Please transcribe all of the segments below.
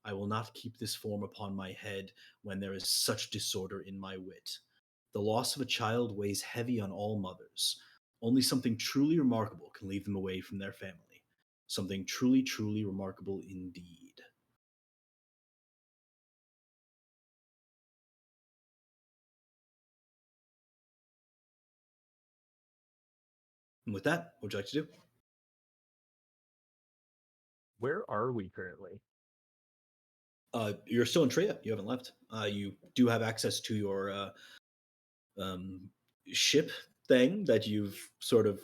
I will not keep this form upon my head when there is such disorder in my wit. The loss of a child weighs heavy on all mothers. Only something truly remarkable can lead them away from their family. Something truly, truly remarkable indeed. And with that, what would you like to do? Where are we currently? You're still in Tria. You haven't left. You do have access to your um, ship thing that you've sort of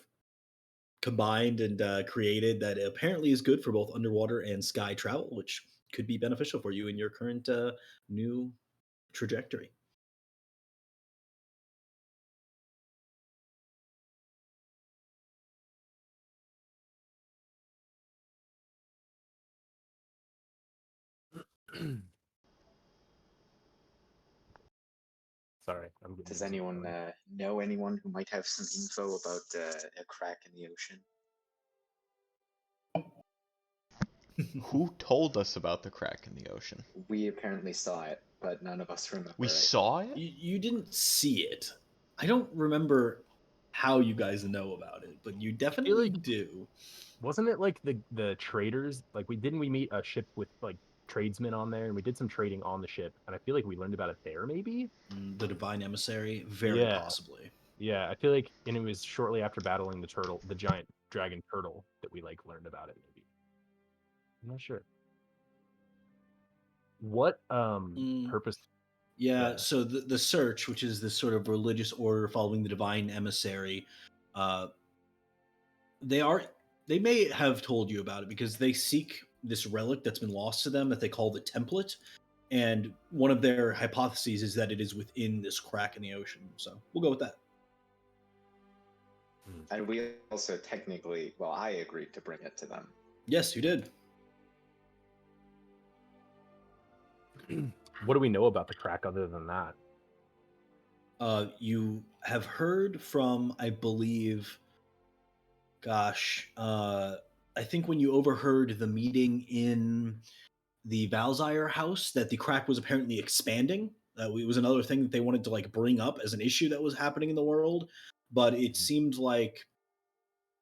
combined and created that apparently is good for both underwater and sky travel, which could be beneficial for you in your current new trajectory. Sorry, I'm getting Does some anyone coffee. know anyone who might have some info about a crack in the ocean? Who told us about the crack in the ocean? We apparently saw it, but none of us remember We it. saw it? You didn't see it. I don't remember how you guys know about it, but you definitely do. Wasn't it like the traders? Like we meet a ship with like tradesmen on there, and we did some trading on the ship, and I feel like we learned about it there, maybe. The divine emissary, very possibly. Yeah, I feel like, and it was shortly after battling the giant dragon turtle, that we like learned about it. Maybe I'm not sure. What purpose? Yeah, so the search, which is this sort of religious order following the divine emissary, they may have told you about it because they seek this relic that's been lost to them that they call the template, and one of their hypotheses is that it is within this crack in the ocean. So we'll go with that. And we also technically, well, I agreed to bring it to them. Yes, you did. What do we know about the crack other than that? You have heard from, I believe, I think when you overheard the meeting in the Valzyre house that the crack was apparently expanding. It was another thing that they wanted to like bring up as an issue that was happening in the world, but it seemed like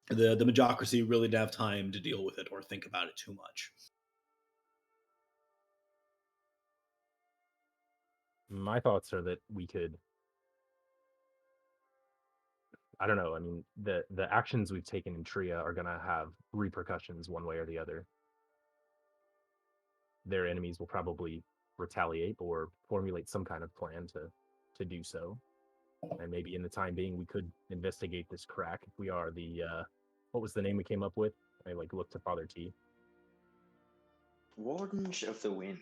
the Majocracy really didn't have time to deal with it or think about it too much. My thoughts are that we could, I don't know. I mean, the actions we've taken in Tria are going to have repercussions one way or the other. Their enemies will probably retaliate or formulate some kind of plan to do so. And maybe in the time being, we could investigate this crack if we are the what was the name we came up with? I like looked to Father T. Wardens of the Wind.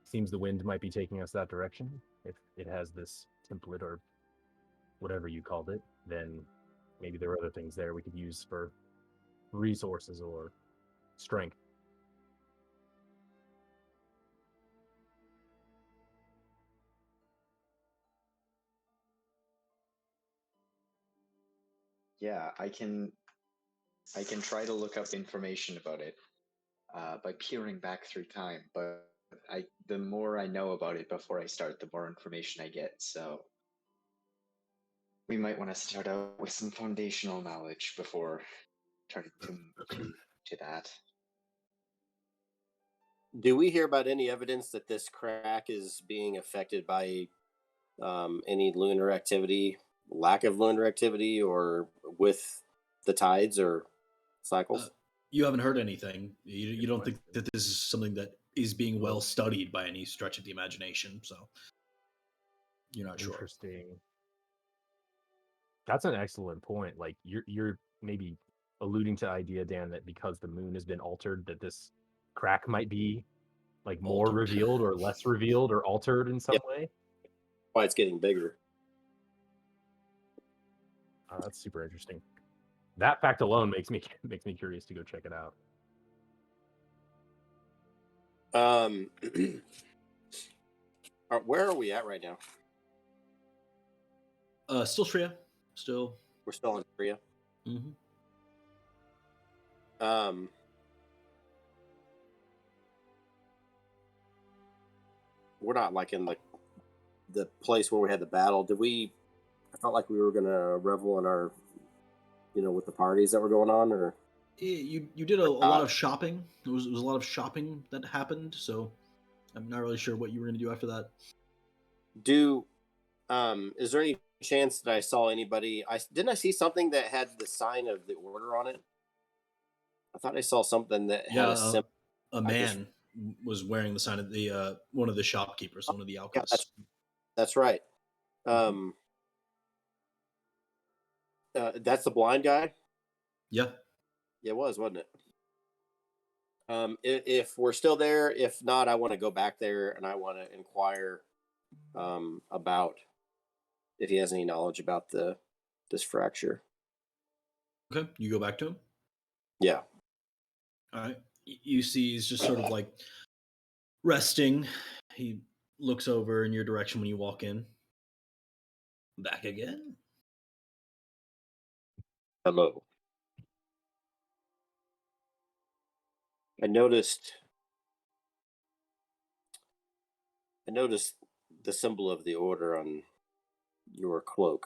Seems the wind might be taking us that direction. If it has this template or whatever you called it, then maybe there are other things there we could use for resources or strength. Yeah, I can try to look up information about it by peering back through time, but the more I know about it before I start, the more information I get. So we might want to start out with some foundational knowledge before turning to that. Do we hear about any evidence that this crack is being affected by any lunar activity, lack of lunar activity, or with the tides or cycles? You haven't heard anything. You don't think that this is something that is being well studied by any stretch of the imagination, so you're not sure. Interesting. That's an excellent point. Like you're maybe alluding to the idea, Dan, that because the moon has been altered, that this crack might be like more revealed or less revealed or altered in some way. Why it's getting bigger. That's super interesting. That fact alone makes me curious to go check it out. Where are we at right now? Still Tria. Still. We're still in Tria. Mm-hmm. We're not like in the place where we had the battle. Did we? I felt like we were gonna revel in our, with the parties that were going on, or You did a lot of shopping. There was a lot of shopping that happened, so I'm not really sure what you were going to do after that. Is there any chance that I saw anybody? Didn't I see something that had the sign of the order on it? I thought I saw something that had a symbol. A man was wearing the sign of the one of the shopkeepers, one of the Yeah, alchemists. that's right. That's the blind guy. Yeah. Yeah, it was, wasn't it? If we're still there, if not, I want to go back there and I want to inquire about if he has any knowledge about this fracture. Okay, you go back to him. Yeah. All right. You see, he's just sort of like resting. He looks over in your direction when you walk in. Back again. Hello. I noticed the symbol of the order on your cloak.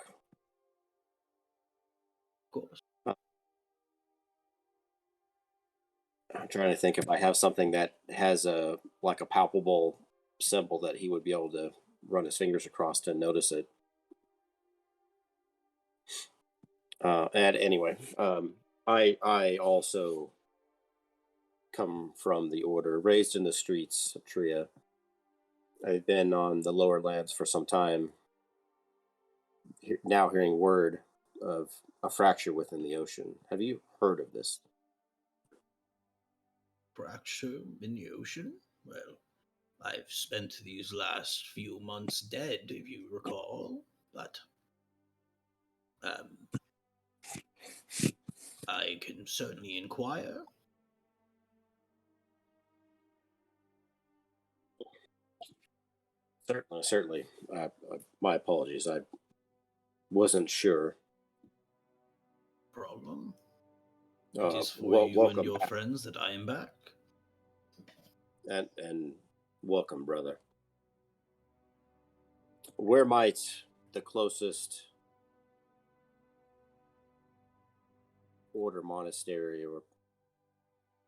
Of course. I'm trying to think if I have something that has a palpable symbol that he would be able to run his fingers across to notice it. And anyway, I also come from the order, raised in the streets of Tria. I've been on the lower lands for some time. Now hearing word of a fracture within the ocean. Have you heard of this? Fracture in the ocean? Well, I've spent these last few months dead, if you recall, but I can certainly inquire. Certainly. My apologies. I wasn't sure. Problem. It is for you and your friends that I am back. And welcome, brother. Where might the closest order monastery or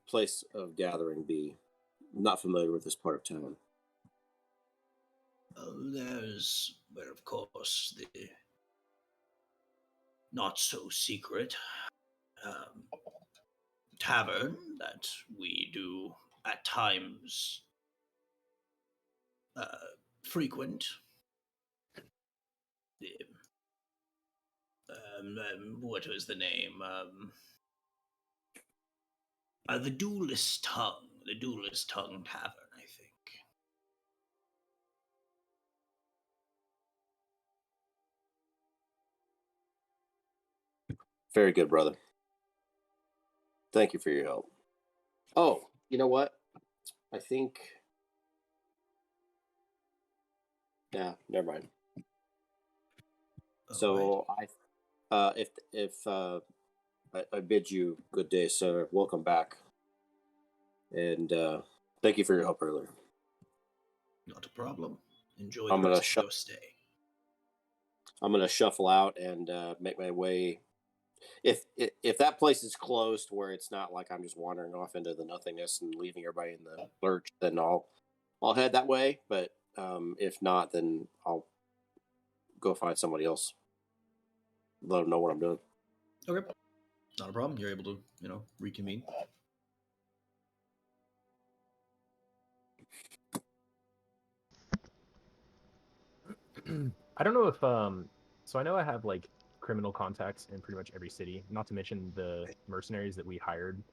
place of gathering be? I'm not familiar with this part of town. There's, well, of course, the not so secret tavern that we do at times frequent. What was the name? The Duelist Tongue Tavern, I think. Very good, brother. Thank you for your help. Oh, you know what? I think. Yeah, never mind. So right. I bid you good day, sir. Welcome back, and thank you for your help earlier. Not a problem. Enjoy the rest of your stay. I'm gonna shuffle out and make my way. If that place is closed, where it's not like I'm just wandering off into the nothingness and leaving everybody in the lurch, then I'll head that way. But if not, then I'll go find somebody else. Let them know what I'm doing. Okay, not a problem. You're able to, reconvene. I don't know if so I know I have like criminal contacts in pretty much every city, not to mention the mercenaries that we hired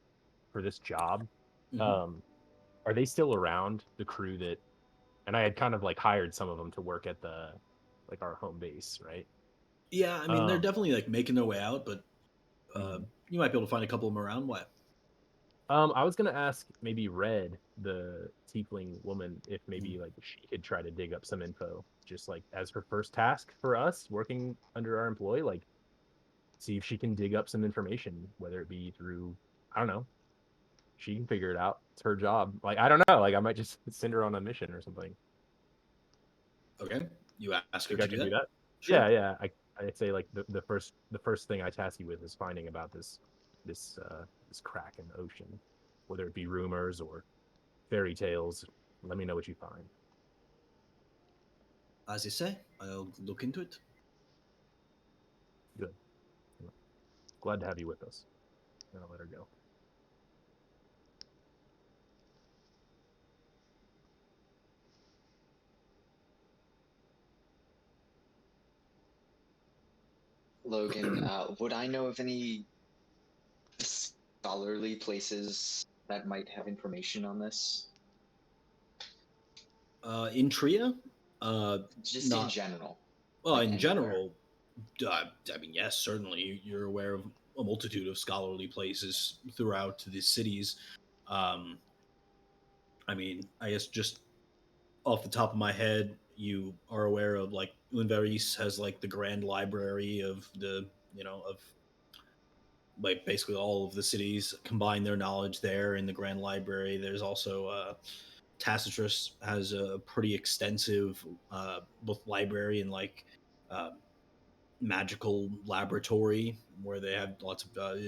for this job. Mm-hmm. Are they still around, the crew that, and I had kind of like hired some of them to work at the like our home base, right? Yeah, I mean they're definitely like making their way out, but you might be able to find a couple of them around. What? I was gonna ask maybe Red, the tiefling woman, if maybe like she could try to dig up some info, just like as her first task for us working under our employee, like see if she can dig up some information, whether it be through, I don't know, she can figure it out. It's her job. Like, I don't know. Like, I might just send her on a mission or something. Okay, you ask her Think I to do can do that. that? Sure. Yeah, yeah. I'd say like the first thing I task you with is finding about this crack in the ocean, whether it be rumors or fairy tales. Let me know what you find. As you say, I'll look into it. Good. Glad to have you with us. And I'll let her go. Logan, would I know of any scholarly places that might have information on this? In Tria, Just in not general, well. like In anywhere. general, I mean, yes, certainly you're aware of a multitude of scholarly places throughout the cities. Um, I mean, I guess just off the top of my head, you are aware of like Unveris has like the grand library of of like basically all of the cities combine their knowledge there in the grand library. There's also Tacitus has a pretty extensive both library and like uh, magical laboratory where they have lots of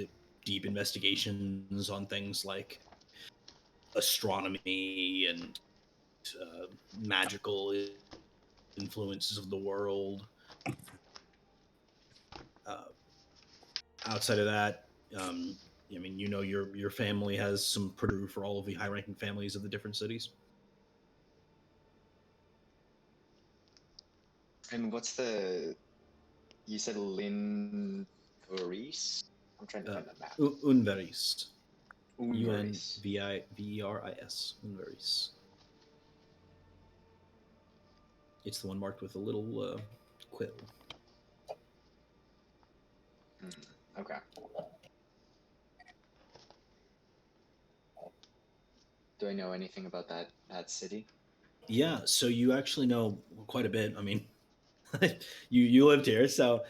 deep investigations on things like astronomy and magical influences of the world. Uh, Outside of that, um, I mean, your family has some pretty for all of the high-ranking families of the different cities. And what's the? You said Lin Veris? I'm trying to Uh, find the map. Unveris, Unveris. Unveris, Unveris. It's the one marked with a little quill. Okay. Do I know anything about that city? Yeah, so you actually know quite a bit. I mean, you lived here, so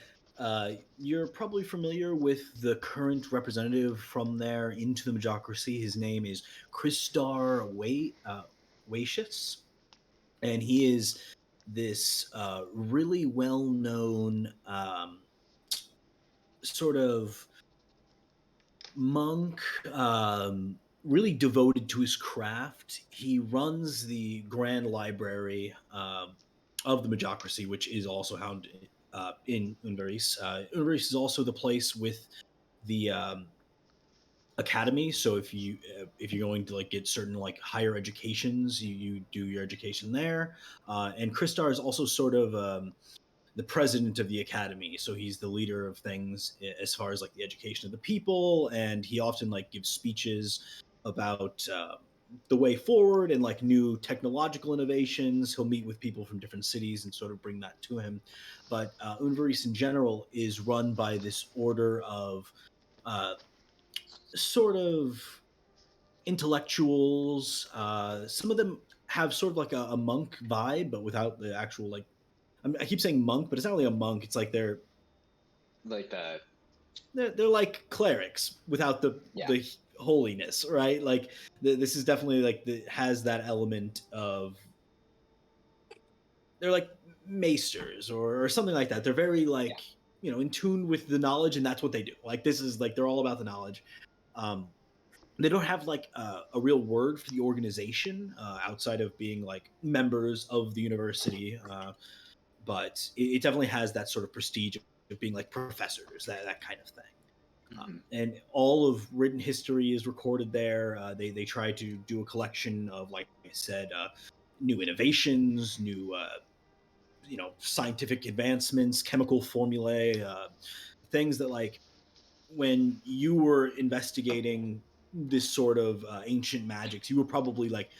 you're probably familiar with the current representative from there into the Majocracy. His name is Christar Waitius, and he is this really well-known sort of monk, really devoted to his craft. He runs the Grand Library of the Majocracy, which is also housed in Unveris. Unveris is also the place with the academy. So if you're going to like get certain like higher educations, you do your education there. And Christar is also sort of the president of the academy, so he's the leader of things as far as like the education of the people, and he often like gives speeches about the way forward and like new technological innovations. He'll meet with people from different cities and sort of bring that to him. But Unveris in general is run by this order of uh, sort of intellectuals. Some of them have sort of like a monk vibe, but without the actual like I keep saying monk, but it's not really a monk. It's like Like the they're like clerics without yeah. the holiness, right? Like this is definitely like has that element of they're like maesters or something like that. They're very Yeah. like in tune with the knowledge, and that's what they do. Like this is like they're all about the knowledge. Um, they don't have like a real word for the organization outside of being like members of the university. But it definitely has that sort of prestige of being like professors, that kind of thing. Mhm. And all of written history is recorded there. They try to do a collection of, like I said, new innovations, new scientific advancements, chemical formulae, things that like when you were investigating this sort of ancient magics, you were probably like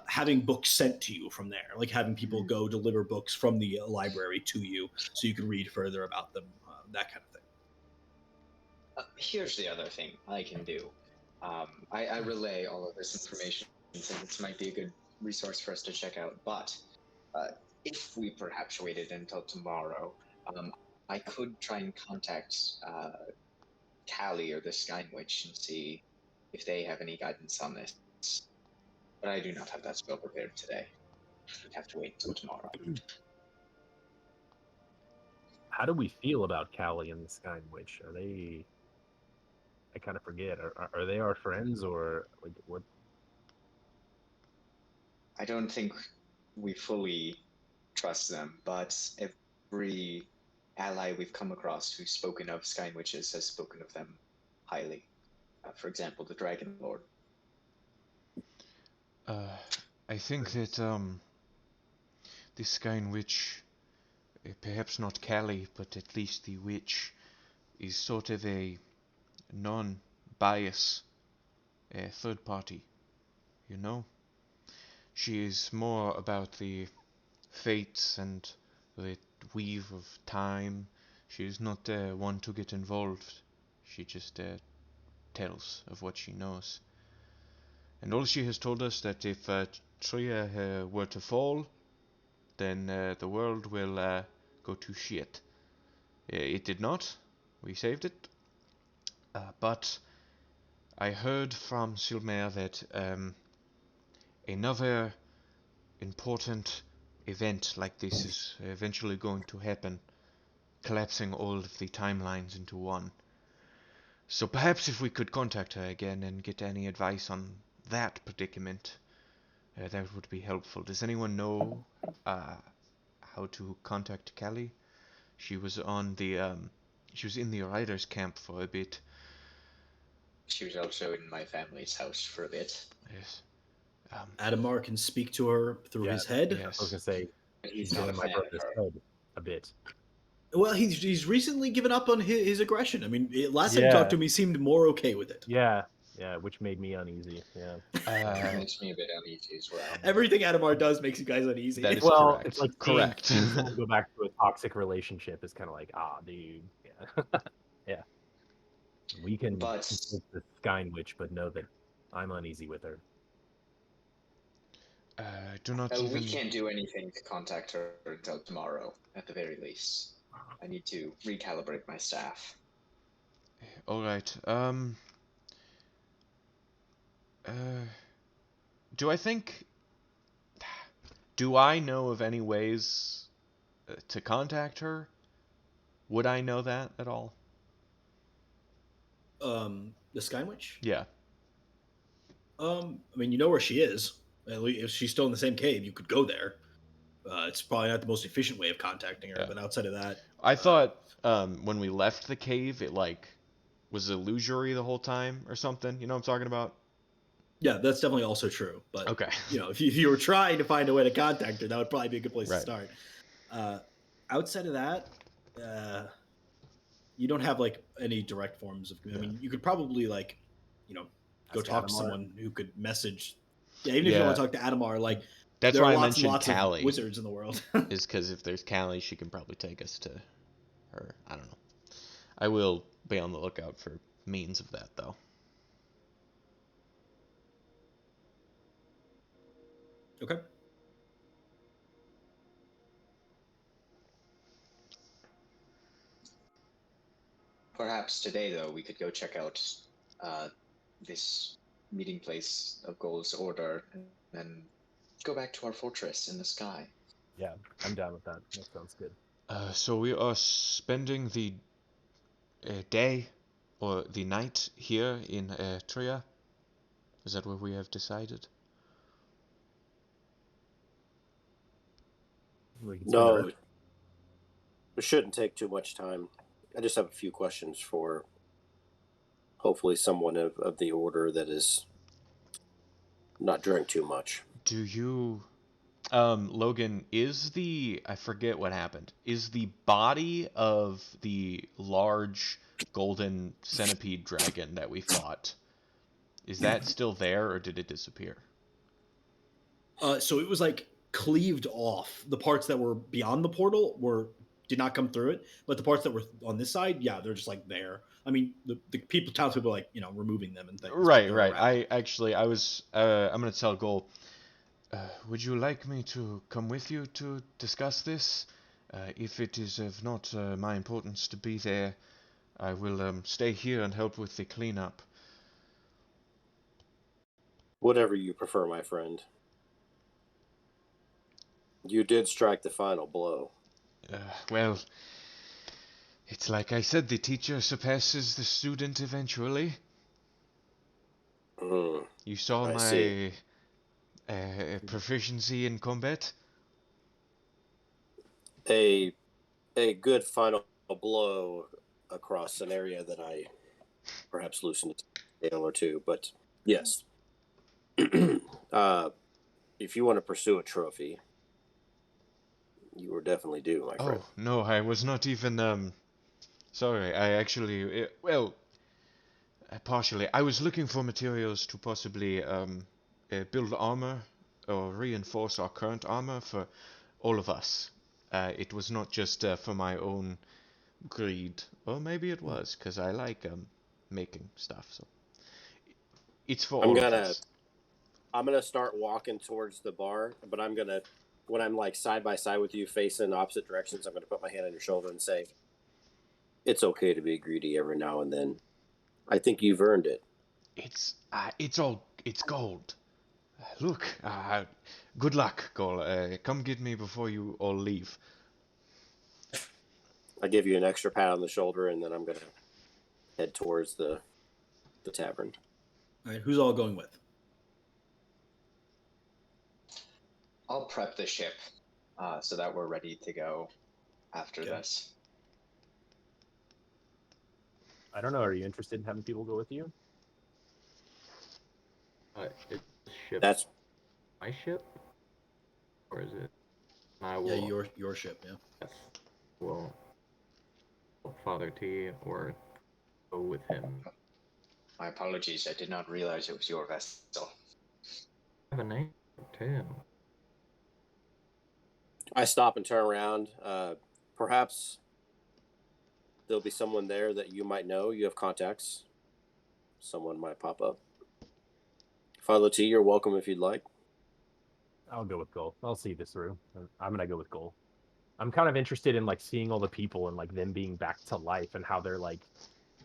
having books sent to you from there, like having people Mhm. go deliver books from the library to you so you could read further about them, that kind of thing. Here's the other thing I can do. I relay all of this information since this might be a good resource for us to check out. But uh, if we perhaps waited until tomorrow, um, I could try and contact Callie or the Sky Witch and see if they have any guidance on this. But I do not have that spell prepared today. We'd have to wait until tomorrow. How do we feel about Callie and the Sky Witch? Are they? I kind of forget. Are they our friends or like what? I don't think we fully trust them, but every ally we've come across who's spoken of Sky Witches has spoken of them highly. For example, the Dragon Lord. I think that the Sky Witch, perhaps not Callie, but at least the witch, is sort of a non-bias third party. You know, she is more about the fates and the weave of time. She is not one to get involved. She just tells of what she knows. And all she has told us that if Tria were to fall, then the world will go to shit. It did not. We saved it. But I heard from Silmer that another important event like this is eventually going to happen, collapsing all of the timelines into one. So perhaps if we could contact her again and get any advice on that predicament, that would be helpful. Does anyone know how to contact Callie? She was she was in the writers' camp for a bit. She was also in my family's house for a bit. Yes. Adamar can speak to her through Yeah, his head. I was gonna Yes. say He's she's not a in my fan of brother's her. head a bit. Well, he's recently given up on his aggression. I mean, last time you talked to him, he seemed more okay with it. Yeah, which made me uneasy. Yeah. It makes me a bit uneasy as well. Everything Adamar does makes you guys uneasy. That is Well, correct. it's like Correct. seeing someone go back to a toxic relationship is kind of like, dude, yeah, yeah. We can But consult the Sky Witch, but know that I'm uneasy with her. Do not we even. can't do anything to contact her until tomorrow, at the very least. I need to recalibrate my staff. All right. Do I think? Do I know of any ways to contact her? Would I know that at all? The Sky Witch. Yeah. I mean, you know where she is. At least if she's still in the same cave, you could go there. It's probably not the most efficient way of contacting her, Yeah. but outside of that, I thought when we left the cave, it like was illusory the whole time or something. You know what I'm talking about? yeah, that's definitely also true. But Okay. if you were trying to find a way to contact her, that would probably be a good place to Right. start. Outside of that, you don't have like any direct forms of. I mean, you could probably like, go Ask talk to Adamar. someone who could message. Yeah, even if you Yeah. want to talk to Adamar, like That's there why are I lots and mentioned lots Callie. of wizards in the world. Is because if there's Callie, she can probably take us to her. I don't know. I will be on the lookout for means of that, though. Okay. Perhaps today, though, we could go check out this meeting place of Gold's Order and then go back to our fortress in the sky. Yeah, I'm down with that. That sounds good. So we are spending the day or the night here in Tria. Is that what we have decided? We can spend No, our- it shouldn't take too much time. I just have a few questions for hopefully someone of the order that is not drink too much. Do you, Logan, I forget what happened. Is the body of the large golden centipede dragon that we fought, is that still there or did it disappear? So it was like cleaved off. The parts that were beyond the portal did not come through it, but the parts that were on this side, yeah, they're just like there. I mean, the townspeople are like removing them and things. but Right, they're right. around. I'm gonna tell Gol. Would you like me to come with you to discuss this? If it is of not my importance to be there, I will stay here and help with the cleanup. Whatever you prefer, my friend. You did strike the final blow. Well, it's like I said, the teacher surpasses the student eventually. Mm, You saw I see. my proficiency in combat. A good final blow across an area that I perhaps loosened a tail or two, but yes. If you want to pursue a trophy, you were definitely due, my friend. Oh, no, I was not even, sorry, I actually, partially. I was looking for materials to possibly, build armor or reinforce our current armor for all of us. It was not just, for my own greed. Or maybe it was, because I like, making stuff, so. It's for I'm all of gonna us. start walking towards the bar, but when I'm like side by side with you, facing opposite directions, I'm gonna put my hand on your shoulder and say, "It's okay to be greedy every now and then. I think you've earned it." It's gold. Look, good luck, Gol. Come get me before you all leave. I give you an extra pat on the shoulder, and then I'm gonna head towards the tavern. All right, who's all going with? I'll prep the ship so that we're ready to go after Okay. this. I don't know. Are you interested in having people go with you? Is the ship That's my ship? Or is it my Yeah, will? your ship. Yeah. Yes. Will Father T or go with him? My apologies, I did not realize it was your vessel. I have a name too. I stop and turn around. Perhaps there'll be someone there that you might know. You have contacts. Someone might pop up. Philo T, you're welcome if you'd like. I'll go with Goal. I'll see this through. I'm gonna go with Goal. I'm kind of interested in like seeing all the people and like them being back to life and how they're like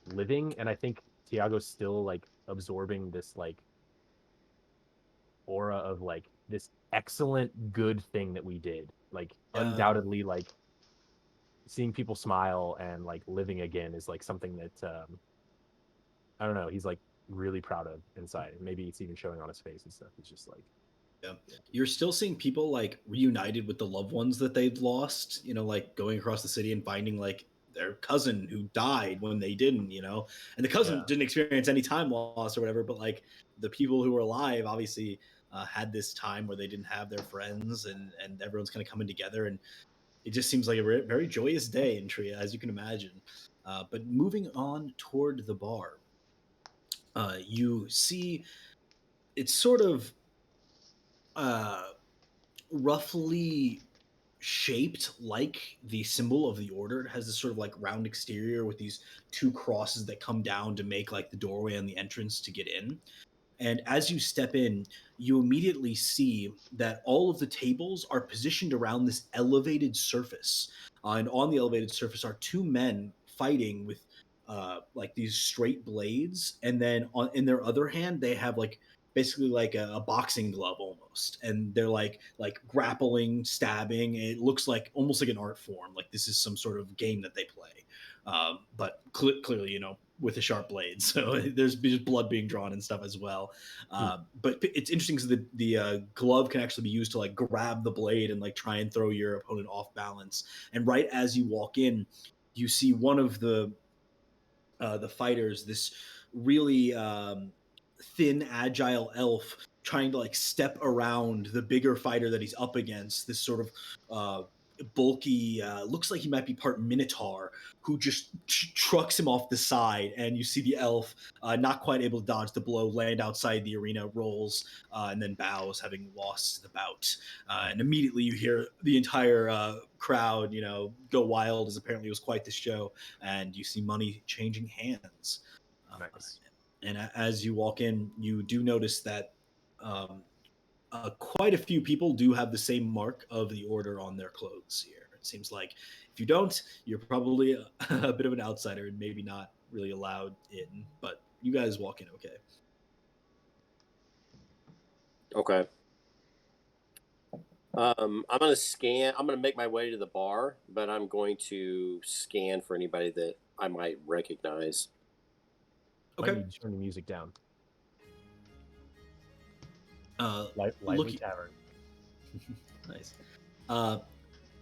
living. And I think Tiago's still like absorbing this like aura of like this excellent good thing that we did. Like undoubtedly like seeing people smile and like living again is like something that I don't know, he's like really proud of inside. Maybe it's even showing on his face and stuff. He's just like Yeah. You're still seeing people like reunited with the loved ones that they've lost, like going across the city and finding like their cousin who died when they didn't, and the cousin Yeah. didn't experience any time loss or whatever, but like the people who were alive obviously had this time where they didn't have their friends and everyone's kind of coming together. And it just seems like a very joyous day in Tria, as you can imagine. But moving on toward the bar, you see it's sort of uh, roughly shaped like the symbol of the order. It has this sort of like round exterior with these two crosses that come down to make like the doorway and the entrance to get in. And as you step in, you immediately see that all of the tables are positioned around this elevated surface. And on the elevated surface are two men fighting with like these straight blades. And then in their other hand, they have like basically like a boxing glove almost. And they're like grappling, stabbing. It looks like almost like an art form. Like this is some sort of game that they play. But clearly, with a sharp blade. So there's just blood being drawn and stuff as well. But it's interesting because the glove can actually be used to like grab the blade and like try and throw your opponent off balance. And right as you walk in, you see one of the fighters, this really thin, agile elf, trying to like step around the bigger fighter that he's up against. This sort of bulky, looks like he might be part minotaur, who just trucks him off the side. And you see the elf, not quite able to dodge the blow, land outside the arena, rolls, and then bows, having lost the bout. And immediately you hear the entire crowd, go wild, as apparently it was quite the show. And you see money changing hands. nice. And as you walk in, you do notice that quite a few people do have the same mark of the order on their clothes here. It seems like if you don't, you're probably a bit of an outsider and maybe not really allowed in. But you guys walk in okay. Okay. I'm gonna scan. I'm gonna make my way to the bar, but I'm going to scan for anybody that I might recognize. Might Okay. need to turn the music down. Look, Lively tavern. nice.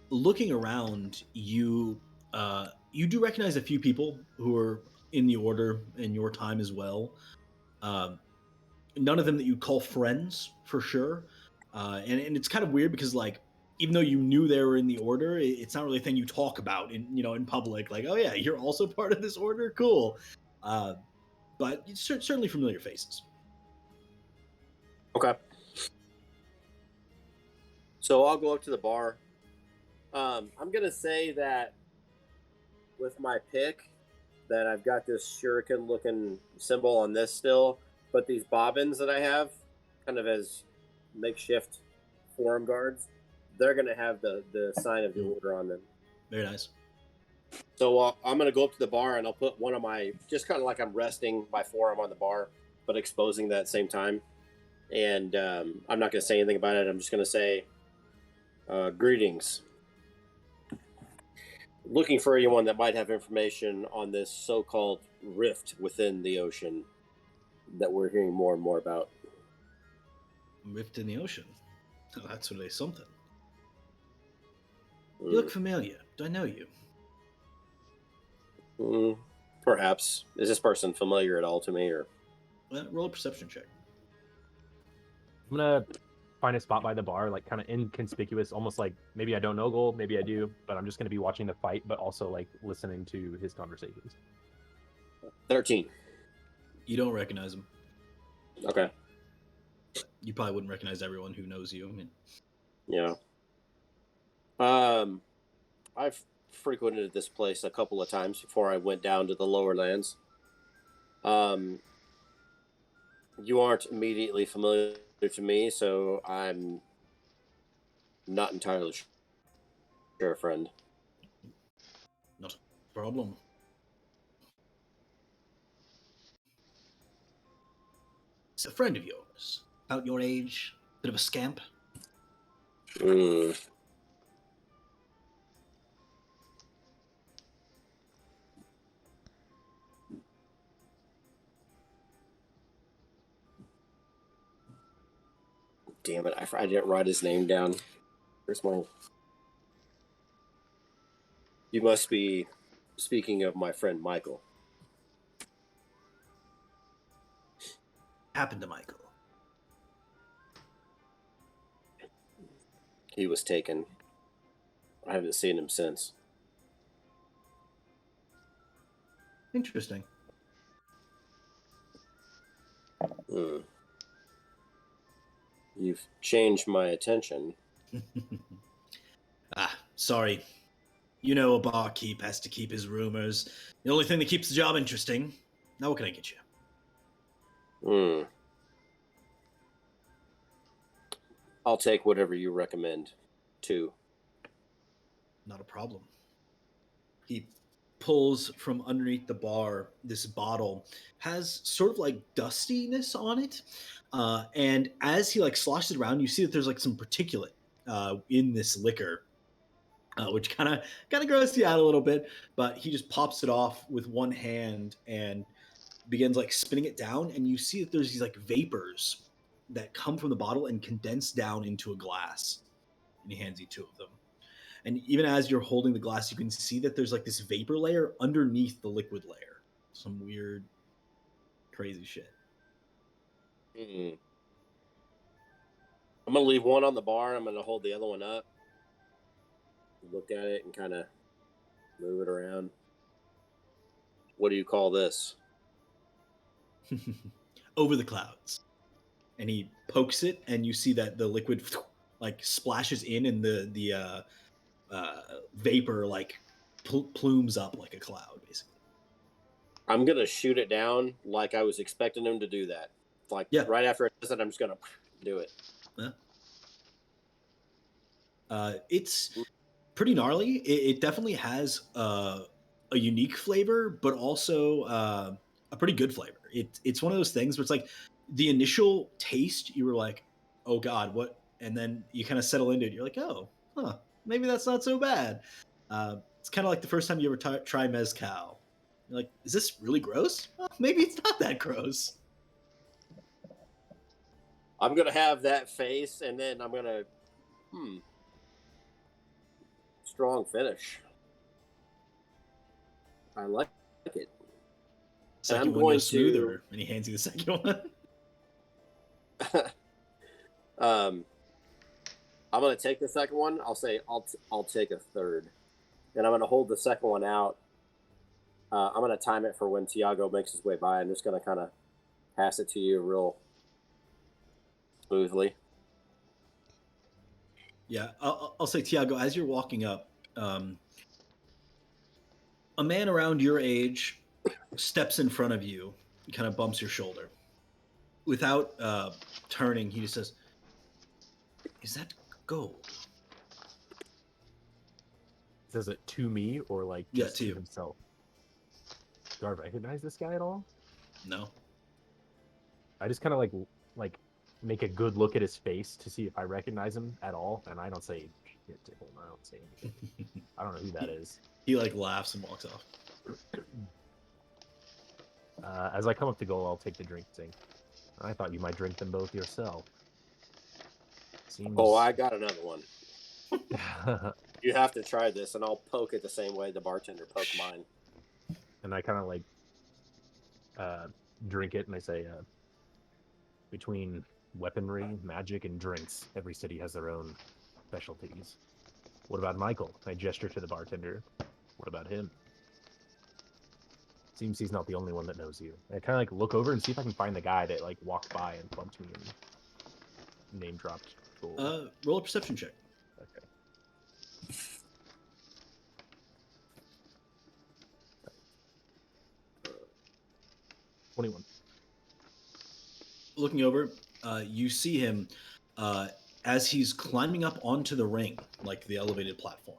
Looking around, you do recognize a few people who are in the order in your time as well. None of them that you'd call friends for sure. And it's kind of weird because like even though you knew they were in the order, it's not really a thing you talk about in public. Like, oh yeah, you're also part of this order. Cool. But certainly familiar faces. Okay. So I'll go up to the bar. I'm gonna say that with my pick, that I've got this shuriken-looking symbol on this still, but these bobbins that I have, kind of as makeshift forum guards, they're gonna have the sign of the order on them. Very nice. So I'm gonna go up to the bar and I'll put one of my, just kind of like I'm resting my forearm on the bar, but exposing that at the same time. And I'm not gonna say anything about it. I'm just gonna say, greetings. Looking for anyone that might have information on this so-called rift within the ocean that we're hearing more and more about. Rift in the ocean. Oh, that's really something. You look familiar. Do I know you? Perhaps. Is this person familiar at all to me, or? Well, roll a perception check. I'm gonna find a spot by the bar, like kind of inconspicuous, almost like maybe I don't know Gold, maybe I do, but I'm just gonna be watching the fight, but also like listening to his conversations. 13. You don't recognize him. Okay. But you probably wouldn't recognize everyone who knows you. I mean, Yeah. I've frequented this place a couple of times before I went down to the lower lands. You aren't immediately familiar to me, so I'm not entirely sure, friend. not a problem. It's a friend of yours. About your age. Bit of a scamp. Damn it, I didn't write his name down. Where's my... You must be speaking of my friend Michael. Happened to Michael. He was taken. I haven't seen him since. Interesting. You've changed my attention. Sorry. You know a barkeep has to keep his rumors. The only thing that keeps the job interesting. Now what can I get you? I'll take whatever you recommend, too. Not a problem. He pulls from underneath the bar this bottle. Has sort of like dustiness on it. And as he like sloshes it around, you see that there's like some particulate in this liquor. Which kind of grosses you out a little bit, but he just pops it off with one hand and begins like spinning it down, and you see that there's these like vapors that come from the bottle and condense down into a glass. And he hands you two of them. And even as you're holding the glass, you can see that there's like this vapor layer underneath the liquid layer. Some weird, crazy shit. I'm gonna leave one on the bar. I'm gonna hold the other one up. Look at it and kind of move it around. What do you call this? Over the clouds. And he pokes it, and you see that the liquid like splashes in, and the vapor like plumes up like a cloud, basically. I'm gonna shoot it down like I was expecting him to do that. Like right after it does it, I'm just gonna do it. Yeah. It's pretty gnarly. It definitely has a unique flavor, but also a pretty good flavor. It's one of those things where it's like the initial taste, you were like, oh God, what? And then you kind of settle into it. You're like, oh, huh, maybe that's not so bad. It's kind of like the first time you ever try mezcal. You're like, is this really gross? Well, maybe it's not that gross. I'm gonna have that face, and then I'm gonna strong finish. I like it. Second I'm one going goes smoother, and he hands you the second one. I'm gonna take the second one. I'll say I'll take a third, and I'm gonna hold the second one out. I'm gonna time it for when Tiago makes his way by. I'm just gonna kind of pass it to you real smoothly. Yeah, I'll say, Tiago, as you're walking up, a man around your age steps in front of you, kind of bumps your shoulder. Without turning, he just says, "Is that gold?" Says it to me or like Yeah, just to to you. himself? Do I recognize this guy at all? No. I just kind of like make a good look at his face to see if I recognize him at all, and I don't say shit to him. I don't say anything. I don't know who that is. He like laughs and walks off. As I come up to goal, I'll take the drink, saying, "I thought you might drink them both yourself." Seems. Oh, I got another one. You have to try this, and I'll poke it the same way the bartender poked mine. And I kind of like drink it, and I say, between weaponry, magic, and drinks, every city has their own specialties. What about Michael? I gesture to the bartender. What about him? Seems he's not the only one that knows you. I kind of like look over and see if I can find the guy that like walked by and bumped me and name dropped. Cool. Roll a perception check. Okay. $21. Looking over, you see him as he's climbing up onto the ring, like the elevated platform.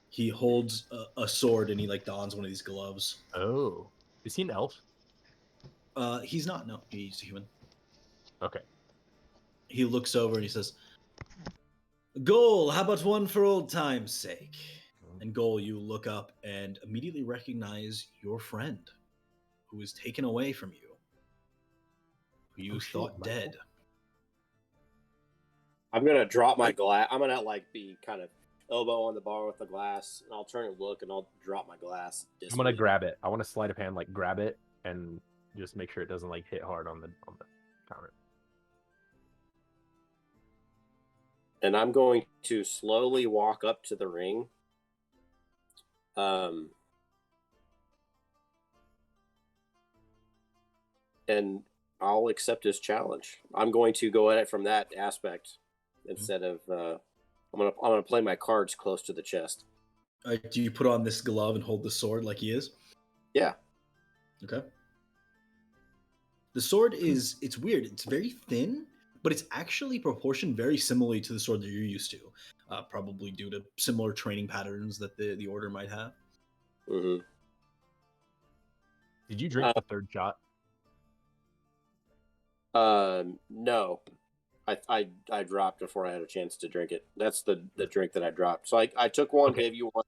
He holds a sword and he like dons one of these gloves. Oh, is he an elf? He's not. No, he's a human. Okay. He looks over and he says, "Goal, how about one for old time's sake?" And Goal, you look up and immediately recognize your friend, who was taken away from you, who you thought dead. I'm gonna drop my glass. I'm gonna like be kind of elbow on the bar with the glass, and I'll turn and look, and I'll drop my glass. I'm gonna grab it. I want to sleight of hand, like grab it, and just make sure it doesn't like hit hard on the counter. And I'm going to slowly walk up to the ring. And I'll accept his challenge. I'm going to go at it from that aspect instead of I'm gonna play my cards close to the chest. Do you put on this glove and hold the sword like he is? Yeah. Okay. The sword it's weird. It's very thin, but it's actually proportioned very similarly to the sword that you're used to, probably due to similar training patterns that the order might have. Mm-hmm. Did you drink the third shot? No. I dropped before I had a chance to drink it. That's the drink that I dropped. So I took one, Okay. gave you one,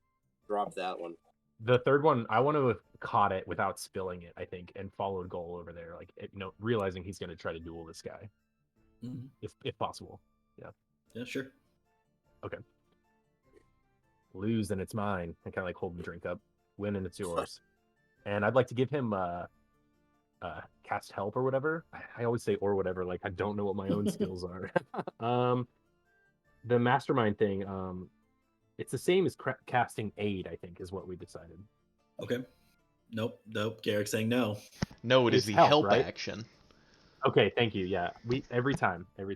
dropped that one. The third one, I want to have caught it without spilling it, I think, and followed goal over there, like realizing he's going to try to duel this guy, if possible. Yeah. Yeah, sure. Okay. Lose and it's mine. I kind of like hold the drink up. Win and it's yours. And I'd like to give him cast help or whatever. I always say or whatever, like I don't know what my own skills are. The mastermind thing, it's the same as casting aid, I think, is what we decided. Okay. Nope. Garrick's saying no. No, it is the help right? action. Okay, thank you. Yeah, we every time. You're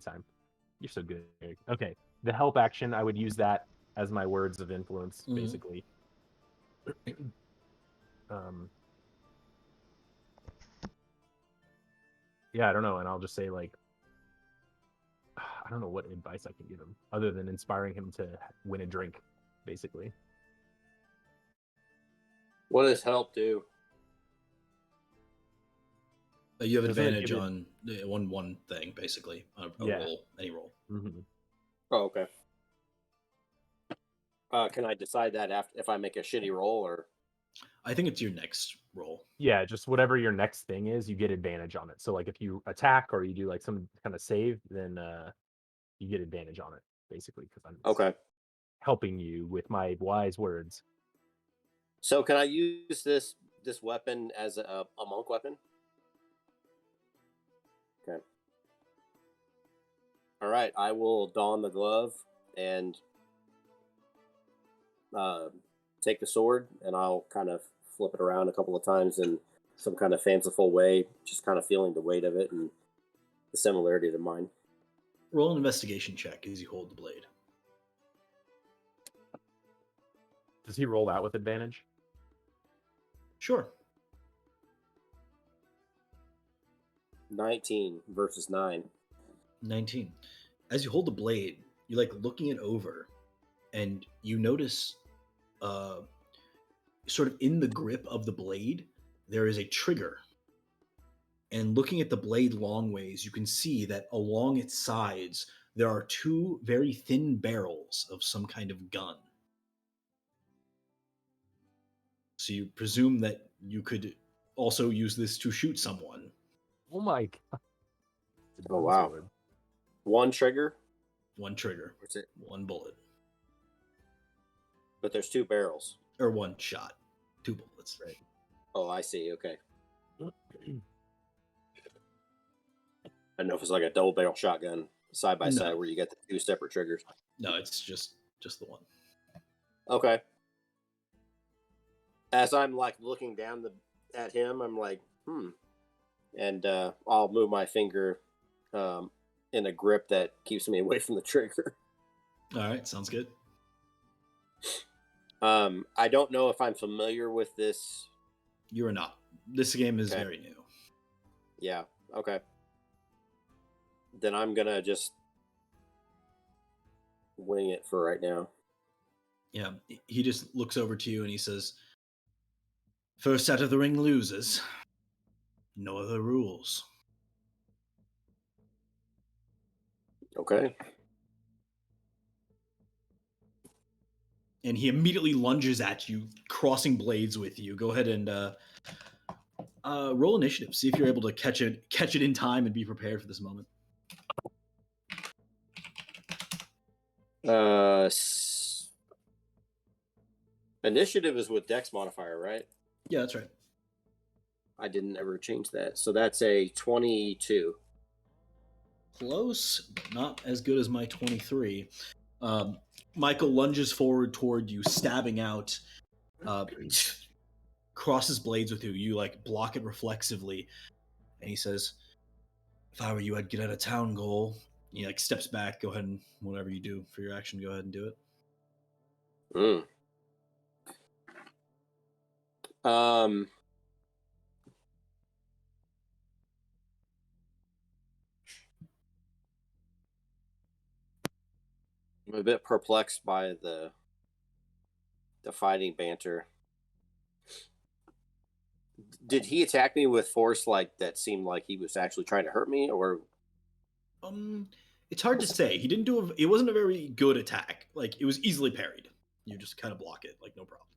so good, Eric. Okay, the help action, I would use that as my words of influence, basically. Yeah, I don't know, and I'll just say like, I don't know what advice I can give him other than inspiring him to win a drink, basically. What does help do? You have Doesn't it advantage give it- on one thing, basically. A Yeah. roll, any roll. Mhm. Oh, okay. Can I decide that after if I make a shitty roll or? I think it's your next roll. Yeah, just whatever your next thing is, you get advantage on it. So like if you attack or you do like some kind of save, then you get advantage on it, basically, because I'm Okay. helping you with my wise words. So can I use this weapon as a monk weapon? Okay. All right. I will don the glove and take the sword, and I'll kind of flip it around a couple of times in some kind of fanciful way, just kind of feeling the weight of it and the similarity to mine. Roll an investigation check as you hold the blade. Does he roll out with advantage? Sure. 19 versus 9. 19. As you hold the blade, you're like looking it over, and you notice sort of in the grip of the blade, there is a trigger. And looking at the blade long ways, you can see that along its sides, there are two very thin barrels of some kind of gun. So you presume that you could also use this to shoot someone. Oh my god. It's a Oh, wow. sword. One trigger, One trigger, What's it? one bullet, But there's two barrels. or one shot, two bullets. Right. Oh, I see. Okay. I don't know if it's like a double barrel shotgun side by side No. where you get the two separate triggers. No, it's just the one. Okay. As I'm like looking down at him, I'm like, and I'll move my finger in a grip that keeps me away from the trigger. All right, sounds good. I don't know if I'm familiar with this. You are not. This game is Okay. very new. Yeah. Okay. Then I'm gonna just wing it for right now. Yeah, he just looks over to you and he says, "First out of the ring loses. No other rules." Okay. And he immediately lunges at you, crossing blades with you. Go ahead and roll initiative. See if you're able to catch it in time and be prepared for this moment. Initiative is with Dex modifier, right? Yeah, that's right. I didn't ever change that. So that's a 22. Close, but not as good as my 23. Michael lunges forward toward you, stabbing out, crosses blades with you. You like block it reflexively, and he says, "If I were you, I'd get out of town, Goal." He like steps back. Go ahead and whatever you do for your action, go ahead and do it. I'm a bit perplexed by the fighting banter. Did he attack me with force like that seemed like he was actually trying to hurt me, or It's hard to say. He didn't do it wasn't a very good attack. Like it was easily parried. You just kind of block it, like no problem.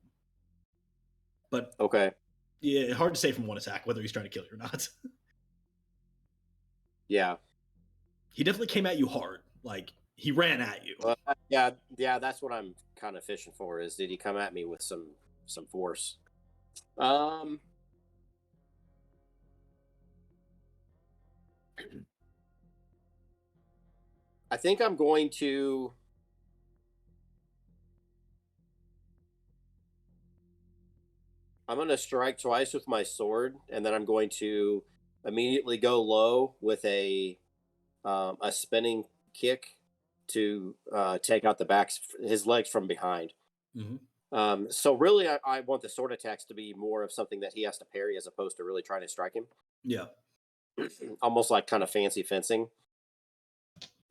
But okay? yeah, hard to say from one attack whether he's trying to kill you or not. Yeah. He definitely came at you hard. Like he ran at you. Yeah. That's what I'm kind of fishing for. Is did he come at me with some force? I think I'm going to. I'm going to strike twice with my sword, and then I'm going to immediately go low with a spinning kick to take out his legs from behind. Mm-hmm. So really, I want the sword attacks to be more of something that he has to parry as opposed to really trying to strike him. Yeah. Almost like kind of fancy fencing.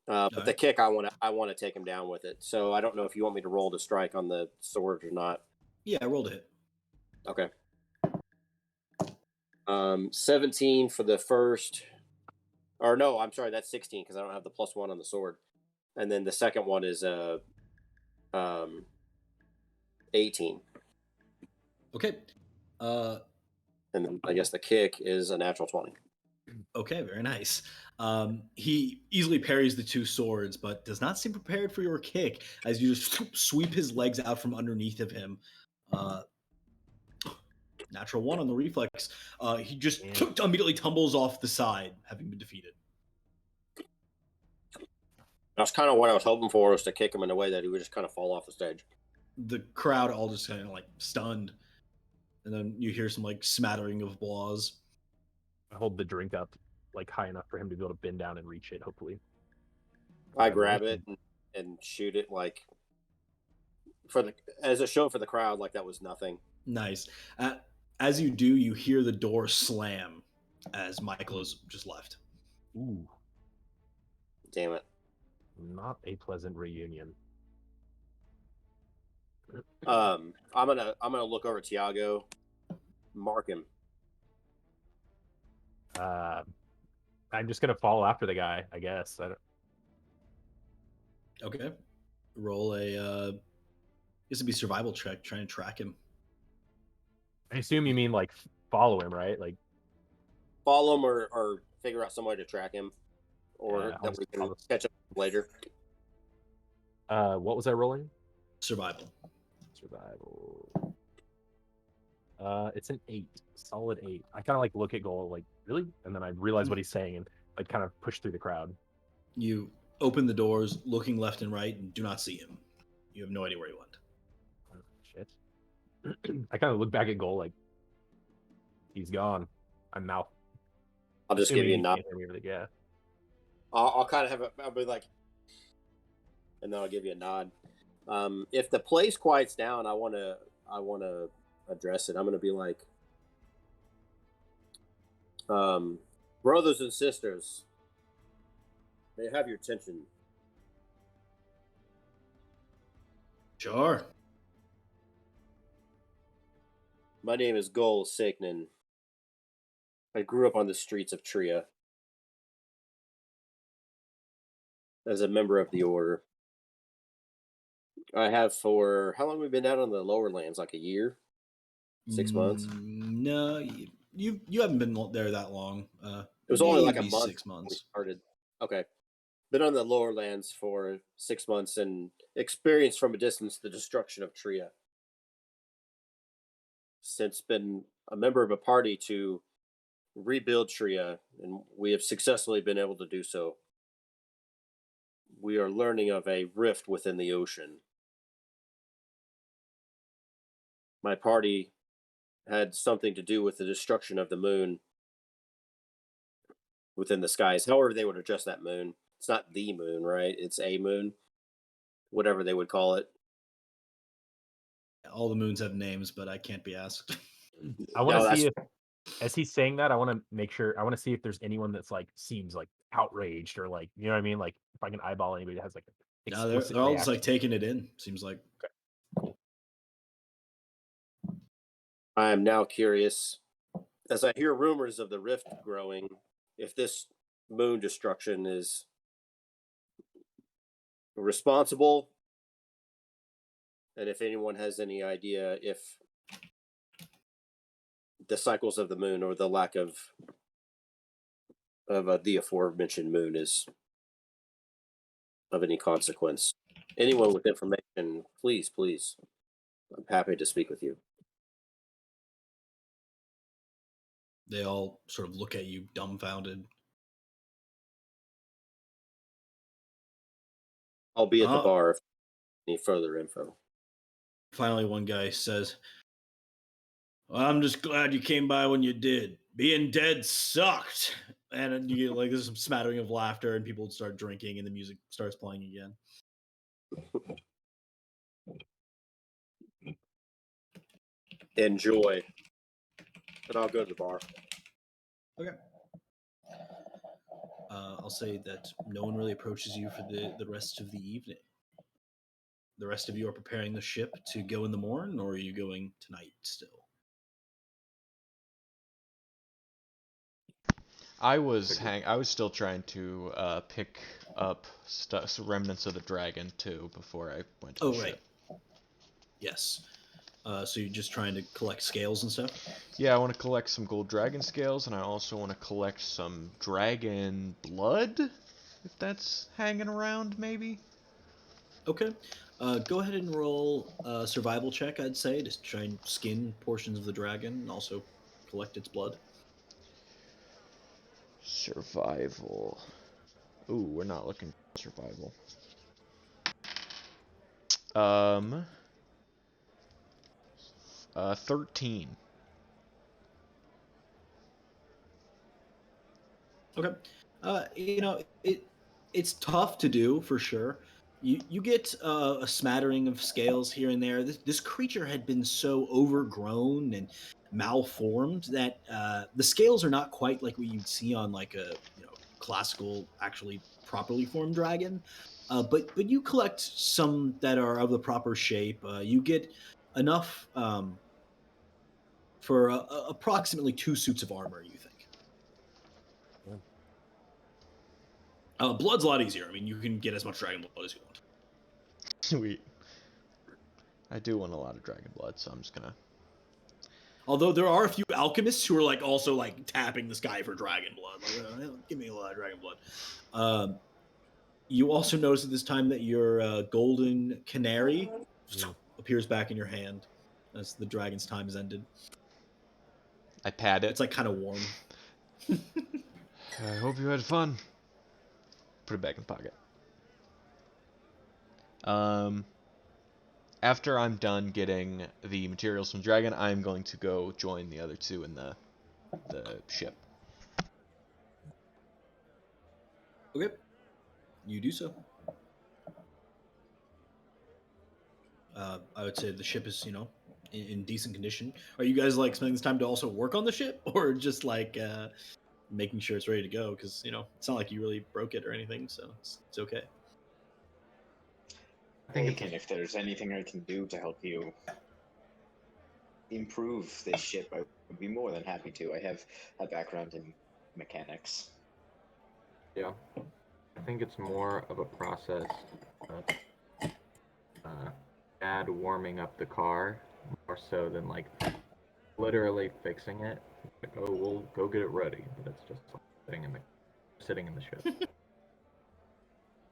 But right. the kick, I want to take him down with it. So I don't know if you want me to roll to strike on the sword or not. Yeah, I rolled a hit. Okay. 17 for the first. Or no, I'm sorry, that's 16 because I don't have the +1 on the sword. And then the second one is um 18. Okay. And then I guess the kick is a natural 20. Okay, very nice. He easily parries the two swords, but does not seem prepared for your kick as you just sweep his legs out from underneath of him. Natural 1 on the reflex. He just immediately tumbles off the side, having been defeated. That's kind of what I was hoping for, was to kick him in a way that he would just kind of fall off the stage. The crowd all just kind of like stunned, and then you hear some like smattering of applause. I hold the drink up like high enough for him to be able to bend down and reach it, hopefully. I grab it and shoot it like as a show for the crowd, like that was nothing. Nice. As you do, you hear the door slam as Michael has just left. Ooh, Damn it. not a pleasant reunion. I'm gonna look over Tiago, mark him. I'm just gonna follow after the guy, I guess. I don't... Okay. Roll a this would be survival check, trying to track him. I assume you mean like follow him, right? Like Follow him or figure out some way to track him, or Yeah, that we can I'll- catch up later. what was I rolling? Survival. Survival. It's an 8, solid 8. I kind of like look at Goal like, really? And then I realize what he's saying and like kind of push through the crowd. You open the doors, looking left and right, and do not see him. You have no idea where he went. Oh, shit. I kind of look back at Goal like, he's gone. I'm now. I'll just give you a nod. Yeah. I'll kind of have I'll be like, and then I'll give you a nod. If the place quiets down, I want to address it. I'm going to be like, brothers and sisters, may I have your attention. Sure. My name is Gol Signan. I grew up on the streets of Tria as a member of the Order. I have for how long have we been out on the lower lands? Like a year, 6 months. No, you haven't been there that long. It was only like a maybe month. 6 months. We started. Okay, been on the lower lands for 6 months and experienced from a distance the destruction of Tria. Since been a member of a party to rebuild Tria, and we have successfully been able to do so. We are learning of a rift within the ocean. My party had something to do with the destruction of the moon within the skies. However, they would adjust that moon. It's not the moon, right? It's a moon, whatever they would call it. All the moons have names, but I can't be asked. I want to No, see if, as he's saying that, I want to make sure, I want to see if there's anyone that's like, seems like outraged or like, you know what I mean? Like if I can eyeball anybody that has like an No, they're explicit all just like reaction. taking it in. Seems like. I am now curious, as I hear rumors of the rift growing, if this moon destruction is responsible, and if anyone has any idea if the cycles of the moon or the lack of the aforementioned moon is of any consequence. Anyone with information, please, please, I'm happy to speak with you. They all sort of look at you dumbfounded. I'll be at the bar if any further info. Finally, one guy says, well, I'm just glad you came by when you did. Being dead sucked. And you get like there's some smattering of laughter, and people start drinking, and the music starts playing again. Enjoy. And I'll go to the bar. Okay. I'll say that no one really approaches you for the rest of the evening. The rest of you are preparing the ship to go in the morning, or are you going tonight still? I was still trying to pick up remnants of the dragon too before I went to the ship. Yes. So you're just trying to collect scales and stuff? Yeah, I want to collect some gold dragon scales, and I also want to collect some dragon blood, if that's hanging around, maybe. Okay. Go ahead and roll a survival check, I'd say, to try and skin portions of the dragon and also collect its blood. Survival. Ooh, we're not looking for survival. 13. Okay. It's tough to do for sure. You get a smattering of scales here and there. This creature had been so overgrown and malformed that the scales are not quite like what you'd see on like a classical, actually properly formed dragon. But you collect some that are of the proper shape. You get enough for approximately 2 suits of armor. You think? Blood's a lot easier. I mean, you can get as much dragon blood as you want. Sweet. I do want a lot of dragon blood, so I'm just gonna. Although there are a few alchemists who are like also like tapping the sky for dragon blood. Like, give me a lot of dragon blood. You also notice at this time that your golden canary appears back in your hand as the dragon's time has ended. I pat it. It's like kind of warm. I hope you had fun. Put it back in the pocket. After I'm done getting the materials from Dragon, I'm going to go join the other two in the ship. Okay. You do so. I would say the ship is, in decent condition. Are you guys like spending this time to also work on the ship, or just like making sure it's ready to go? Because it's not like you really broke it or anything, so it's okay. I think if there's anything I can do to help you improve this ship, I would be more than happy to. I have a background in mechanics. Yeah, I think it's more of a process of Dad warming up the car more so than like literally fixing it. Like, oh, we'll go get it ready, but it's just like sitting in the ship.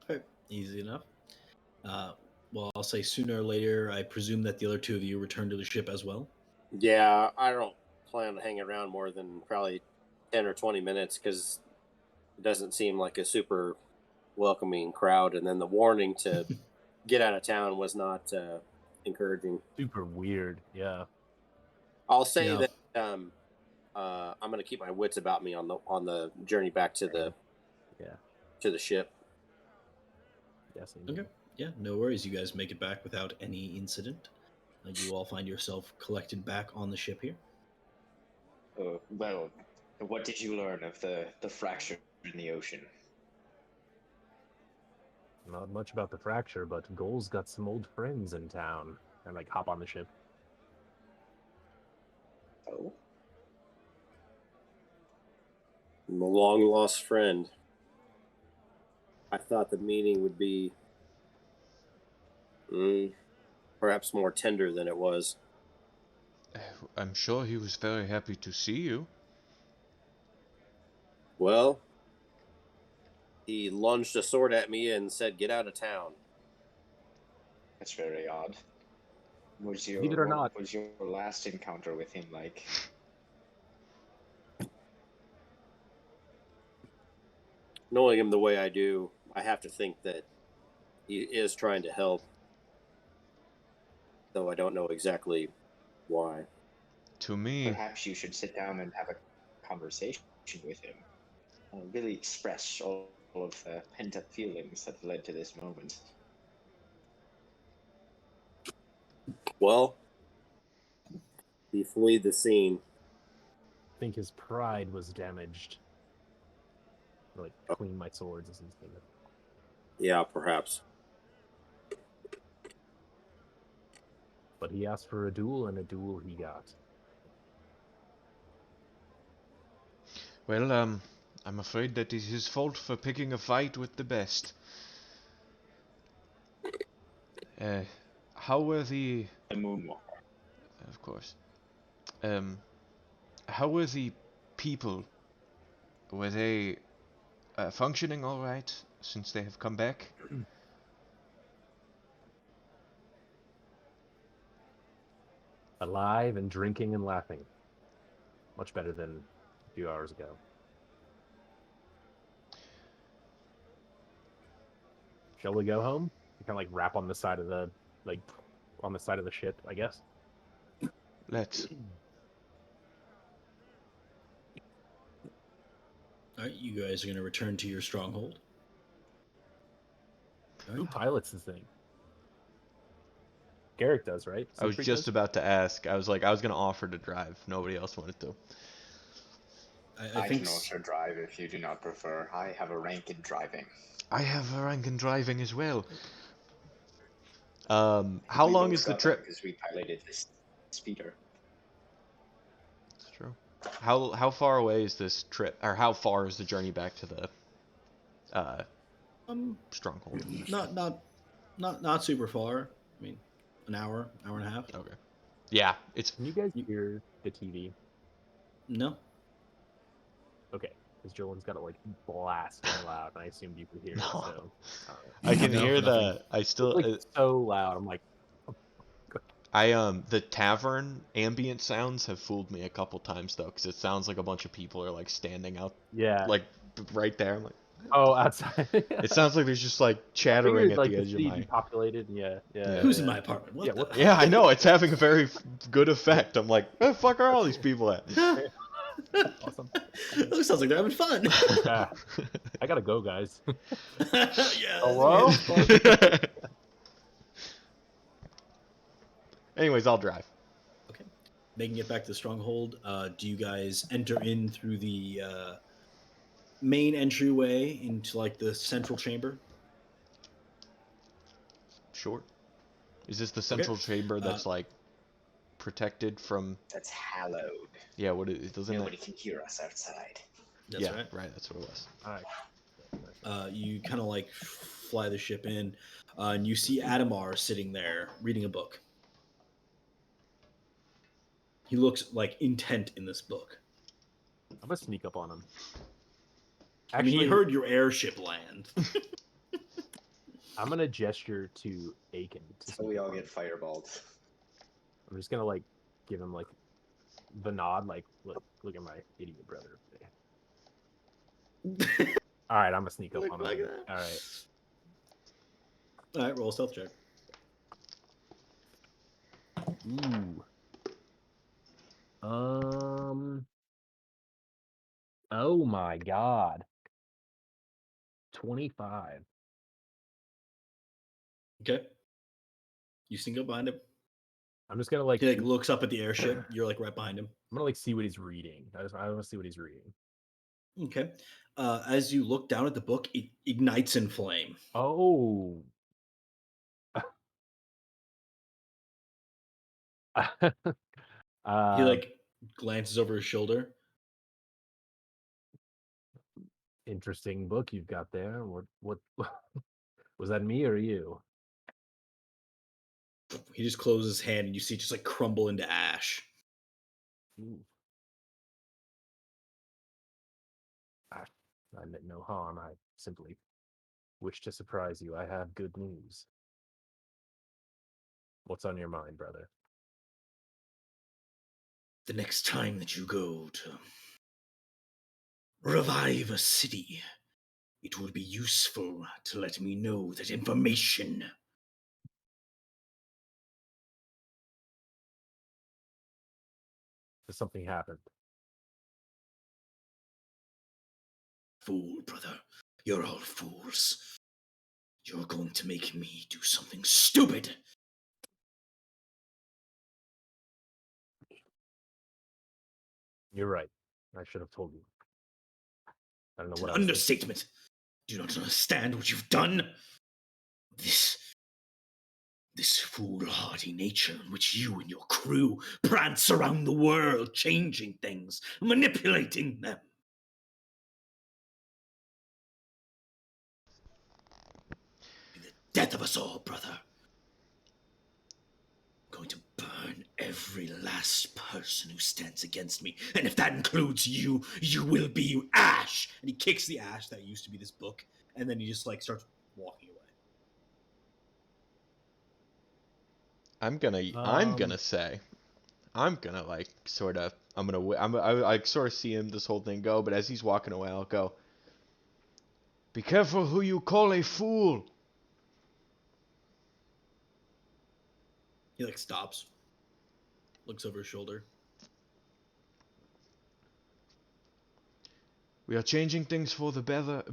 Okay. Easy enough. Well, I'll say sooner or later, I presume that the other two of you return to the ship as well. Yeah, I don't plan on hanging around more than probably 10 or 20 minutes because it doesn't seem like a super welcoming crowd. And then the warning to get out of town was not encouraging. Super weird. Yeah. I'll say Yeah. that I'm going to keep my wits about me on the journey back to the ship. Yes. Okay. Yeah, no worries. You guys make it back without any incident. You all find yourself collected back on the ship here. Well, what did you learn of the fracture in the ocean? Not much about the fracture, but Goal's got some old friends in town. And like hop on the ship. Oh? I'm a long lost friend. I thought the meeting would be perhaps more tender than it was. I'm sure he was very happy to see you. Well, he lunged a sword at me and said, "Get out of town." That's very odd. What Believe it or not. was your last encounter with him like? Knowing him the way I do, I have to think that he is trying to help, though I don't know exactly why. To me, Perhaps you should sit down and have a conversation with him. Really express all of the pent-up feelings that led to this moment. Well, he fled the scene. I think his pride was damaged. Like, clean my swords as he's thinking. Yeah, perhaps. But he asked for a duel, and a duel he got. well, I'm afraid that is his fault for picking a fight with the best. How were the... The moonwalker. Of course. How were the people? Were they functioning all right since they have come back? Alive and drinking and laughing. Much better than a few hours ago. Shall we go home? We kind of like wrap on the side of the ship, I guess. Let's. All right, you guys are going to return to your stronghold. All Who right. pilots this thing? Garrick does, right? I was Siegfried just does? about to ask. I was gonna offer to drive. Nobody else wanted to. I think can also drive if you do not prefer. I have a rank in driving. I have a rank in driving as well. How long is the trip? Because we piloted this speeder. That's true. How far away is this trip, or how far is the journey back to the stronghold? Not super far. I mean, an hour and a half. Okay. Yeah, it's. Can you guys hear the TV? No. Okay, because Jolen's got it like blasting loud, and I assumed you could hear it. So I can No, hear nothing. I still. It's like so loud. I'm like, The tavern ambient sounds have fooled me a couple times though, because it sounds like a bunch of people are like standing out, yeah. like right there. I'm like, Oh, outside. it sounds like there's just like chattering figured, at like, the edge of city my. depopulated. Yeah. Who's in my apartment? What Yeah, the? what the- Yeah, I know it's having a very good effect. I'm like, where the fuck are all these people at? Awesome. That sounds like they're having fun. Yeah. I gotta go, guys. Yeah. Hello? Anyways, I'll drive. Okay. Making it back to the stronghold, do you guys enter in through the main entryway into like the central chamber? Sure. Is this the central chamber that's like protected from? That's hallowed. Yeah. What it doesn't. Nobody can hear us outside. That's Yeah. right. Right. That's what it was. All right. You kind of like fly the ship in, and you see Adamar sitting there reading a book. He looks like intent in this book. I'm gonna sneak up on him. I mean, he heard your airship land. I'm gonna gesture to Aiken. So we all get fireballed. I'm just gonna like give him like the nod, like look at my idiot brother. All right, I'm gonna sneak up Look on him. like that. All right. All right, roll a stealth check. Ooh. Oh my god. 25. Okay. You sneak up behind him. I'm just gonna like. He like looks up at the airship. You're like right behind him. I'm gonna like see what he's reading. I want to see what he's reading. Okay. As you look down at the book, it ignites in flame. Oh. He like glances over his shoulder. Interesting book you've got there. What was that, me or you? He just closes his hand, and you see it just like crumble into ash. Ooh. I meant no harm. I simply wish to surprise you. I have good news. What's on your mind, brother? The next time that you go to revive a city, it would be useful to let me know that information. Has something happened? Fool, brother. You're all fools. You're going to make me do something stupid. You're right. I should have told you. I don't know It's what an I was understatement. Do you not understand what you've done? This foolhardy nature in which you and your crew prance around the world, changing things, manipulating them. death of us all, brother. I'm going to burn every last person who stands against me. And if that includes you, you will be ash. And he kicks the ash that used to be this book, and then he just like starts walking away. I'm gonna say, I'm gonna like sort of, I sort of see him this whole thing go, but as he's walking away, I'll go, be careful who you call a fool. He like stops, looks over his shoulder. We are changing things for the better,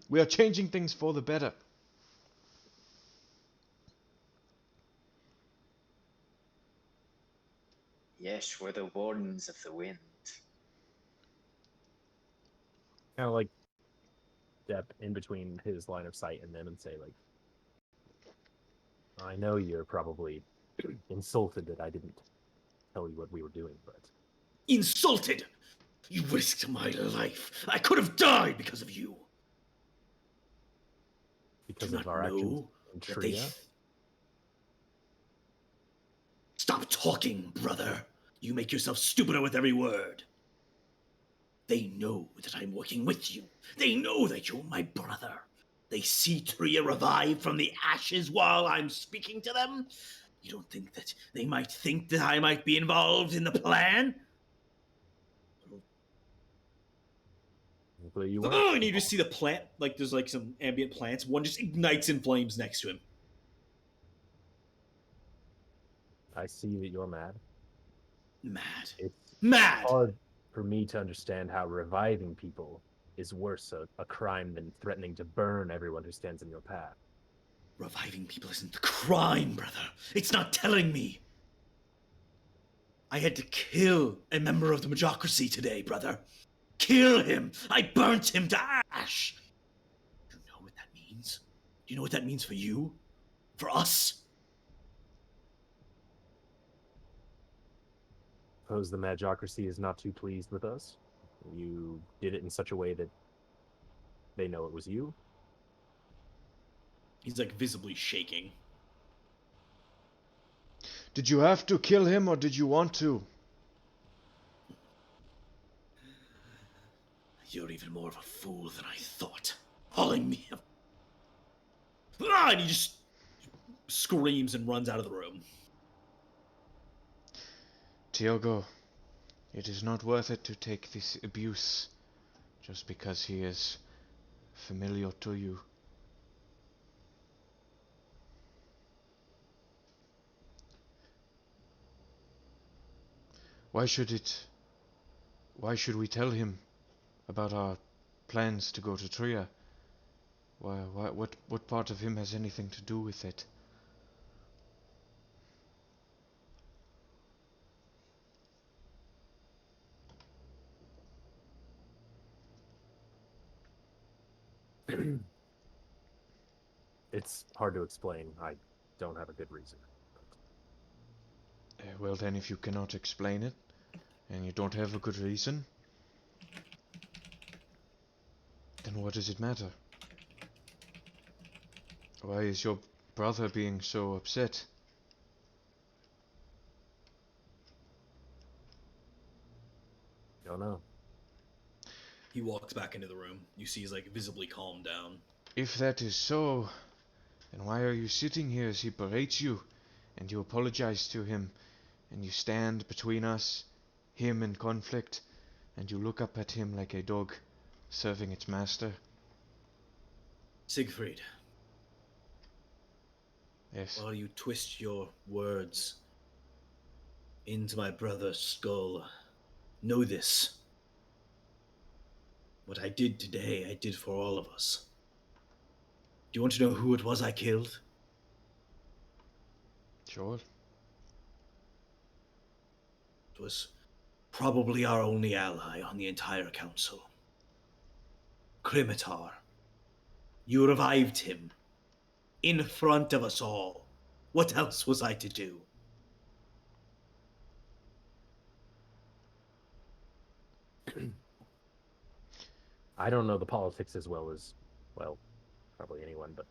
we are changing things for the better. Yes, we're the wardens of the wind. Kind of like step in between his line of sight and them and say, like, I know you're probably insulted that I didn't tell you what we were doing, but Insulted! You risked my life. I could have died because of you. because Do of not our actions know in that they... Tria, Stop talking, brother. You make yourself stupider with every word. They know that I'm working with you. They know that you're my brother. They see Tria revive from the ashes while I'm speaking to them. You don't think that they might think that I might be involved in the plan? hopefully you Oh, weren't. and you just see the plant, like there's like some ambient plants. One just ignites in flames next to him. I see that you're mad. Mad. It's Mad! hard for me to understand how reviving people is worse a crime than threatening to burn everyone who stands in your path. Reviving people isn't the crime, brother. It's not telling me. I had to kill a member of the Majocracy today, brother. Kill him! I burnt him to ash! Do you know what that means? Do you know what that means for you? For us? Suppose the Magocracy is not too pleased with us. You did it in such a way that they know it was you. He's like visibly shaking. Did you have to kill him or did you want to? You're even more of a fool than I thought. Calling me a... Ah! And he just screams and runs out of the room. Tiogo, it is not worth it to take this abuse just because he is familiar to you. Why should we tell him about our plans to go to Tria? What part of him has anything to do with it? It's hard to explain. I don't have a good reason. Well then, if you cannot explain it, and you don't have a good reason, then what does it matter? Why is your brother being so upset? Don't know. He walks back into the room. You see he's like visibly calmed down. If that is so, then why are you sitting here as he berates you, and you apologize to him, and you stand between us, him in conflict, and you look up at him like a dog serving its master? Siegfried, Yes. while you twist your words into my brother's skull, know this. What I did today, I did for all of us. Do you want to know who it was I killed? Sure. It was probably our only ally on the entire council. Krimitar. You revived him. In front of us all. What else was I to do? I don't know the politics as well as, well, probably anyone, but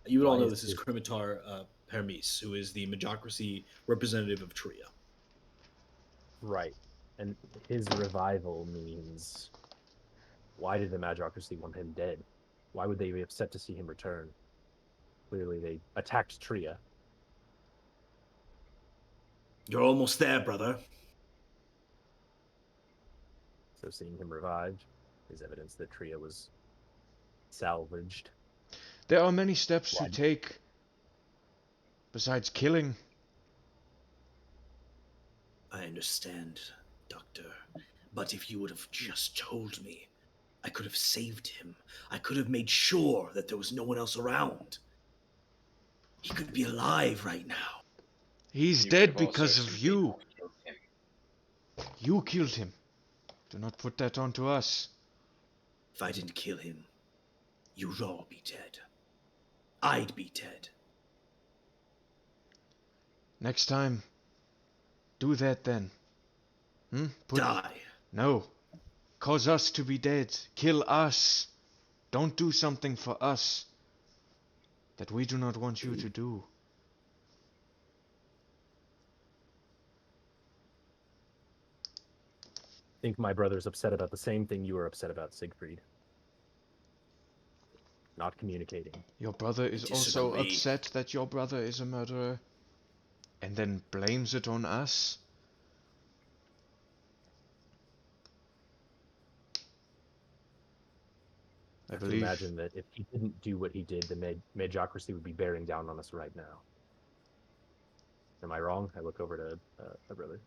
You would all Why know is this is his- Crimitar Hermes, who is the Majocracy representative of Tria. Right. And his revival means, why did the Magocracy want him dead? Why would they be upset to see him return? Clearly they attacked Tria. You're almost there, brother. So seeing him revived is evidence that Tria was salvaged. There are many steps Why? to take besides killing. I understand, Doctor. But if you would have just told me, I could have saved him. I could have made sure that there was no one else around. He could be alive right now. He's You dead could have also because of simply you. not killed him. You killed him. Do not put that onto us. If I didn't kill him, you'd all be dead. I'd be dead. Next time, do that then. Die. No. Cause us to be dead. Kill us. Don't do something for us that we do not want you to do. I think my brother's upset about the same thing you were upset about, Siegfried. Not communicating. Your brother is also disagree. upset that your brother is a murderer and then blames it on us. I I can believe imagine that if he didn't do what he did, the Magocracy would be bearing down on us right now. Am I wrong? I look over to my brother.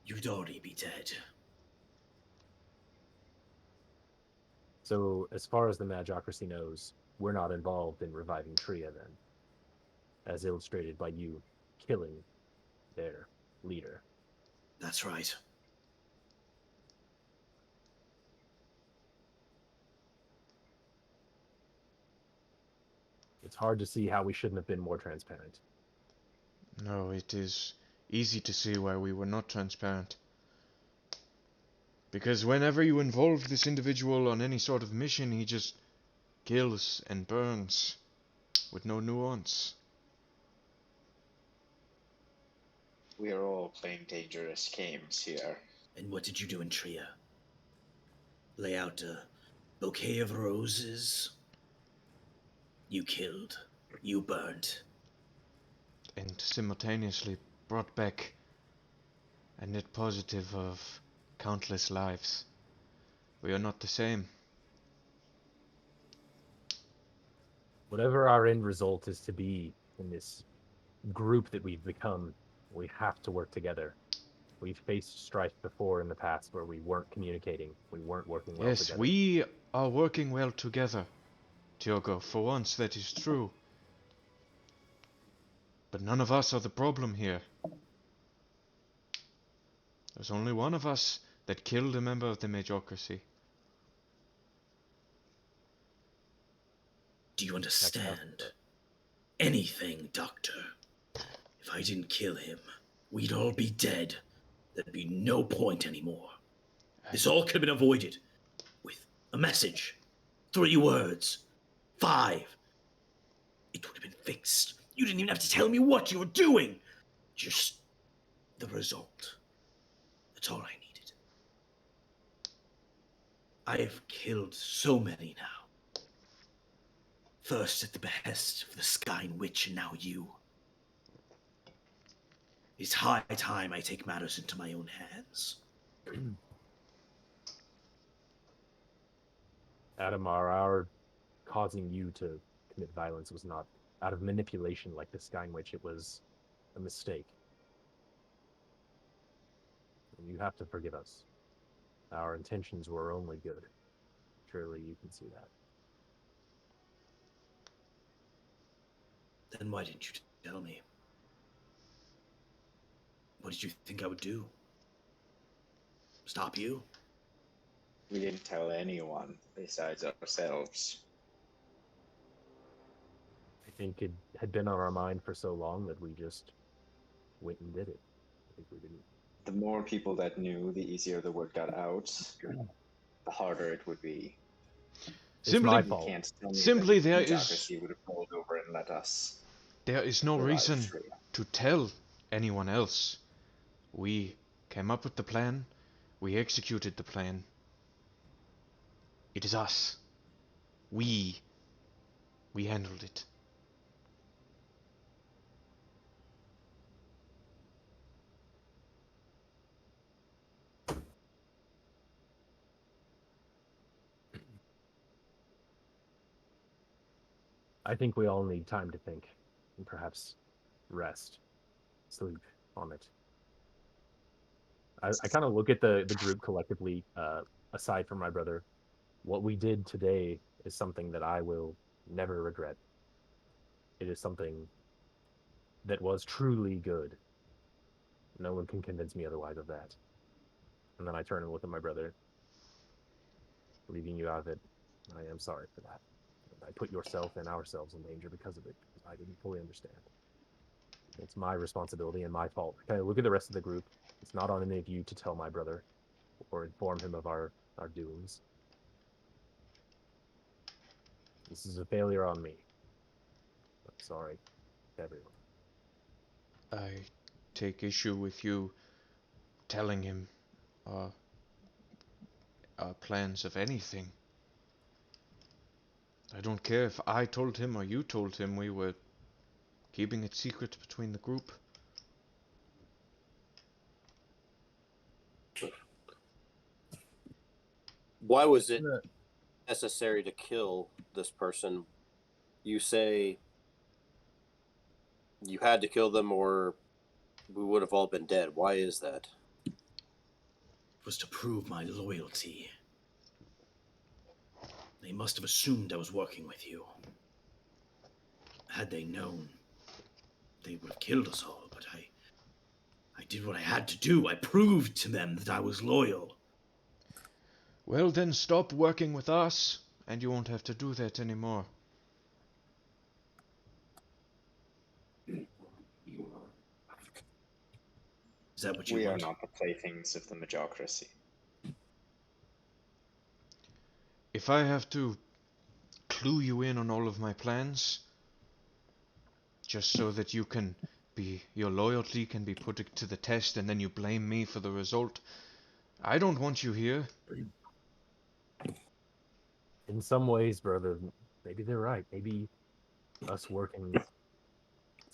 You'd already be dead. So, as far as the Magocracy knows, we're not involved in reviving Tria then, as illustrated by you killing their leader. That's right. It's hard to see how we shouldn't have been more transparent. no, it is easy to see why we were not transparent. Because whenever you involve this individual on any sort of mission, he just kills and burns with no nuance. We are all playing dangerous games here. And what did you do in Tria? Lay out a bouquet of roses? You killed. You burned. And simultaneously brought back a net positive of countless lives. We are not the same. Whatever our end result is to be in this group that we've become, we have to work together. We've faced strife before in the past where we weren't communicating, we weren't working well Yes, together. we are working well together, Tiogo. For once, that is true. But none of us are the problem here. There's only one of us that killed a member of the Majocracy. Do you understand? Anything, Doctor. If I didn't kill him, we'd all be dead. There'd be no point anymore. This all could have been avoided with a message. 3 words. 5. It would have been fixed. You didn't even have to tell me what you were doing. Just the result. That's all I needed. I have killed so many now. First at the behest of the Skyne Witch, and now you. It's high time I take matters into my own hands. Adam, our causing you to commit violence was not out of manipulation like the Sky Witch. It was a mistake. And you have to forgive us. Our intentions were only good. Surely you can see that. Then why didn't you tell me? What did you think I would do? Stop you? We didn't tell anyone besides ourselves. I think it had been on our mind for so long that we just went and did it. I think we didn't. The more people that knew, the easier the word got out, the harder it would be. It's my You fault. can't tell me Simply that there is Majocracy would have rolled over and let us no revive reason Shreya. to tell anyone else. We came up with the plan. We executed the plan. It is us. We handled it. I think we all need time to think and perhaps rest, sleep on it. I kind of look at the group collectively, aside from my brother. What we did today is something that I will never regret. It is something that was truly good. No one can convince me otherwise of that. And then I turn and look at my brother, leaving you out of it. I am sorry for that. I put yourself and ourselves in danger because of it, because I didn't fully understand. It's my responsibility and my fault. Okay, look at the rest of the group. It's not on any of you to tell my brother or inform him of our doings. This is a failure on me. I'm sorry to everyone. I take issue with you telling him our plans of anything. I don't care if I told him or you told him. We were keeping it secret between the group. Why was it necessary to kill this person? You say you had to kill them or we would have all been dead. Why is that? It was to prove my loyalty. They must have assumed I was working with you. Had they known, they would have killed us all, but I did what I had to do. I proved to them that I was loyal. Well, then stop working with us, and you won't have to do that anymore. Is that what you We want? are not the playthings of the Majocracy. If I have to clue you in on all of my plans, just so that your loyalty can be put to the test and then you blame me for the result, I don't want you here. In some ways, brother, maybe they're right. Maybe us working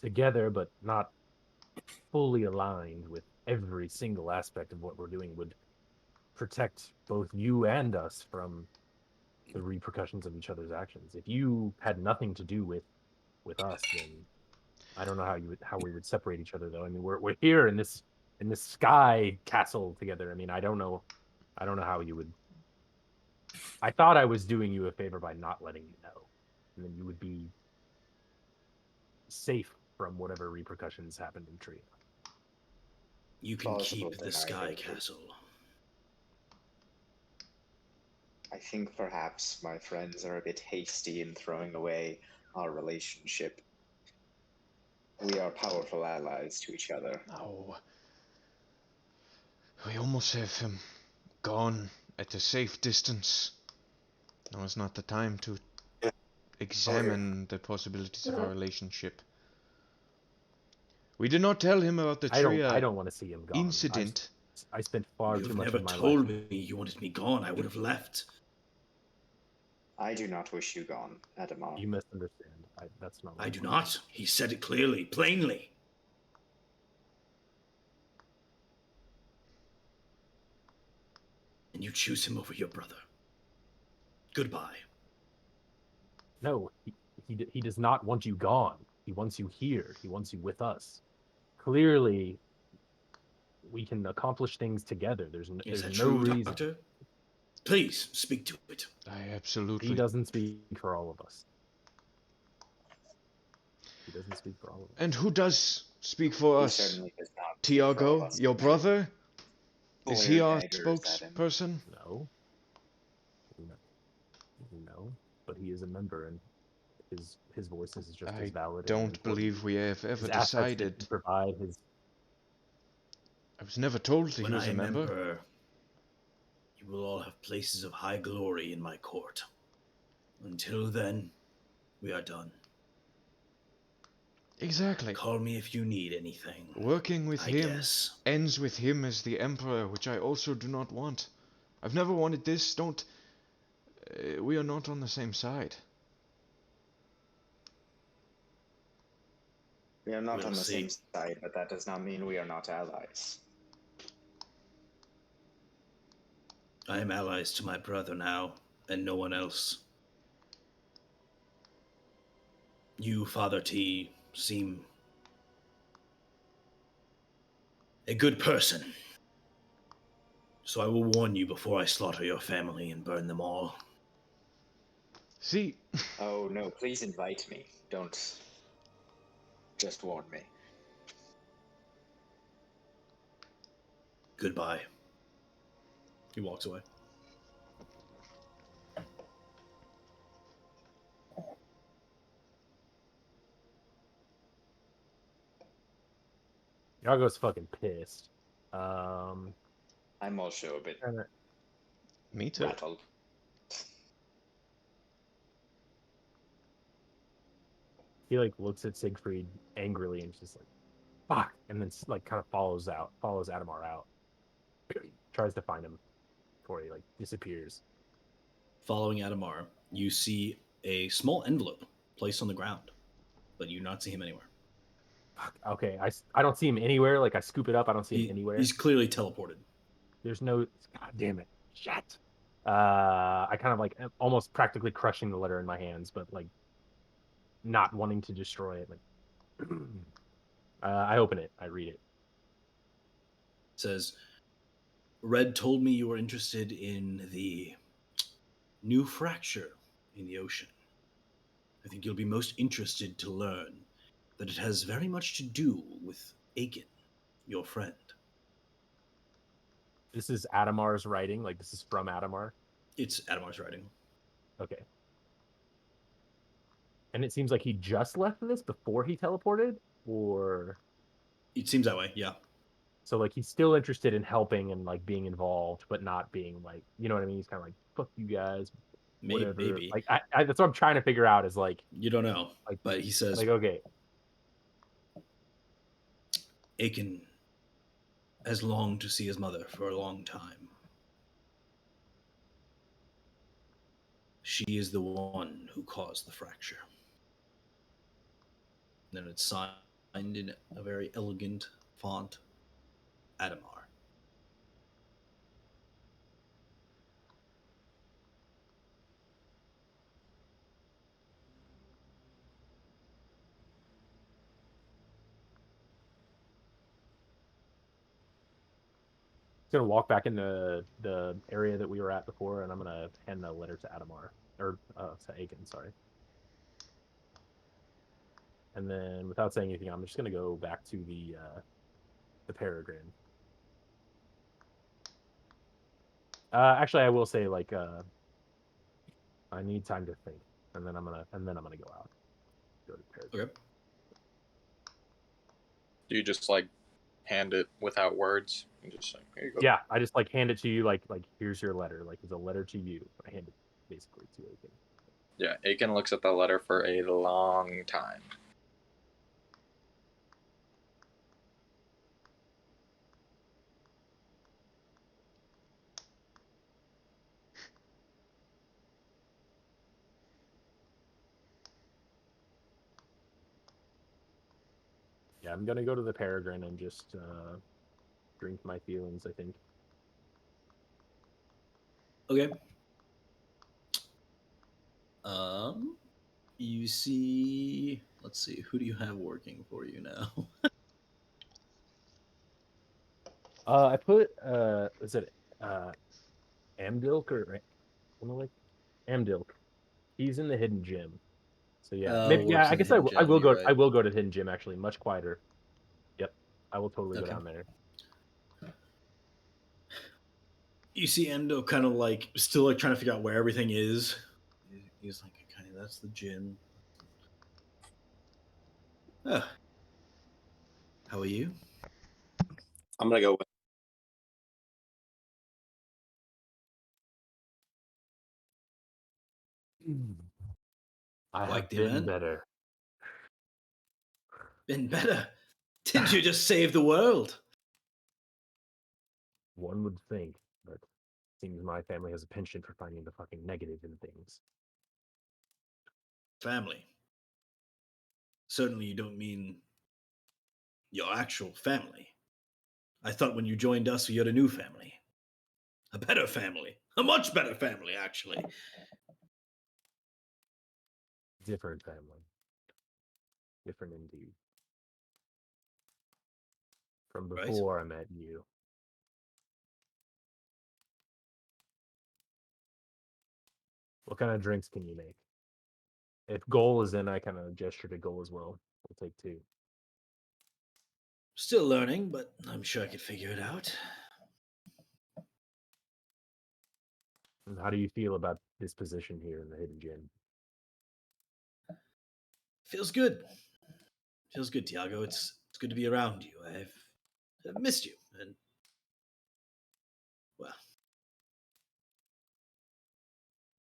together, but not fully aligned with every single aspect of what we're doing, would protect both you and us from the repercussions of each other's actions. If you had nothing to do with us, then I don't know how we would separate each other, though. I mean, we're here in this sky castle together. I mean, I don't know how you would. I thought I was doing you a favor by not letting you know, and then you would be safe from whatever repercussions happened in Tria. You can Plausible keep the than Sky either. Castle. I think perhaps my friends are a bit hasty in throwing away our relationship. We are powerful allies to each other. Oh, we almost have him gone at a safe distance. Now is not the time to examine the possibilities of our relationship. We did not tell him about the I Tria don't want to see him gone. incident. I spent far You've too much never of my told life. me you wanted me gone. I would have left. I do not wish you gone, Adamar. You misunderstand. That's not. I do not. He said it clearly, plainly. And you choose him over your brother. Goodbye. No, he does not want you gone. He wants you here. He wants you with us. Clearly, we can accomplish things together. Is there's that no true, reason. Doctor? Please, speak to it. I absolutely. He doesn't speak for all of us. He doesn't speak for all of us. And who does speak for He us? certainly does not speak for all of Tiago, us. your brother? Is he our Daggers at him. spokesperson? No. But he is a member, and his voice is just as I valid. don't believe we have ever decided. To provide his. I was never told that When he was I a am member. emperor, you will all have places of high glory in my court. Until then, we are done. Exactly. Call me if you need anything. Working with I him guess. ends with him as the Emperor, which I also do not want. I've never wanted this. Don't. We are not on the same side. We are not We'll on the see. same side, but that does not mean we are not allies. I am allies to my brother now, and no one else. You, Father T, seem a good person. So I will warn you before I slaughter your family and burn them all. See, Oh no, please invite me. Don't just warn me. Goodbye. He walks away. Yago's fucking pissed. I'm also a bit Kinda- me too. rattled. he like looks at Siegfried angrily and just like, fuck, and then like kind of follows Adamar out. Tries to find him before he like disappears. Following Adamar, you see a small envelope placed on the ground, but you do not see him anywhere. Fuck, okay, I don't see him anywhere. Like I scoop it up, I don't see him anywhere. He's clearly teleported. There's no. God damn it! Shit. I kind of like am almost practically crushing the letter in my hands, but like not wanting to destroy it. Like, I open it. I read it. It says, Red told me you were interested in the new fracture in the ocean. I think you'll be most interested to learn that it has very much to do with Aiken, your friend. This is Adamar's writing. Like this is from Adamar. It's Adamar's writing. Okay. And it seems like he just left this before he teleported, or It seems that way, yeah. so like he's still interested in helping and like being involved, but not being like, you know what I mean? He's kind of like, fuck you guys, whatever. Maybe. Like I that's what I'm trying to figure out is like, You don't know. like, But he says, like okay, Aiken has longed to see his mother for a long time. She is the one who caused the fracture. And then it's signed in a very elegant font, Adamar. gonna walk back in the area that we were at before, and I'm gonna hand the letter to Adamar or to Aiken, sorry. And then, without saying anything, I'm just gonna go back to the Peregrine. Actually, I will say like I need time to think, and then I'm gonna go out. Go to Peregrine. Okay. Do you just like hand it without words and just like, here you go? Yeah, I just like hand it to you, like here's your letter, like it's a letter to you. I hand it basically to Aiken. Yeah, Aiken looks at the letter for a long time. Yeah, I'm gonna go to the Peregrine and just drink my feelings, I think. Okay. You see, let's see, who do you have working for you now? I put is it Amdilk or like Amdilk? He's in the hidden gym. So yeah, maybe yeah. Works I in the guess hidden I gem, will you're go. right. I will go to the hidden gym actually. Much quieter. Yep, I will totally go Okay. down there. You see Endo kind of like still like trying to figure out where everything is. He's like, okay, that's the gym. Oh. How are you? I'm gonna go with I Quite have the been event. better. Been better. Didn't you just save the world? One would think, but seems my family has a penchant for finding the fucking negative in things. Family. Certainly you don't mean your actual family. I thought when you joined us, you had a new family. A better family. A much better family, actually. Different family. Different indeed. From Right? before I met you. What kind of drinks can you make? If goal is in, I kind of gesture to goal as well. We'll take 2. Still learning, but I'm sure I could figure it out. And how do you feel about this position here in the Hidden Gem? Feels good. Feels good, Tiago. It's good to be around you. I've missed you, and well,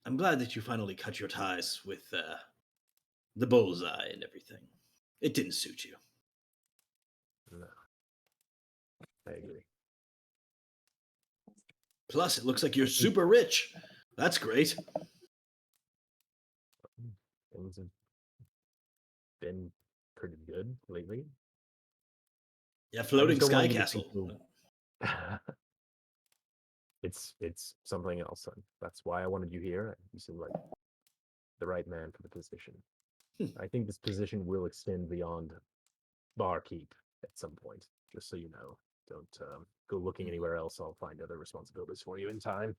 I'm glad that you finally cut your ties with the bullseye and everything. It didn't suit you. No. I agree. Plus, it looks like you're super rich. That's great. Things have been pretty good lately. Yeah, floating don't want sky you to castle. think it's something else, son. That's why I wanted you here. You seem like the right man for the position. I think this position will extend beyond barkeep at some point. Just so you know, don't go looking anywhere else. I'll find other responsibilities for you in time.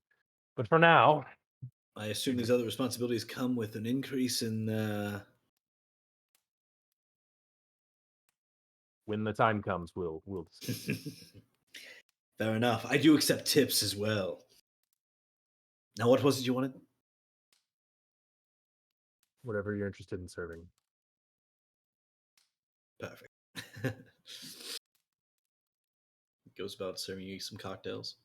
But for now, I assume these other responsibilities come with an increase in. when the time comes, we'll discuss. Fair enough. I do accept tips as well. Now, what was it you wanted? Whatever you're interested in serving. Perfect. Goes about serving you some cocktails.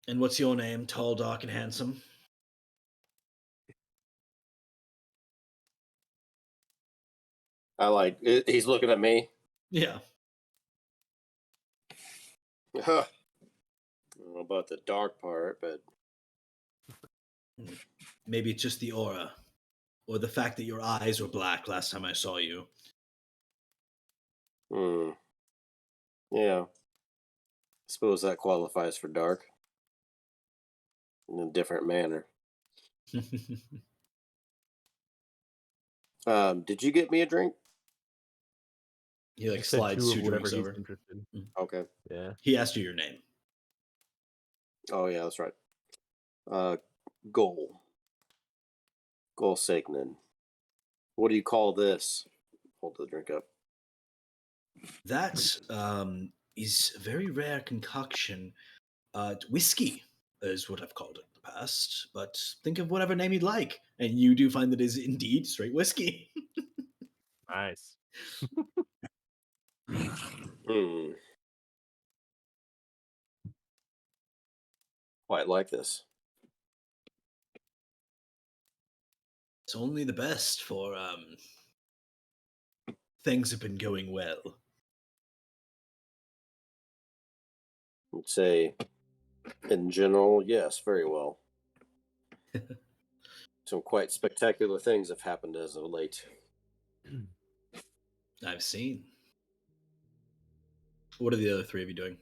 And what's your name? Tall, dark, and handsome. I like it. He's looking at me. Yeah. Huh. I don't know about the dark part, but Maybe it's just the aura. Or the fact that your eyes were black last time I saw you. Yeah. Suppose that qualifies for dark in a different manner. Did you get me a drink? He like Just said slides 2 two of whatever drinks he's over. interested. Okay. Yeah. He asked you your name. Oh yeah, that's right. Goal Signan. What do you call this? Hold the drink up. That is a very rare concoction. Whiskey is what I've called it in the past, but think of whatever name you'd like. And you do find that it is indeed straight whiskey. Nice. Quite like this. It's only the best for things have been going well. I'd say, in general, yes, very well. Some quite spectacular things have happened as of late. I've seen. What are the other 3 of you doing?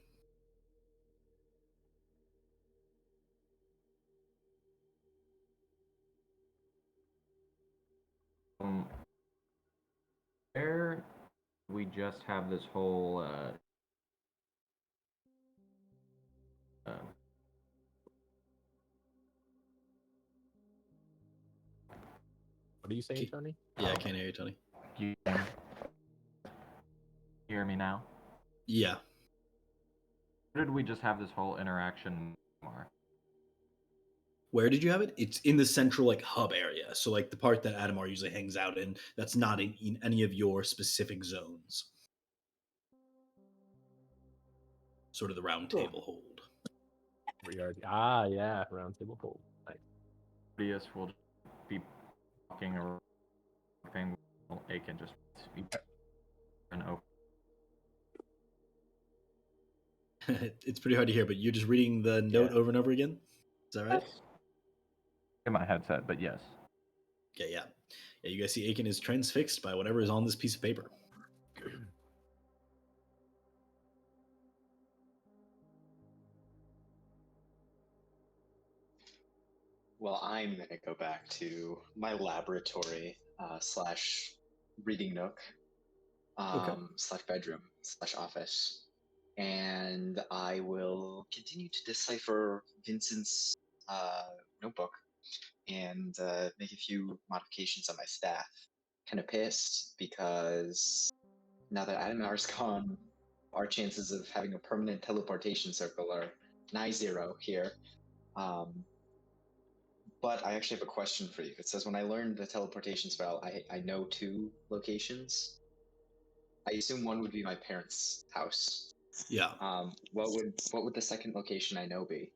Where we just have this whole What are you saying, Tony? Yeah, I can't hear you, Tony. you hear me now? Yeah. Where did we just have this whole interaction more? Where did you have it? It's in the central like hub area. So like the part that Adamar usually hangs out in, that's not in any of your specific zones. Sort of the round table hold. Yeah, round table pool. Nice. Proteus will be walking around thing. Aiken just and open. It's pretty hard to hear, but you're just reading the note Yeah. over and over again. Is that right? In my headset, but yes. Okay, yeah. Yeah, you guys see Aiken is transfixed by whatever is on this piece of paper. Well, I'm going to go back to my laboratory slash reading nook Okay. slash bedroom slash office. And I will continue to decipher Vincent's notebook and make a few modifications on my staff. Kind of pissed because now that Adamar's gone, our chances of having a permanent teleportation circle are nigh zero here. But I actually have a question for you. It says when I learned the teleportation spell, I know 2 locations. I assume one would be my parents' house. Yeah. What would the second location I know be?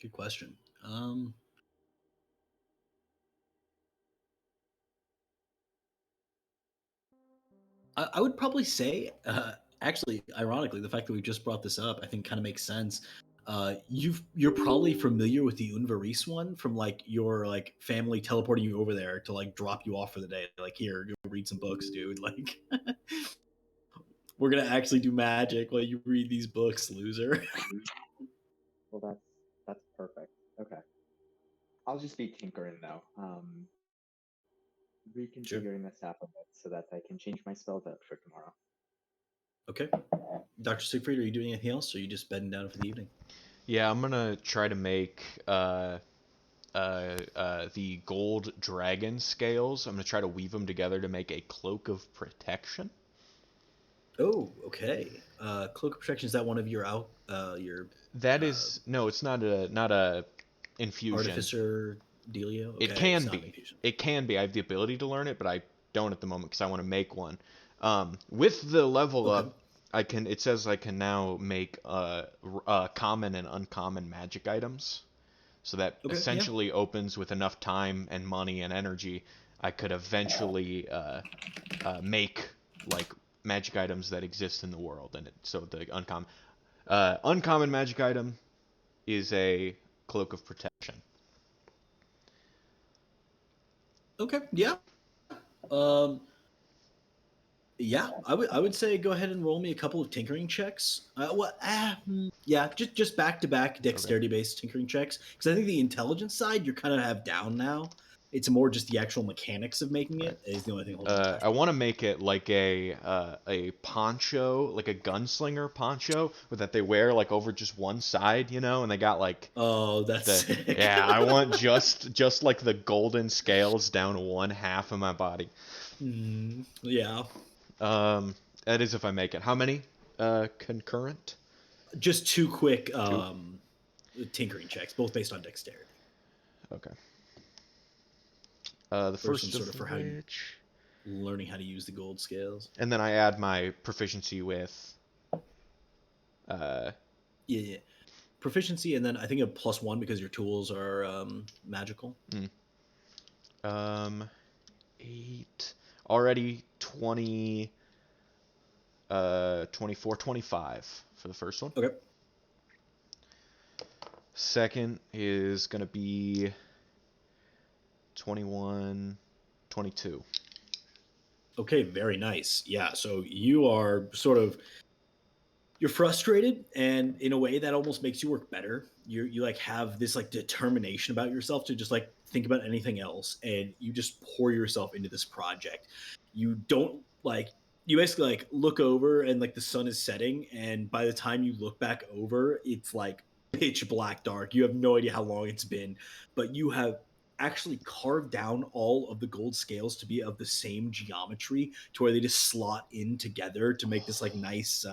Good question. I would probably say, actually, ironically, the fact that we just brought this up, I think, kind of makes sense. You're probably familiar with the Unvaris one from like your like family teleporting you over there to like drop you off for the day. Like, here, go read some books, dude. Like, we're gonna actually do magic while you read these books, loser. Well, that's perfect. Okay, I'll just be tinkering though. Sure. Reconfiguring this app a bit so that I can change my spells out for tomorrow. Okay. Dr. Siegfried, are you doing anything else, or are you just bedding down for the evening? Yeah, I'm gonna try to make the gold dragon scales. I'm gonna try to weave them together to make a cloak of protection. Oh, okay. Cloak of Protection, is that one of your your That is no, it's not a infusion. artificer dealio? Okay, It can it's not an be. infusion. It can be. I have the ability to learn it, but I don't at the moment because I want to make one. With the level Okay. up, I can. It says I can now make common and uncommon magic items. So that Okay, yeah. essentially opens with enough time and money and energy. I could eventually make like magic items that exist in the world, and so the uncommon magic item is a cloak of protection. Okay, yeah. Um, yeah, I would say go ahead and roll me a couple of tinkering checks. Yeah, just back to back dexterity based tinkering checks because I think the intelligence side you kind of have down now. It's more just the actual mechanics of making it is the only thing holding me back. I want to make it like a poncho, like a gunslinger poncho, that they wear like over just one side, you know, and they got like Oh, that's sick. yeah. I want just like the golden scales down one half of my body. Yeah. That is if I make it. How many concurrent? Just 2 quick Two. tinkering checks, both based on dexterity. Okay. The First first one's sort of of for how you which, learning how to use the gold scales. and then I add my proficiency with. Yeah. Proficiency, and then I think a +1 because your tools are magical. 8 already 20 24 25 for the first one. Okay. Second is going to be 21 22. Okay, very nice. Yeah, so you are you're frustrated, and in a way that almost makes you work better. You like have this like determination about yourself to just like think about anything else, and you just pour yourself into this project. You don't like you basically like look over and like the sun is setting, and by the time you look back over, it's like pitch black dark. You have no idea how long it's been, but you have actually carved down all of the gold scales to be of the same geometry to where they just slot in together to make this like nice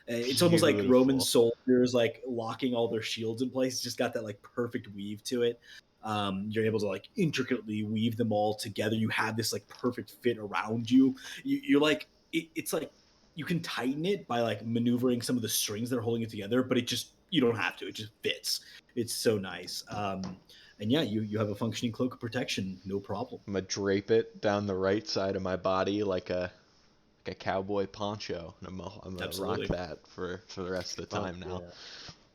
it's almost like Roman Beautiful. soldiers like locking all their shields in place. It's just got that like perfect weave to it. You're able to like intricately weave them all together. You have this like perfect fit around you. You're like it's like you can tighten it by like maneuvering some of the strings that are holding it together, but it just you don't have to. It just fits. It's so nice. And yeah, you have a functioning cloak of protection, no problem. I'm gonna drape it down the right side of my body like a cowboy poncho, and I'm gonna Absolutely. rock that for the rest of the time now.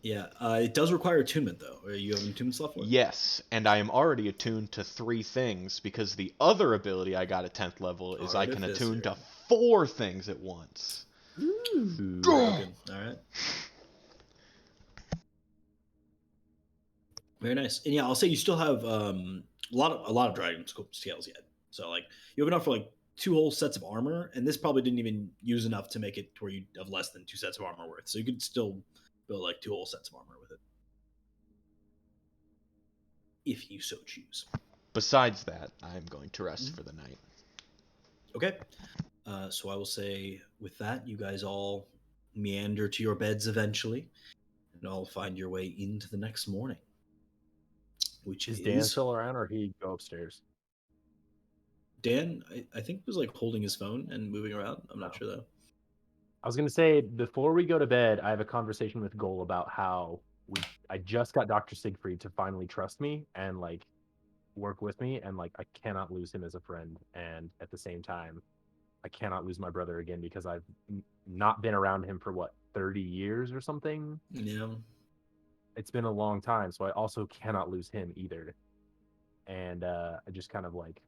Yeah, it does require attunement though. You have an attunement slot for it? Yes, and I am already attuned to 3 things because the other ability I got at 10th level is I can attune to 4 things at once. Ooh, broken. All right. Very nice. And yeah, I'll say you still have a lot of dragon scales yet. So like you have enough for like 2 whole sets of armor, and this probably didn't even use enough to make it to where you have less than 2 sets of armor worth. So you could still build like 2 whole sets of armor with it, if you so choose. Besides that, I'm going to rest for the night. Okay. So I will say with that, you guys all meander to your beds eventually, and all find your way into the next morning. Which is Dan still around, or he go upstairs? Dan, I think was like holding his phone and moving around. I'm not sure though. I was gonna say before we go to bed, I have a conversation with Goal about how I just got Dr. Siegfried to finally trust me and like work with me, and like I cannot lose him as a friend, and at the same time, I cannot lose my brother again because I've not been around him for what 30 years or something. Yeah. It's been a long time, so I also cannot lose him either. And I just kind of like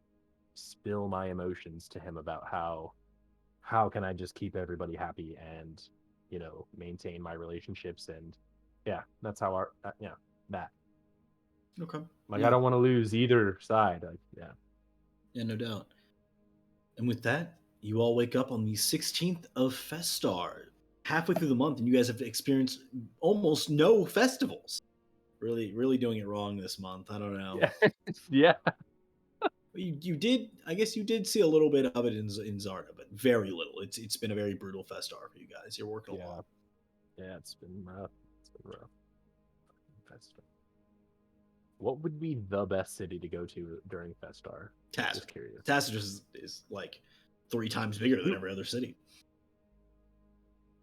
spill my emotions to him about how can I just keep everybody happy and, you know, maintain my relationships. And yeah, that's how that. Okay. Like, I don't want to lose either side. Like, yeah. Yeah, no doubt. And with that, you all wake up on the 16th of Festar, halfway through the month, and you guys have experienced almost no festivals. Really doing it wrong this month. I don't know. Yeah. You did, I guess you did see a little bit of it in Zarda, but very little. It's been a very brutal Festar for you guys. You're working a lot. Yeah, it's been rough. Festar. What would be the best city to go to during Festar? Just curious. Tacitus is like 3 times bigger than every other city.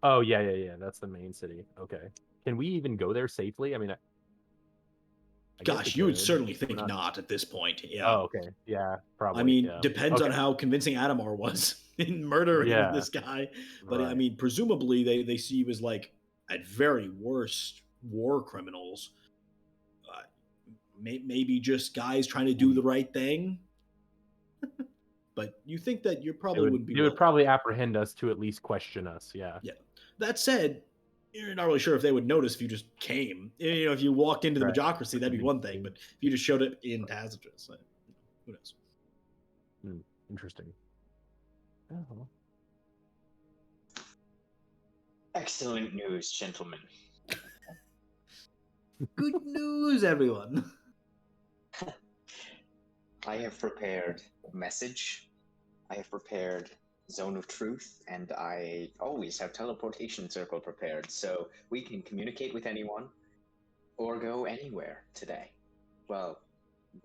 Oh yeah. That's the main city. Okay. Can we even go there safely? I mean, gosh, you would certainly think not at this point. Yeah. Oh, okay. Yeah, probably. I mean, depends on how convincing Adamar was in murdering this guy. But I mean, presumably they see you as like, at very worst, war criminals. Maybe just guys trying to do the right thing. But you think that you probably wouldn't be. They would probably apprehend us to at least question us. Yeah. Yeah. That said, you're not really sure if they would notice if you just came. You know, if you walked into the Magocracy, that'd be one thing. But if you just showed up in Tacitus, who knows? Interesting. Oh. Excellent news, gentlemen. Good news, everyone. I have prepared a message. I have prepared Zone of Truth, and I always have Teleportation Circle prepared, so we can communicate with anyone or go anywhere today. Well,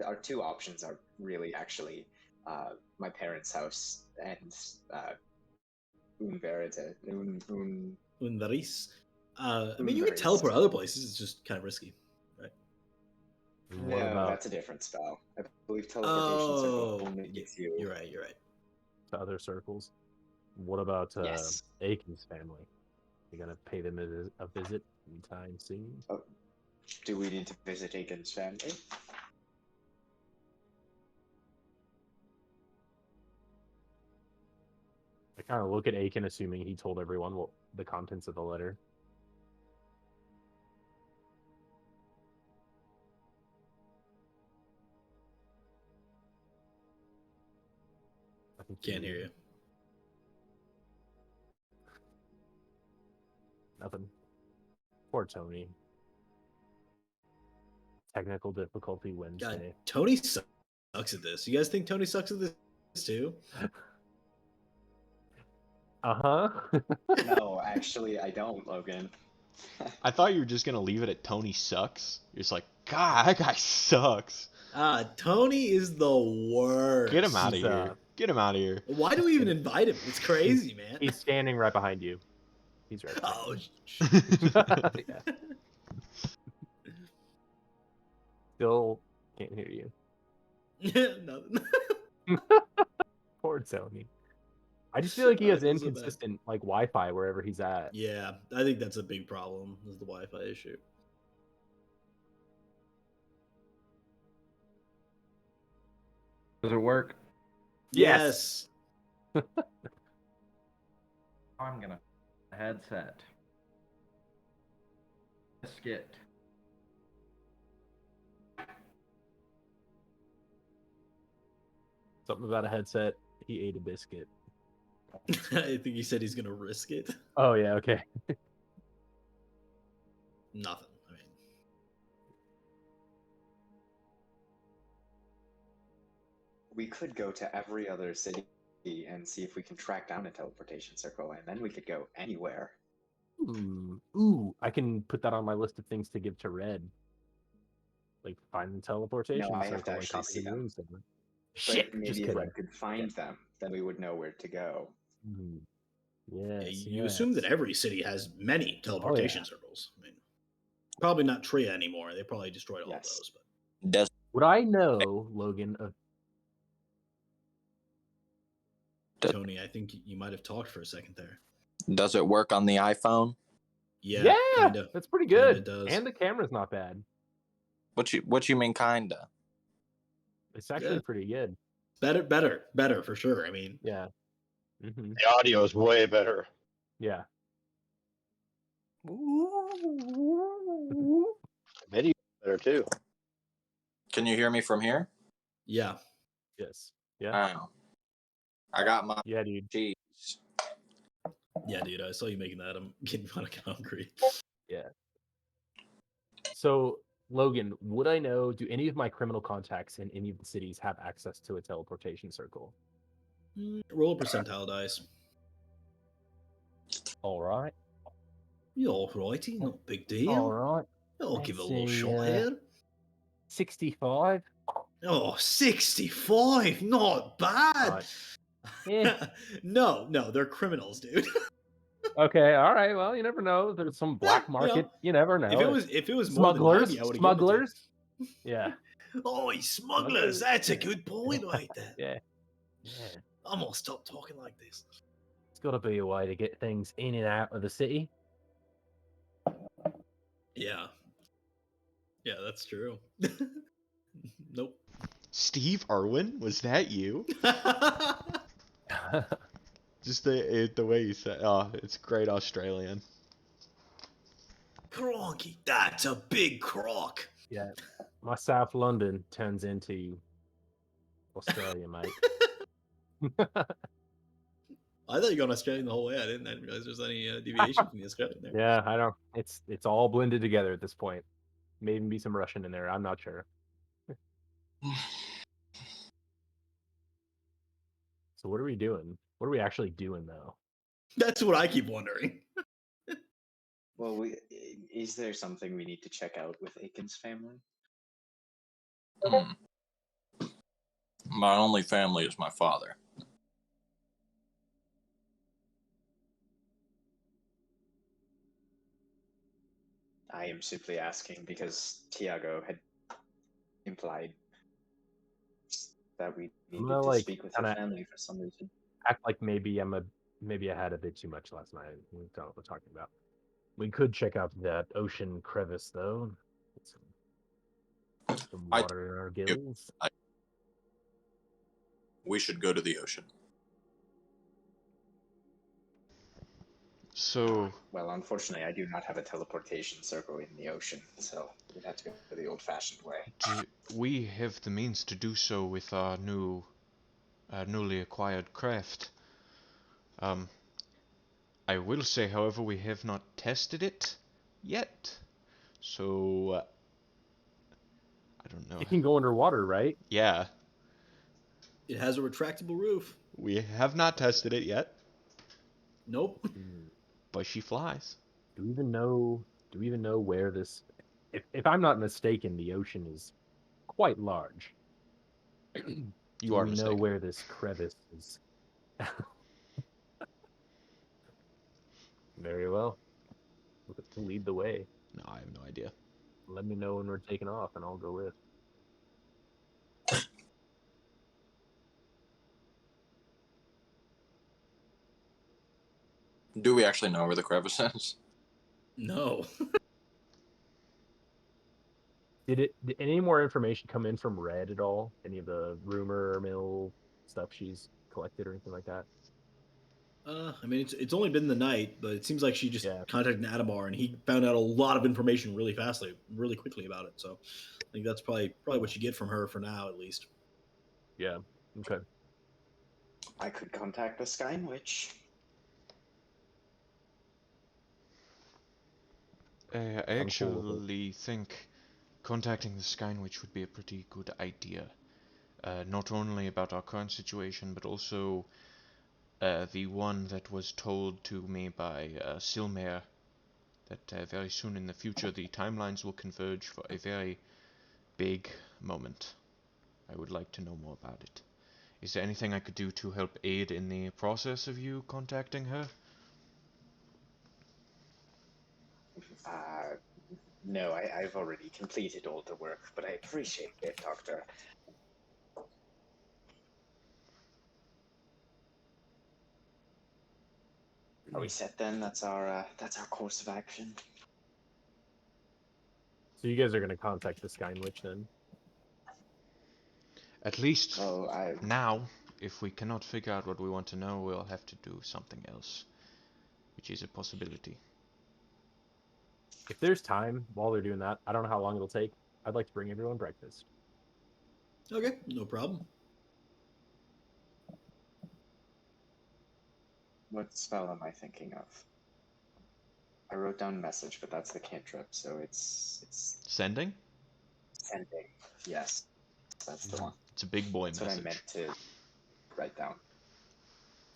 our 2 options are really actually my parents' house and Unvaris. I mean, you can teleport other places. It's just kind of risky, right? No, that's a different spell. I believe Teleportation Circle only gives you... You're right. To other circles. What about Aiken's family? You gonna pay them a visit anytime soon? Oh, do we need to visit Aiken's family? I kind of look at Aiken, assuming he told everyone what the contents of the letter. Can't hear you. Nothing. Poor Tony. Technical difficulty Wednesday. God, Tony sucks at this. You guys think Tony sucks at this too? No, actually, I don't, Logan. I thought you were just gonna leave it at Tony sucks. You're just like, God, that guy sucks. Tony is the worst. Get him out of here. Get him out of here. Why do we even invite him? It's crazy, man. He's standing right behind you. He's right behind you. Still Can't hear you. Nothing. Poor Tony. I just feel like he has This is so bad. inconsistent like Wi-Fi wherever he's at. Yeah, I think that's a big problem. Is the Wi-Fi issue? Does it work? Yes. I'm gonna headset. Skit. Something about a headset. He ate a biscuit. I think he said he's gonna risk it. Oh yeah, okay. Nothing. I mean, We could go to every other city and see if we can track down a teleportation circle, and then we could go anywhere. Ooh, I can put that on my list of things to give to Red. Like find the teleportation No, I have to circle and actually copy see the them. runes there. But Shit, maybe just if kidding. Red could find them, then we would know where to go. Yes, you assume that yes. every city has many teleportation circles. I mean, probably not Tria anymore. They probably destroyed all of Yes. those. But Does Would I know, Logan, of Tony, I think you might have talked for a second there. does it work on the iPhone? Yeah, kinda. that's pretty Kinda good. does. And the camera's not bad. What you mean kinda? It's actually Yeah. pretty good. Better for sure. I mean, Yeah. The audio is way better. Yeah. The video is better too. Can you hear me from here? yeah. Yes. Yeah. Oh. I got my Yeah, dude. cheese. Yeah, dude, I saw you making that. I'm getting kind of hungry. Yeah. So, Logan, would I know, do any of my criminal contacts in any of the cities have access to a teleportation circle? Roll a percentile dice. All right. You're all righty, not a big deal. All right. I'll give it a little Let's see, shot here. 65. Oh, 65, not bad. Right. Yeah. No, they're criminals, dude. Okay. All right. Well, you never know. There's some black You know, market. You never know. If it was more than 90, I would have Smugglers. Yeah. Oh, smugglers. That's a good point right there. Yeah. I'm gonna stop talking like this. It's got to be a way to get things in and out of the city. Yeah, that's true. Nope. Steve Irwin, was that you? Just the way you said, oh, it's great Australian. Cronky, that's a big crock. Yeah. My South London turns into Australia, mate. I thought you were going Australian the whole way. I didn't realize there's any deviation from the Australian there. Yeah, I know. It's all blended together at this point. Maybe be some Russian in there. I'm not sure. So what are we doing? What are we actually doing, though? That's what I keep wondering. Well, is there something we need to check out with Aiken's family? My only family is my father. I am simply asking because Tiago had implied that we needed gonna, to like, speak with your kinda family for some reason. Act like maybe I had a bit too much last night. We don't know what we're talking about. We could check out that ocean crevice, though. Get some water in our gills. We should go to the ocean. So, Well, unfortunately, I do not have a teleportation circle in the ocean, so we'd have to go the old-fashioned way. we have the means to do so with our newly acquired craft. I will say, however, we have not tested it yet, so I don't know. It can go underwater, right? Yeah, It has a retractable roof. we have not tested it yet, Nope. but she flies. Do we even know where this? If I'm not mistaken, the ocean is quite large. You are we mistaken. know where this crevice is. Very well. Look to lead the way. No, I have no idea. Let me know when we're taking off, and I'll go with. Do we actually know where the crevice is? No. Did any more information come in from Red at all? Any of the rumor mill stuff she's collected or anything like that? I mean, it's only been the night, but it seems like she just Yeah. contacted Adamar, and he found out a lot of information really quickly about it. So I think that's probably what you get from her for now, at least. Yeah. Okay. I could contact the Sky Witch. I I'm cool with it. actually think contacting the Skywitch would be a pretty good idea. Not only about our current situation, but also the one that was told to me by Silmare, that very soon in the future the timelines will converge for a very big moment. I would like to know more about it. Is there anything I could do to help aid in the process of you contacting her? No, I've already completed all the work, but I appreciate it, Doctor. Are we set then? That's our course of action. So you guys are going to contact the Skywitch then? At least Oh, now, if we cannot figure out what we want to know, we'll have to do something else, which is a possibility. If there's time while they're doing that, I don't know how long it'll take. I'd like to bring everyone breakfast. Okay, no problem. what spell am I thinking of? I wrote down message, but that's the cantrip, so it's Sending? sending. Yes, that's the one. It's a big boy That's message. what I meant to write down.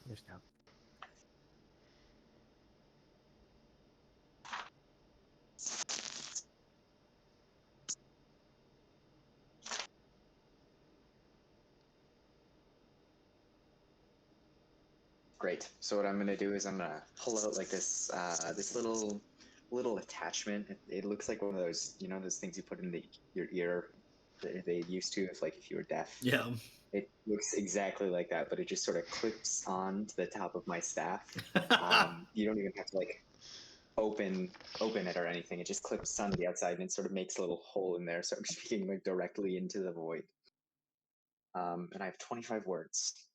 There's down. Great. So what I'm gonna do is I'm gonna pull out like this this little attachment. It looks like one of those, you know, those things you put in your ear that they used to if you were deaf. Yeah. It looks exactly like that, but it just sort of clips on to the top of my staff. You don't even have to like open it or anything. It just clips on the outside and it sort of makes a little hole in there, so I'm speaking like directly into the void. And I have 25 words.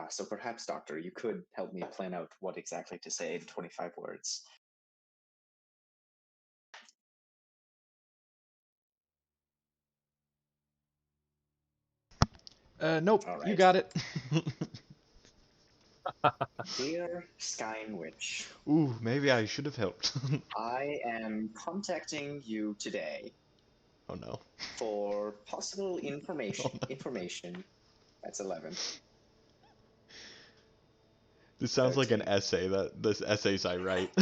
So perhaps, Doctor, you could help me plan out what exactly to say in 25 words. Nope, All you right. got it. Dear Skyn Witch, Ooh, maybe I should have helped. I am contacting you today Oh no. for possible information. Oh, no. Information. That's 11. This sounds like an 13. essay, this essays I write.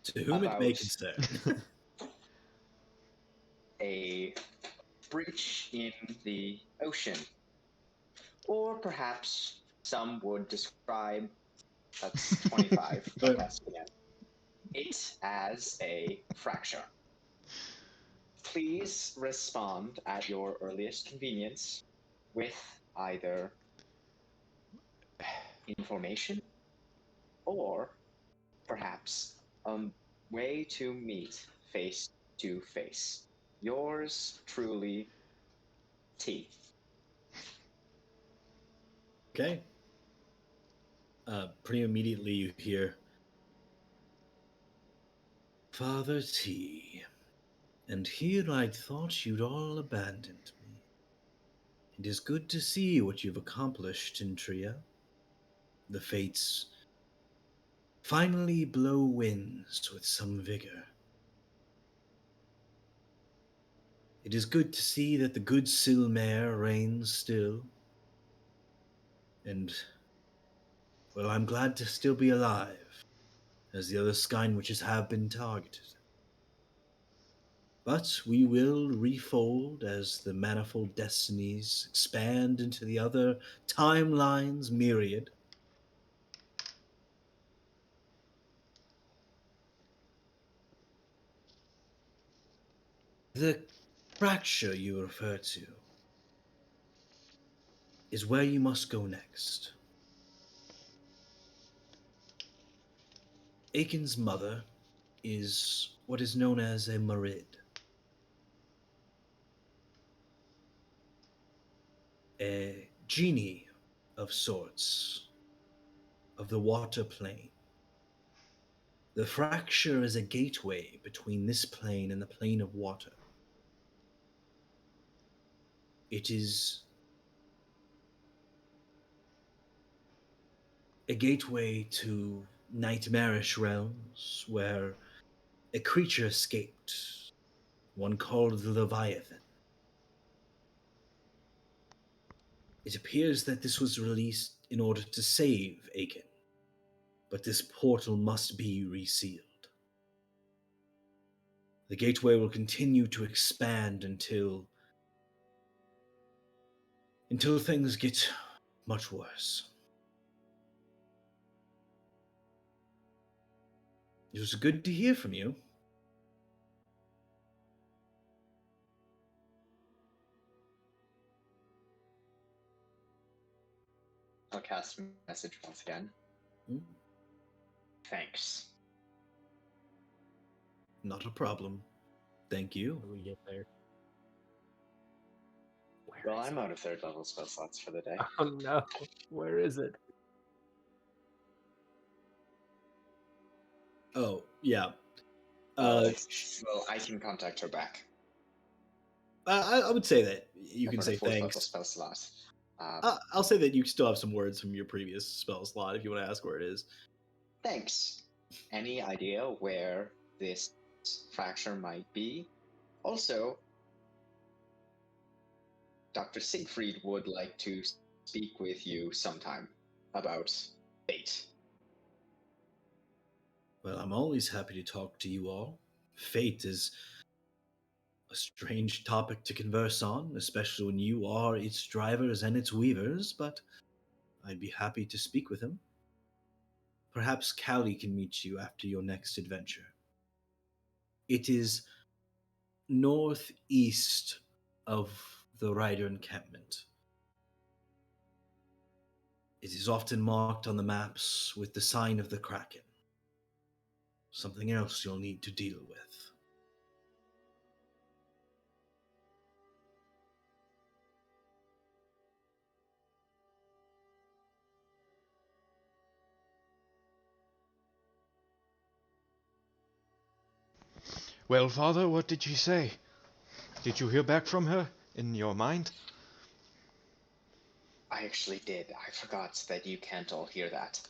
To whom it may About concern. a breach in the ocean. Or perhaps some would describe, that's 25, that's again, it as a fracture. Please respond at your earliest convenience with either information or perhaps a way to meet face to face. Yours truly, T. Okay. Pretty immediately you hear Father T. And here I'd thought you'd all abandoned me. It is good to see what you've accomplished in Tria. The fates finally blow winds with some vigor. It is good to see that the good Silmare reigns still. And, well, I'm glad to still be alive, as the other Skyn witches have been targeted. But we will refold as the manifold destinies expand into the other timelines myriad. The fracture you refer to is where you must go next. Aiken's mother is what is known as a Marid. A genie of sorts, of the water plane. The fracture is a gateway between this plane and the plane of water. It is a gateway to nightmarish realms where a creature escaped, one called the Leviathan. It appears that this was released in order to save Aiken, but this portal must be resealed. The gateway will continue to expand until things get much worse. It was good to hear from you. I'll cast message once again. Hmm? Thanks. Not a problem. Thank you. When we get there. Where Well, is I'm it? out of third level spell slots for the day. Oh no. Where is it? Oh, yeah. Well, I can contact her back. I would say that you can For say the fourth level thanks. spell slot. I'll say that you still have some words from your previous spell slot if you want to ask where it is. Thanks. Any idea where this fracture might be? Also, Dr. Siegfried would like to speak with you sometime about fate. Well, I'm always happy to talk to you all. Fate is a strange topic to converse on, especially when you are its drivers and its weavers, but I'd be happy to speak with him. Perhaps Callie can meet you after your next adventure. It is northeast of the Rider encampment. It is often marked on the maps with the sign of the Kraken. Something else you'll need to deal with. Well, Father, what did she say? Did you hear back from her in your mind? I actually did. I forgot that you can't all hear that.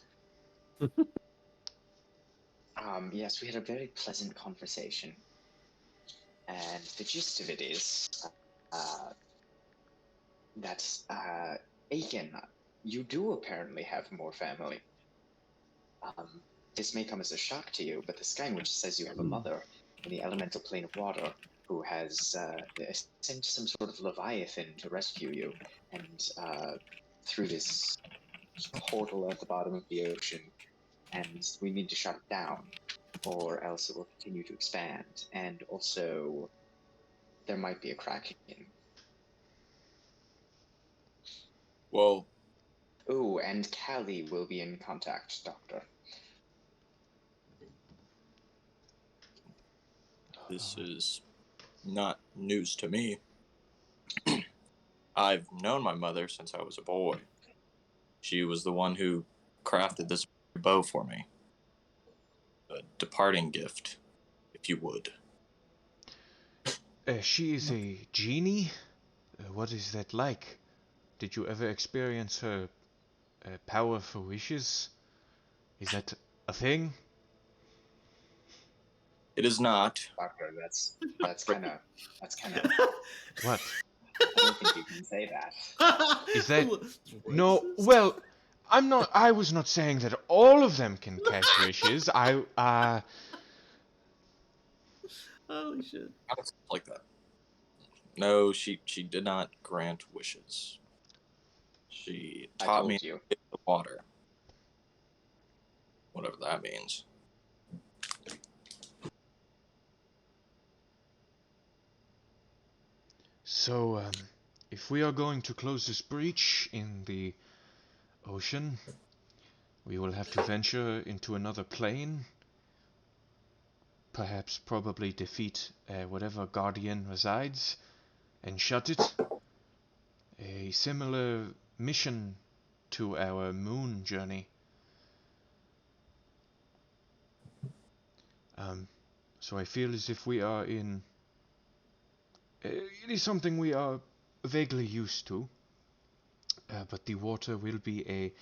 Yes, we had a very pleasant conversation. And the gist of it is that, Aiken, you do apparently have more family. This may come as a shock to you, but the Sky Witch says you have a mother in the elemental plane of water who has sent some sort of Leviathan to rescue you, and through this portal at the bottom of the ocean, and we need to shut it down, or else it will continue to expand. And also, there might be a Kraken. Well, Oh, and Callie will be in contact, Doctor. this is not news to me. I've known my mother since I was a boy. She was the one who crafted this bow for me. A departing gift, if you would. She is a genie? What is that like? Did you ever experience her power for wishes? Is that a thing? It is not. Doctor, that's kind of What? I don't think you can say that. Is that... No, well, I was not saying that all of them can cast wishes. Holy shit. Not like that. No, she did not grant wishes. She I taught told me you. the water. Whatever that means. So, if we are going to close this breach in the ocean, we will have to venture into another plane perhaps probably defeat whatever guardian resides and shut it. A similar mission to our moon journey. So I feel as if we are in... it is something we are vaguely used to, but the water will be a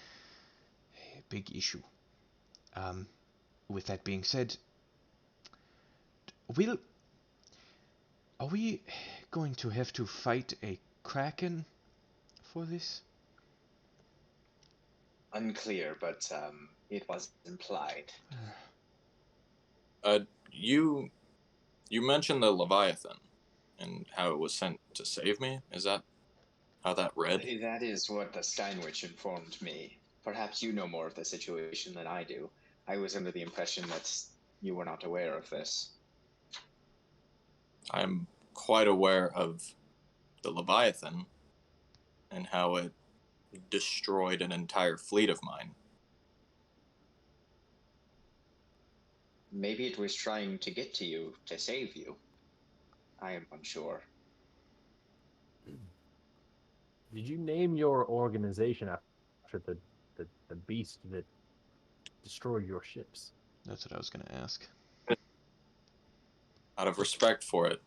big issue. With that being said, are we going to have to fight a kraken for this? Unclear, but it was implied. You mentioned the Leviathan and how it was sent to save me. Is that how that read? That is what the Steinwich informed me. Perhaps you know more of the situation than I do. I was under the impression that you were not aware of this. I'm quite aware of the Leviathan and how it destroyed an entire fleet of mine. Maybe it was trying to get to you, to save you. I am unsure. Did you name your organization after the beast that destroyed your ships? That's what I was going to ask. Out of respect for it,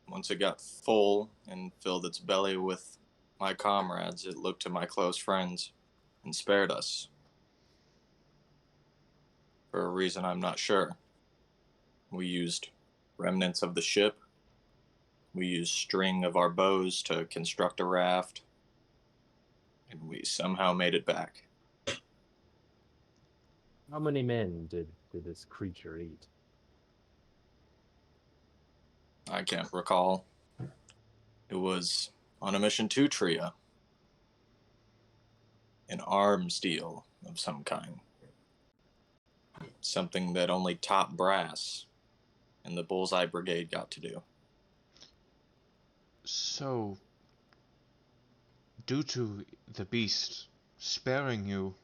once it got full and filled its belly with my comrades, it looked to my close friends and spared us. For a reason I'm not sure. We used remnants of the ship. We used string of our bows to construct a raft. And we somehow made it back. How many men did this creature eat? I can't recall. It was on a mission to Tria. An arms deal of some kind. Something that only top brass and the Bullseye Brigade got to do. So, due to the beast sparing you,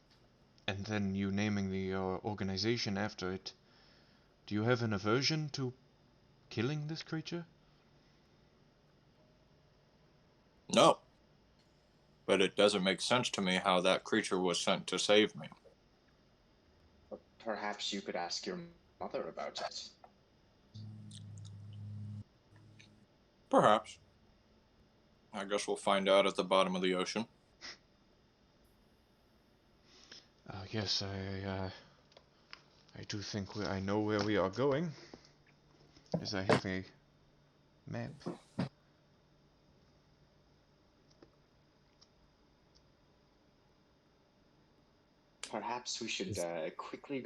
and then you naming the organization after it, do you have an aversion to killing this creature? No. But it doesn't make sense to me how that creature was sent to save me. Perhaps you could ask your mother about it. Perhaps. I guess we'll find out at the bottom of the ocean. Yes, I do think I know where we are going, as I have a map. Perhaps we should quickly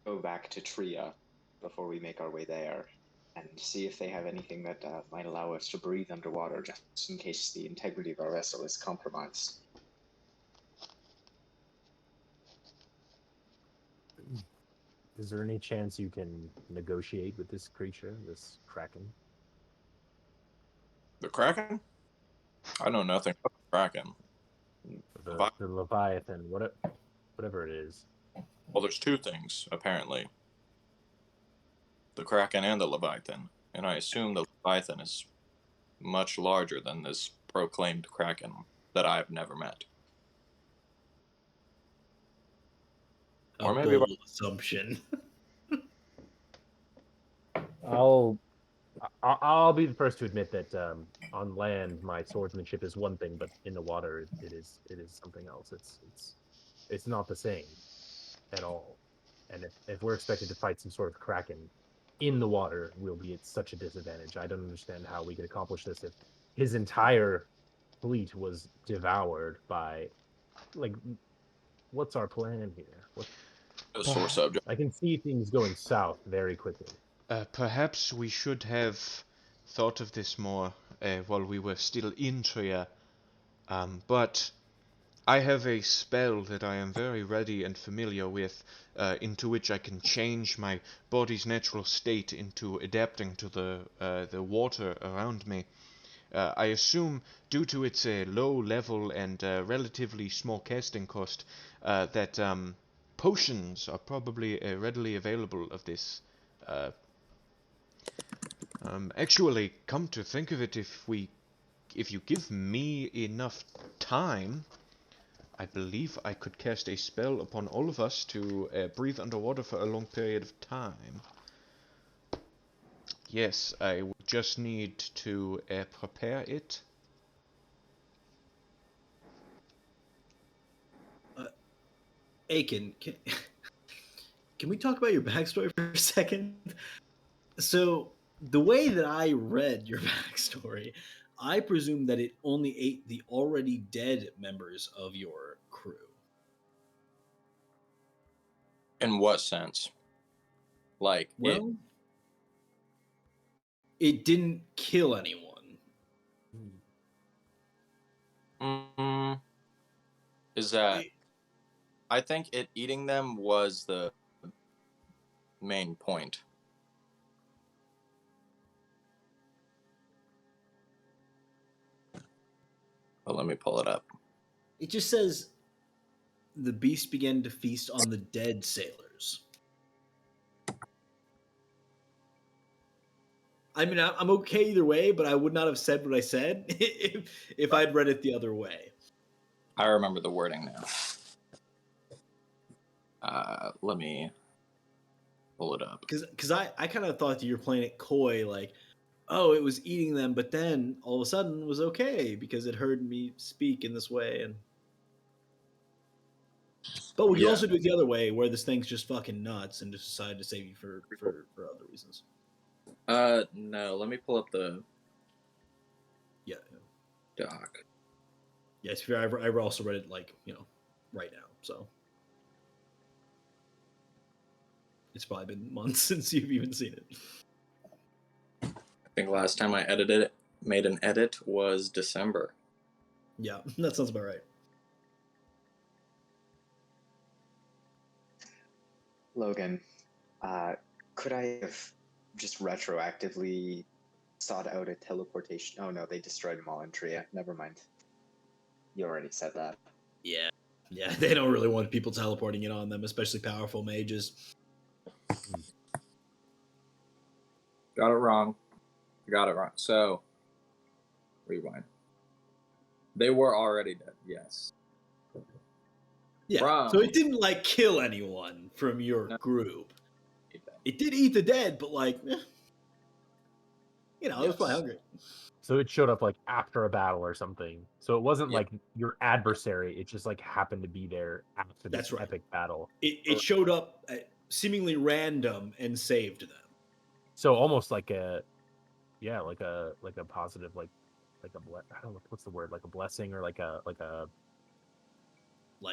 go back to Tria before we make our way there and see if they have anything that might allow us to breathe underwater, just in case the integrity of our vessel is compromised. Is there any chance you can negotiate with this creature, this kraken? The Kraken? I know nothing about the Kraken. The Leviathan, whatever it is. Well, there's two things, apparently. The Kraken and the Leviathan. And I assume the Leviathan is much larger than this proclaimed Kraken that I've never met. A Or maybe bold assumption. I'll be the first to admit that on land my swordsmanship is one thing, but in the water it is something else. It's not the same at all. And if we're expected to fight some sort of kraken in the water, we'll be at such a disadvantage. I don't understand how we could accomplish this if his entire fleet was devoured by, like, what's our plan here? a sore subject. I can see things going south very quickly. Perhaps we should have thought of this more while we were still in Tria, but I have a spell that I am very ready and familiar with, into which I can change my body's natural state into adapting to the water around me. I assume, due to its low level and relatively small casting cost, that potions are probably readily available of this Actually, come to think of it, if you give me enough time, I believe I could cast a spell upon all of us to breathe underwater for a long period of time. Yes, I would just need to prepare it. Aiken, can we talk about your backstory for a second? So, the way that I read your backstory, I presume that it only ate the already dead members of your crew. In what sense? Like, Well, it didn't kill anyone. Is that... It- I think it eating them was the main point. But let me pull it up. It just says the beast began to feast on the dead sailors. I mean, I'm okay either way, but I would not have said what I said if I'd read it the other way. I remember the wording now. Let me pull it up. Because I kind of thought that you were playing it coy, like, oh, it was eating them, but then all of a sudden was okay because it heard me speak in this way. But we can also do it the other way, where this thing's just fucking nuts and just decided to save you for other reasons. No, let me pull up the Yeah. doc. Yes, I also read it right now, so it's probably been months since you've even seen it. I think last time I made an edit was December. Yeah, that sounds about right. Logan, could I have just retroactively sought out a teleportation? Oh no, they destroyed them all in Tria. Never mind. You already said that. Yeah, they don't really want people teleporting in on them, especially powerful mages. Got it wrong. So, rewind. They were already dead, yes. Yeah, so it didn't kill anyone from your group. It did eat the dead, but it was probably hungry. So it showed up after a battle or something. So it wasn't like your adversary. It just happened to be there after this epic battle. It showed up seemingly random and saved them. So almost like a positive I don't know what's the word, like a blessing or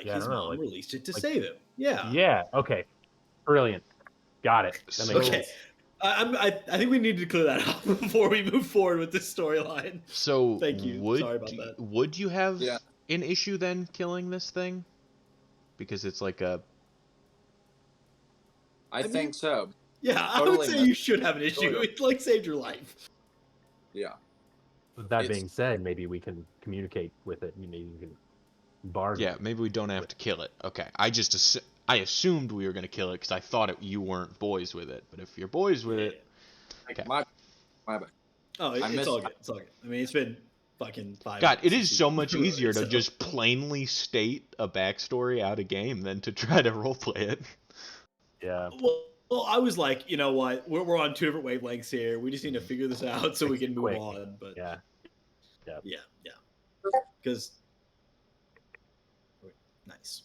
his mom released it to save him. Yeah. Yeah. Okay. Brilliant. Got it. That makes sense. I think we need to clear that up before we move forward with this storyline. So thank you. Sorry about that. Would you have an issue then killing this thing? Because it's like a... I think so. Yeah, I would say you should have an issue. It saved your life. Yeah. With that being said, maybe we can communicate with it. Maybe you can bargain. Yeah, maybe we don't have to kill it. Okay, I assumed we were gonna kill it because I thought you weren't boys with it. But if you're boys with it, okay. My bad. Oh, it's all good. It's all good. I mean, it's been fucking 5 God, it minutes is so much easier to just plainly state a backstory out of game than to try to roleplay it. Yeah. Well, I was like, you know what? We're on 2 different wavelengths here. We just need to figure this out so we can move on. But yeah. Because nice.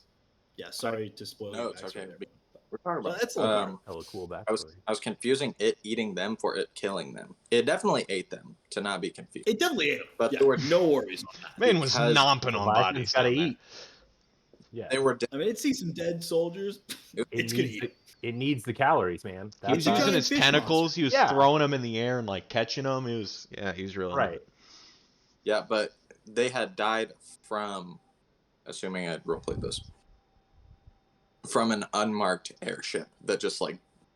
Yeah, sorry to spoil. No, it's okay. We're talking about that's hella cool backstory. I was confusing it eating them for it killing them. It definitely ate them, to not be confused. It definitely ate them, but there were no worries on that. Man was knomping on bodies. Gotta eat. Yeah, they were. I mean, it sees some dead soldiers. It's gonna eat. It needs the calories, man. He was using his tentacles. He was throwing them in the air and catching them. He's really right. Yeah, but they had died from, assuming I'd roleplay this, from an unmarked airship that just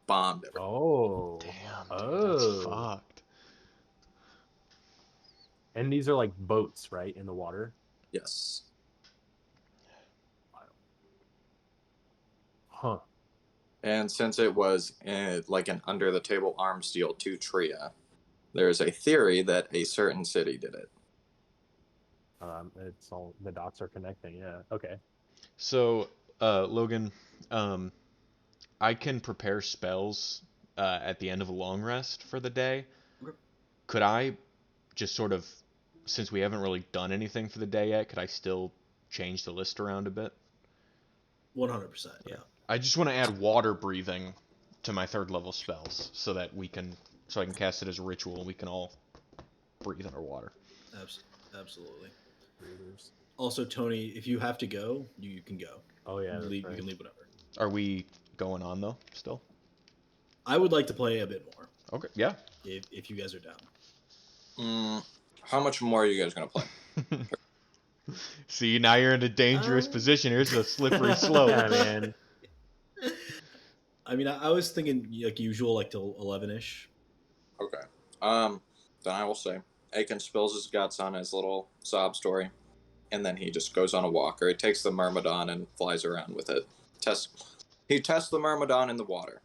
bombed everything. Oh, damn! Dude, that's fucked. And these are boats, right, in the water? Yes. Huh. And since it was like an under the table arms deal to Tria, there's a theory that a certain city did it. It's all the dots are connecting. Yeah. Okay. So, Logan, I can prepare spells at the end of a long rest for the day. Okay. Could I just sort of, since we haven't really done anything for the day yet, could I still change the list around a bit? 100%. Yeah. I just want to add water breathing to my third level spells so that so I can cast it as a ritual and we can all breathe underwater. Absolutely. Breathers. Also, Tony, if you have to go, you can go. Oh yeah. You Right. can leave whenever. Are we going on though? Still? I would like to play a bit more. Okay. Yeah. If you guys are down. How much more are you guys gonna play? See, now you're in a dangerous position. Here's a slippery slope. Yeah, man. I mean, I was thinking like usual, like till 11-ish. Okay. Then I will say, Aiken spills his guts on his little sob story, and then he just goes on a walk, or he takes the Myrmidon and flies around with it. He tests the Myrmidon in the water.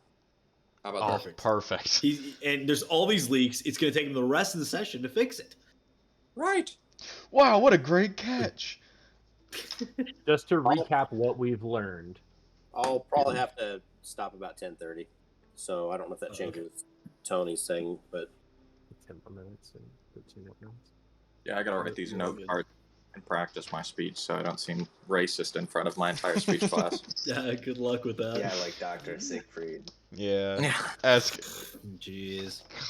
How about that? Perfect. And there's all these leaks. It's going to take him the rest of the session to fix it. Right. Wow, what a great catch. Just to recap what we've learned. I'll probably have to stop about 10:30, so I don't know if that changes Tony's thing, but 10 more minutes and 13 more minutes. Yeah, I gotta write these note cards and practice my speech so I don't seem racist in front of my entire speech class. Yeah, good luck with that. Yeah, like Dr. Siegfried. Yeah. Ask. Jeez. God.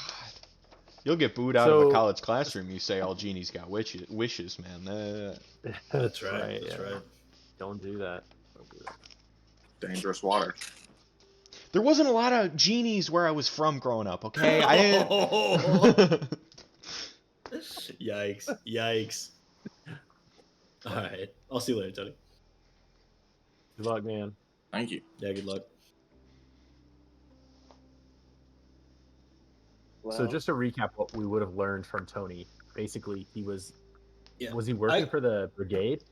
You'll get booed out of a college classroom. You say all genies got wishes, man. That's right. That's right. Don't do that. Dangerous water. There wasn't a lot of genies where I was from growing up, okay? I didn't. Yikes. All right. I'll see you later, Tony. Good luck, man. Thank you. Yeah, good luck. So just to recap what we would have learned from Tony, basically was he working for the brigade?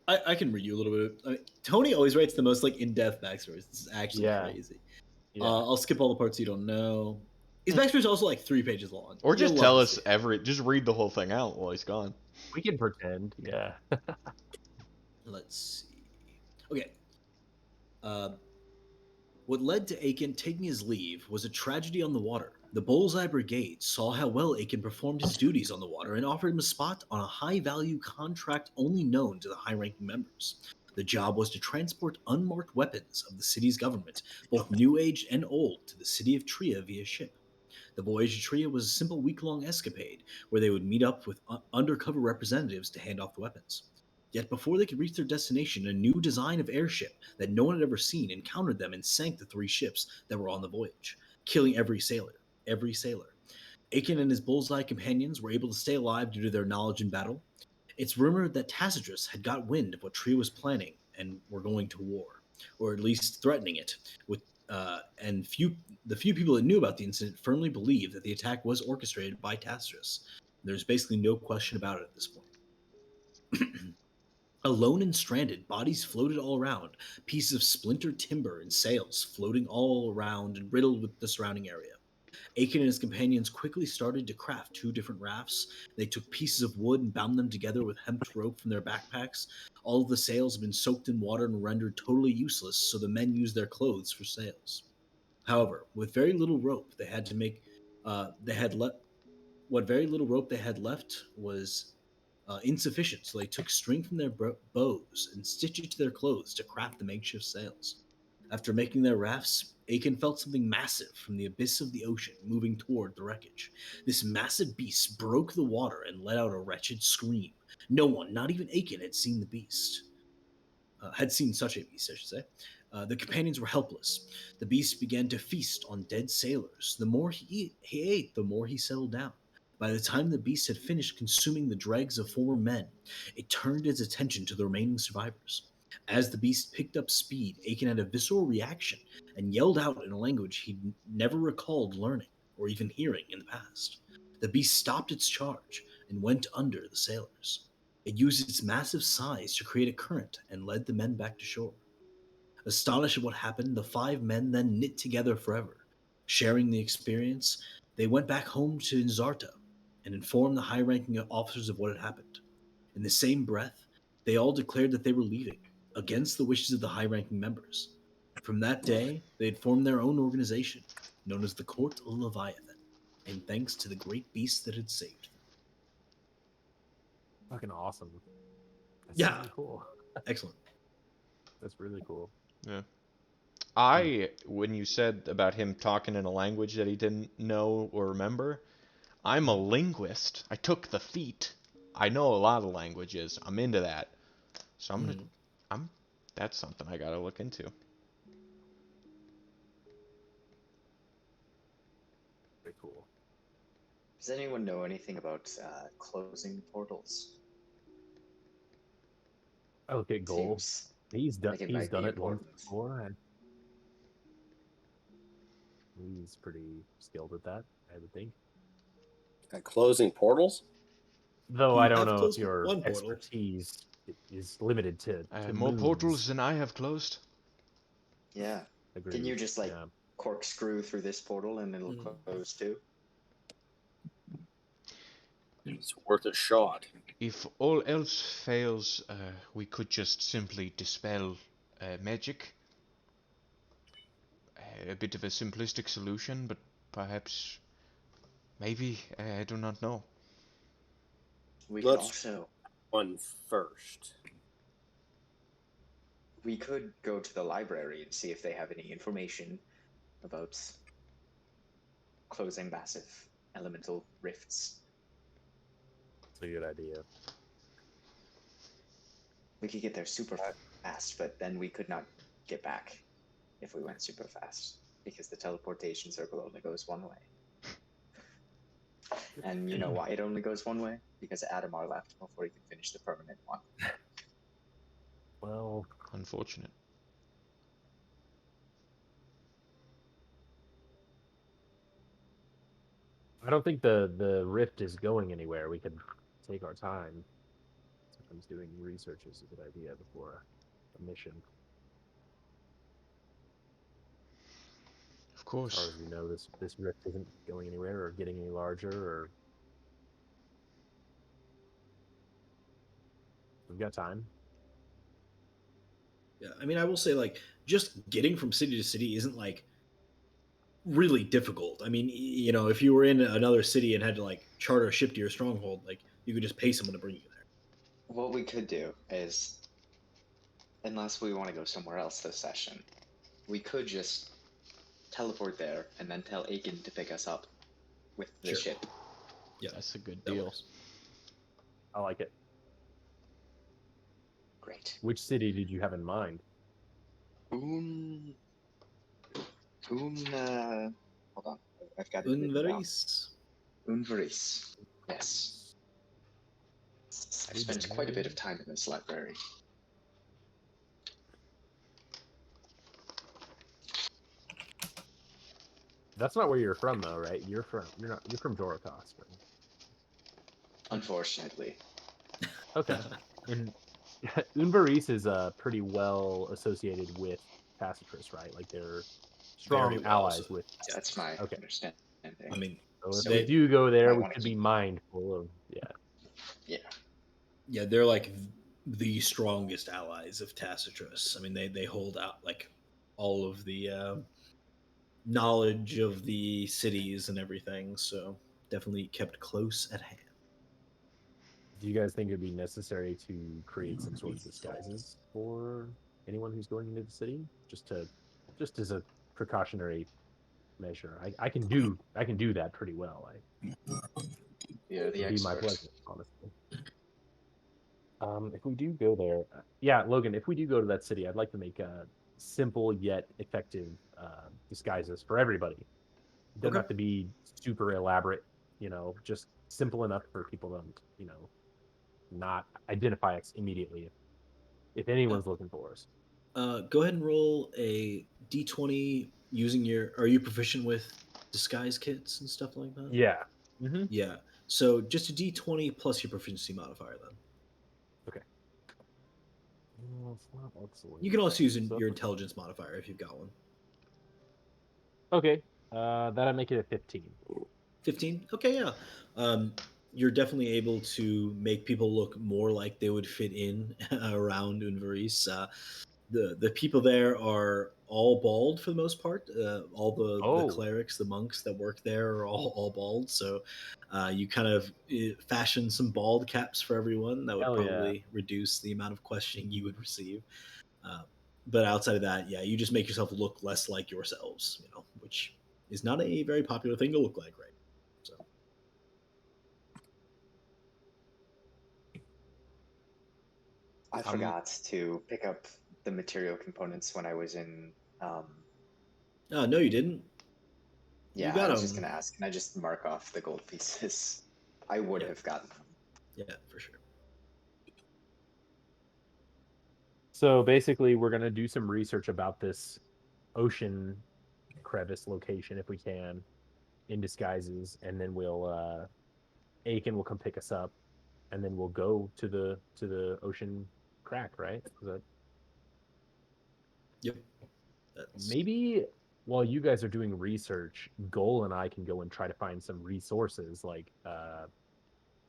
I can read you a little bit. I mean, Tony always writes the most like in-depth backstories. This is actually crazy. Yeah. I'll skip all the parts you don't know. His backstory is also like 3 pages long. Or just tell us just read the whole thing out while he's gone. We can pretend, yeah. Let's see. Okay. What led to Aiken taking his leave was a tragedy on the water. The Bullseye Brigade saw how well Aiken performed his duties on the water and offered him a spot on a high-value contract only known to the high-ranking members. The job was to transport unmarked weapons of the city's government, both New Age and old, to the city of Tria via ship. The voyage to Tria was a simple week-long escapade where they would meet up with undercover representatives to hand off the weapons. Yet before they could reach their destination, a new design of airship that no one had ever seen encountered them and sank the 3 ships that were on the voyage, killing every sailor. Aiken and his Bullseye companions were able to stay alive due to their knowledge in battle. It's rumored that Tacitus had got wind of what Tria was planning and were going to war, or at least threatening it. And the few people that knew about the incident firmly believed that the attack was orchestrated by Tacitus. There's basically no question about it at this point. Alone and stranded, bodies floated all around, pieces of splintered timber and sails floating all around and riddled with the surrounding area. Aiken and his companions quickly started to craft 2 different rafts. They took pieces of wood and bound them together with hemp rope from their backpacks. All of the sails had been soaked in water and rendered totally useless, so the men used their clothes for sails. However, with very little rope they had to make, what very little rope they had left was insufficient, so they took string from their bows and stitched it to their clothes to craft the makeshift sails. After making their rafts, Aiken felt something massive from the abyss of the ocean moving toward the wreckage. This massive beast broke the water and let out a wretched scream. No one, not even Aiken, had seen the beast. Had seen such a beast, I should say. The companions were helpless. The beast began to feast on dead sailors. The more he ate, the more he settled down. By the time the beast had finished consuming the dregs of former men, it turned its attention to the remaining survivors. As the beast picked up speed, Aiken had a visceral reaction and yelled out in a language he'd never recalled learning or even hearing in the past. The beast stopped its charge and went under the sailors. It used its massive size to create a current and led the men back to shore. Astonished at what happened, the 5 men then knit together forever. Sharing the experience, they went back home to Nzarta and informed the high-ranking officers of what had happened. In the same breath, they all declared that they were leaving, against the wishes of the high-ranking members. From that day, they had formed their own organization, known as the Court of Leviathan, in thanks to the great beast that had saved them. Fucking awesome. That's Yeah. really cool. Excellent. That's really cool. Yeah. When you said about him talking in a language that he didn't know or remember, I'm a linguist. I took the feat. I know a lot of languages. I'm into that. So that's something I gotta look into. Very cool. Does anyone know anything about closing portals? I look at Gold. Seems He's done. like it He's might done be it once important. before. And he's pretty skilled at that, I would think. Closing portals? Though You I don't have know if closed your one portal. expertise is limited to More moons. portals than I have closed. Yeah. Agreed. Can you just Yeah. corkscrew through this portal and it'll close too? It's worth a shot. If all else fails, we could just simply dispel magic. A bit of a simplistic solution, but perhaps, maybe, I do not know. We could also one first. We could go to the library and see if they have any information about closing massive elemental rifts. It's a good idea. We could get there super fast, but then we could not get back if we went super fast because the teleportation circle only goes one way. And you know why it only goes one way? Because Adamar left before he could finish the permanent one. Well, unfortunate. I don't think the rift is going anywhere. We can take our time. Sometimes doing research is a good idea before a mission. Of course. As far as we know, this rift isn't going anywhere or getting any larger. Or we've got time. Yeah, I mean, I will say, just getting from city to city isn't, really difficult. I mean, if you were in another city and had to, charter a ship to your stronghold, you could just pay someone to bring you there. What we could do is, unless we want to go somewhere else this session, we could just teleport there and then tell Aiken to pick us up with the ship. Yeah, that's a good deal. I like it. Great. Which city did you have in mind? Hold on. I've got it written down. Unveris. Yes. I've spent quite a bit of time in this library. That's not where you're from, though, right? You're from Dorothos, right? Unfortunately. Okay. And Unveris is pretty well associated with Tacitus, right? Like they're strong allies with. That's my understanding. I mean, so if we do go there, we could be mindful of Yeah, they're the strongest allies of Tacitus. I mean, they hold out all of the knowledge of the cities and everything, so definitely kept close at hand. Do you guys think it'd be necessary to create some sort of disguises for anyone who's going into the city, just as a precautionary measure? I can do that pretty well. You're the it'd be my expert. pleasure, honestly. If we do go there, Logan, if we do go to that city, I'd like to make simple yet effective disguises for everybody. It doesn't have to be super elaborate, just simple enough for people to, not identify us immediately if anyone's looking for us. Go ahead and roll a d20 using your. Are you proficient with disguise kits and stuff like that? Yeah. Yeah. So just a d20 plus your proficiency modifier then. Okay. Well, it's not excellent. You can also use So- your intelligence modifier if you've got one. Okay. That'll make it a 15. 15? Okay, yeah. You're definitely able to make people look more like they would fit in around Unvaris. The people there are all bald for the most part. All the Oh. clerics, the monks that work there are all bald. So you kind of fashion some bald caps for everyone. That would Hell yeah. probably reduce the amount of questioning you would receive. Uh, but outside of that, yeah, you just make yourself look less like yourselves, which is not a very popular thing to look like, right? So I forgot to pick up the material components when I was in. no, you didn't. You Yeah, got I was just them. gonna ask. Can I just mark off the gold pieces? I would Yeah. have gotten them. Yeah, for sure. So basically, we're gonna do some research about this ocean crevice location if we can, in disguises, and then we'll Aiken will come pick us up, and then we'll go to the ocean crack, right? Is that Yep. That's maybe while you guys are doing research, Goal and I can go and try to find some resources like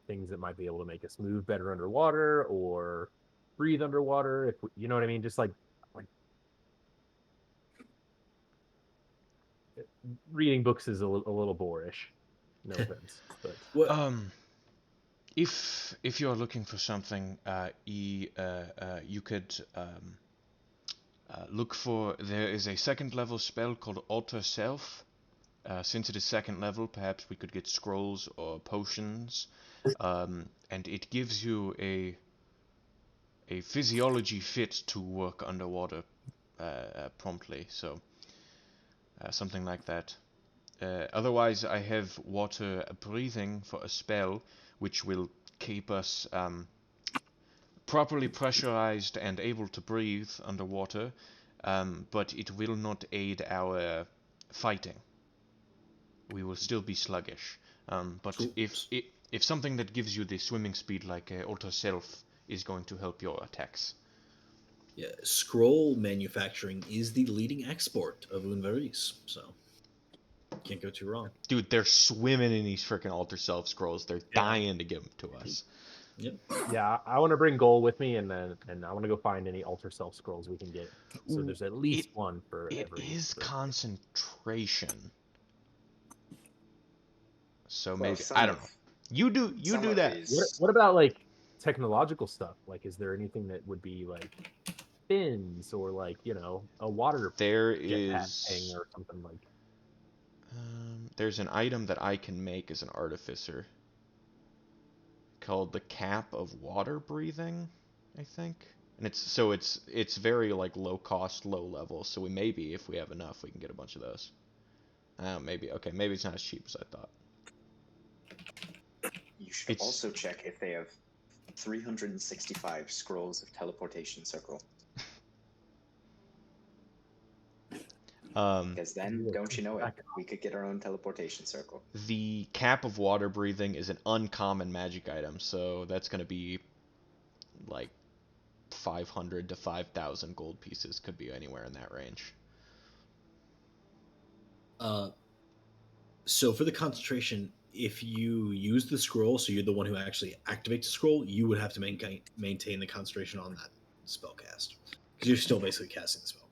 things that might be able to make us move better underwater or breathe underwater. If we, you know what I mean, just like reading books is a little boorish. No offense, but what. If you're looking for something, you could look for. There is a second level spell called Alter Self. Since it is second level, perhaps we could get scrolls or potions, and it gives you a physiology fit to work underwater promptly. So something like that. Otherwise, I have water breathing for a spell, which will keep us properly pressurized and able to breathe underwater, but it will not aid our fighting. We will still be sluggish. But Cool. if something that gives you the swimming speed like Alter Self is going to help your attacks. Yeah, scroll manufacturing is the leading export of Unvaris, so can't go too wrong. Dude, they're swimming in these freaking Alter Self scrolls. They're dying to give them to us. Yep. yeah, I want to bring Goal with me, and I want to go find any Alter Self scrolls we can get. So there's at least one for It every. is concentration. So Well, maybe some I don't of- know. You do some of that. these- What about like technological stuff? Like, is there anything that would be like fins or like a water There jetpack thing is or something like? there's an item that I can make as an artificer called the Cap of Water Breathing, I think. And it's very like low cost, low level. So we maybe if we have enough, we can get a bunch of those. Maybe it's not as cheap as I thought. You should also check if they have 365 scrolls of teleportation circle. Because then, don't you know it, we could get our own teleportation circle. The Cap of Water Breathing is an uncommon magic item, so that's going to be like 500 to 5,000 gold pieces. Could be anywhere in that range. So for the concentration, if you use the scroll, so you're the one who actually activates the scroll, you would have to maintain the concentration on that spell cast because you're still basically casting the spell.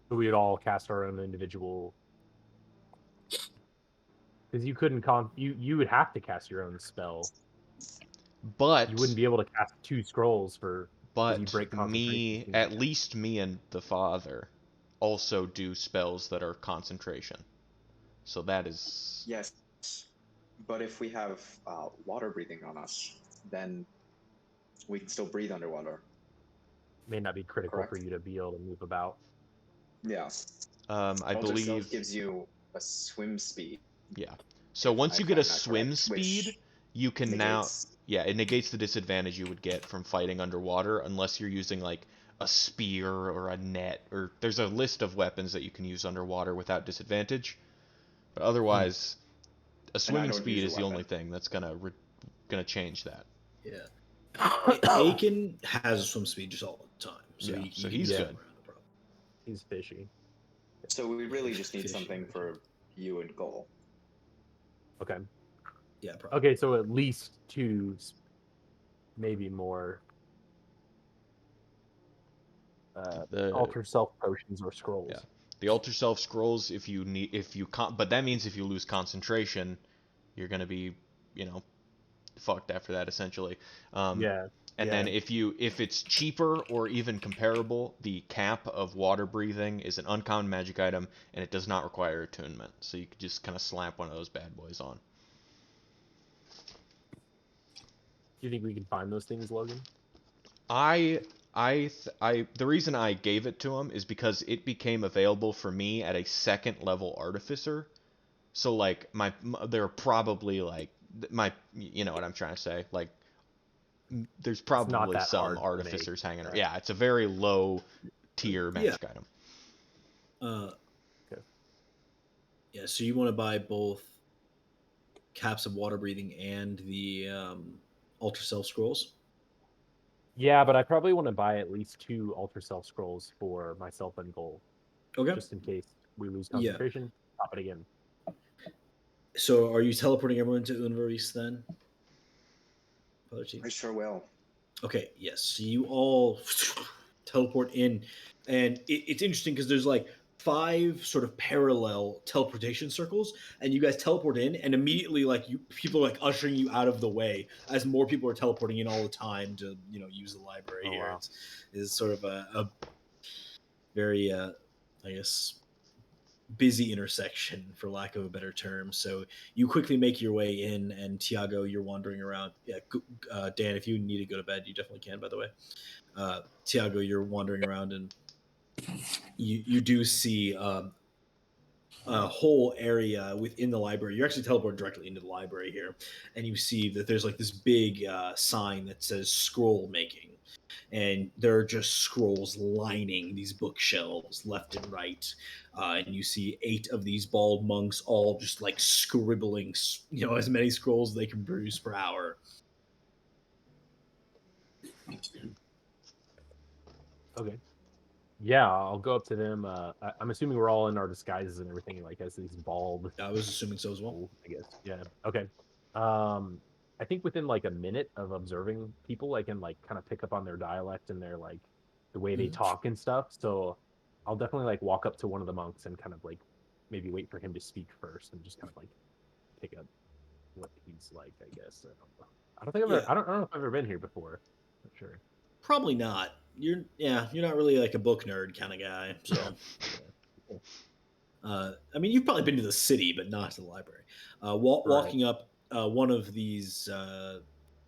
So we'd all cast our own individual. Because you couldn't you would have to cast your own spell. But you wouldn't be able to cast 2 scrolls you break me, at least me and the father, also do spells that are concentration. So that is yes. But if we have water breathing on us, then we can still breathe underwater. May not be critical for you to be able to move about. Yeah. I believe gives you a swim speed. Yeah. So once you get a swim speed, you can now it negates the disadvantage you would get from fighting underwater unless you're using like a spear or a net, or there's a list of weapons that you can use underwater without disadvantage. But otherwise, a swimming speed is the only thing that's gonna change that. Yeah. Aiken has a swim speed just all the time, so Yeah, he so can he's just good. swim around, no problem. He's fishy. So we really just need Fishy, something fishy. for you and Cole. Okay. Yeah, probably. Okay, so at least 2, maybe more. The Alter self potions or scrolls. Yeah. The alter self scrolls, but that means if you lose concentration, you're gonna be, fucked after that essentially. Yeah. And Yeah. then if it's cheaper or even comparable, the cap of water breathing is an uncommon magic item and it does not require attunement. So you could just kind of slap one of those bad boys on. Do you think we can find those things, Logan? The reason I gave it to him is because it became available for me at a second level artificer. So like they're probably like you know what I'm trying to say, like there's It's not probably that some hard to make. artificers hanging around. Yeah, it's a very low tier magic item. Okay. Yeah, so you want to buy both caps of water breathing and the ultra self scrolls? Yeah, but I probably want to buy at least 2 alter self scrolls for myself and Goal, Okay. just in case we lose Yeah. concentration. Pop it again. So are you teleporting everyone to Unvaris then? I sure will. Okay, yes. So you all teleport in, and it's interesting because there's like 5 sort of parallel teleportation circles, and you guys teleport in, and immediately like people are like ushering you out of the way as more people are teleporting in all the time to use the library here. Wow. It's sort of a very I guess busy intersection, for lack of a better term. So you quickly make your way in, and Tiago, you're wandering around. Yeah, Dan, if you need to go to bed, you definitely can. By the way, Tiago, you're wandering around, and you do see a whole area within the library. You're actually teleported directly into the library here, and you see that there's like this big sign that says "scroll making." And there are just scrolls lining these bookshelves left and right. And you see 8 of these bald monks all just like scribbling, as many scrolls as they can produce per hour. Okay. Yeah, I'll go up to them. I'm assuming we're all in our disguises and everything, like as these bald. I was assuming so as well. People, I guess. Yeah. Okay. I think within like a minute of observing people, I can like kind of pick up on their dialect and their like the way they Mhm. talk and stuff. So I'll definitely like walk up to one of the monks and kind of like maybe wait for him to speak first and just kind of like pick up what he's like. I guess. I don't know. I don't think I've ever. Yeah. I don't know if I've ever been here before. Not sure. Probably not. You're not really like a book nerd kind of guy. So, I mean, you've probably been to the city, but not to the library. Walking up, one of these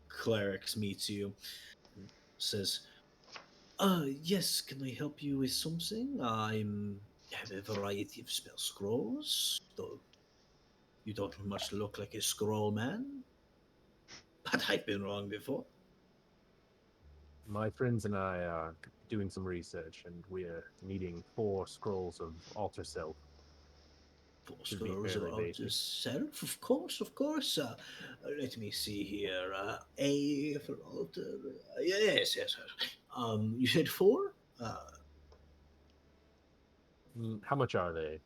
clerics meets you, and says, yes, can I help you with something? I have a variety of spell scrolls, though you don't much look like a scroll man. But I've been wrong before. My friends and I are doing some research, and we're needing 4 scrolls of alter self. 4 Should be scrolls of fairly alter basic. self, of course, of course. Let me see here. A for alter. Yes. You said 4? How much are they?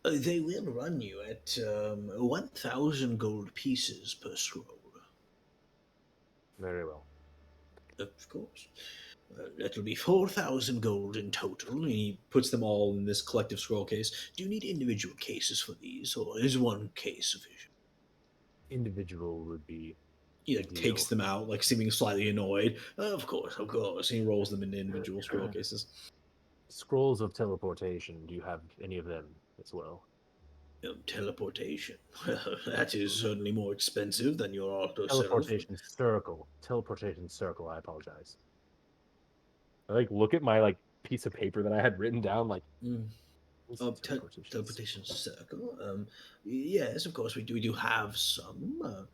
They will run you at 1,000 gold pieces per scroll. Very well. Of course. That'll be 4,000 gold in total. And he puts them all in this collective scroll case. Do you need individual cases for these, or is one case sufficient? Individual would be. He like takes them out, like seeming slightly annoyed. Of course. And he rolls them into individual scroll cases. Scrolls of teleportation. Do you have any of them as well? Teleportation. That is certainly more expensive than your auto Teleportation circle. Teleportation circle. I apologize. I like look at my like piece of paper that I had written down. Like, teleportation circle. Yes, of course we do. We do have some.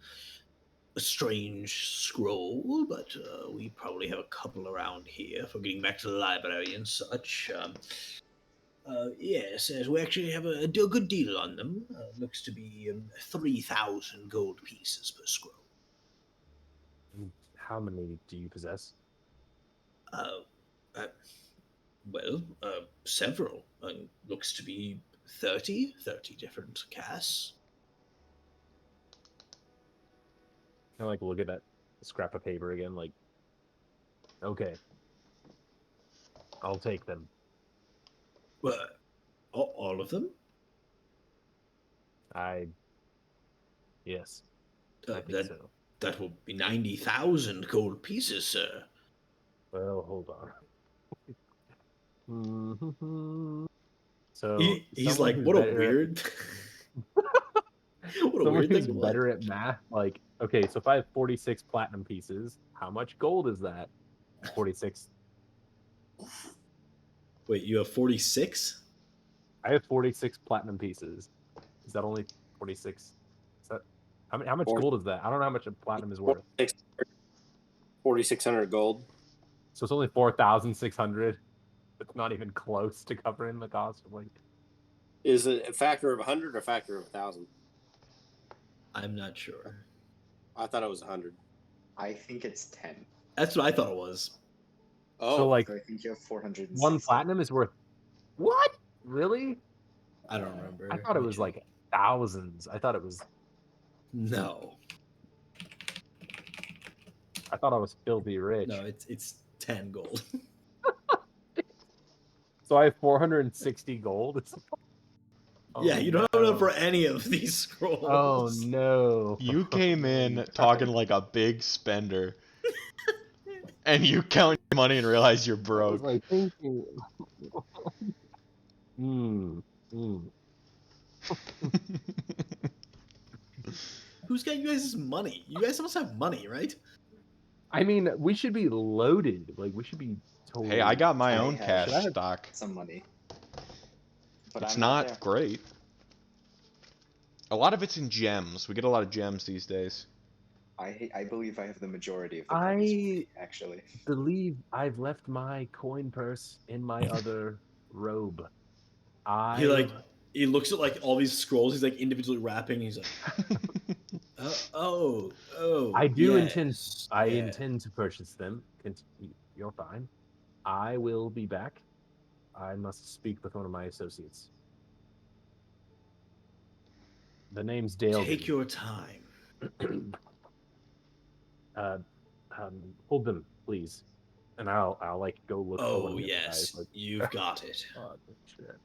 A strange scroll, but we probably have a couple around here for getting back to the library and such. Yes, we actually have a good deal on them. Looks to be 3,000 gold pieces per scroll. How many do you possess? Several. Looks to be 30 different casts. Kind of like look at that scrap of paper again, like, okay, I'll take them. Well, all of them? Yes, I think so. That will be 90,000 gold pieces, sir. Well, hold on. So He's someone like, who's what a better weird, what a someone weird who's thing. better at math, like, okay, so if I have 46 platinum pieces, how much gold is that? 46. Wait, you have 46? I have 46 platinum pieces. Is that only 46? Is that how much gold is that? I don't know how much a platinum is worth. 4,600 gold. So it's only 4,600. It's not even close to covering the cost of like. Is it a factor of 100 or a factor of 1,000? I'm not sure. I thought it was 100. I think it's 10. That's what I thought it was. Oh, So like So I think you have 460. one platinum is worth what? Really? I don't remember. I thought it was like thousands. I thought it was. No. I thought I was filthy rich. No, it's 10 gold. So I have 460 gold. Yeah, you don't have enough for any of these scrolls. Oh no! You came in talking like a big spender, and you count your money and realize you're I was broke. like thinking. Who's got you guys' money? You guys must have money, right? I mean, we should be loaded. Like we should be totally. Hey, I got my I own have- cash should I have- stock. Some money. But It's I'm not not there. great. A lot of it's in gems. We get a lot of gems these days. I believe I have the majority of the party's money, actually. believe I've left my coin purse in my other robe. He looks at like all these scrolls. He's like individually wrapping. He's like, I do yes, intend to purchase them. You're fine. I will be back. I must speak with one of my associates. The name's Dale. Take your time. Hold them, please, and I'll like go look for one Oh of the yes, guys. Like, you've got it. oh, shit.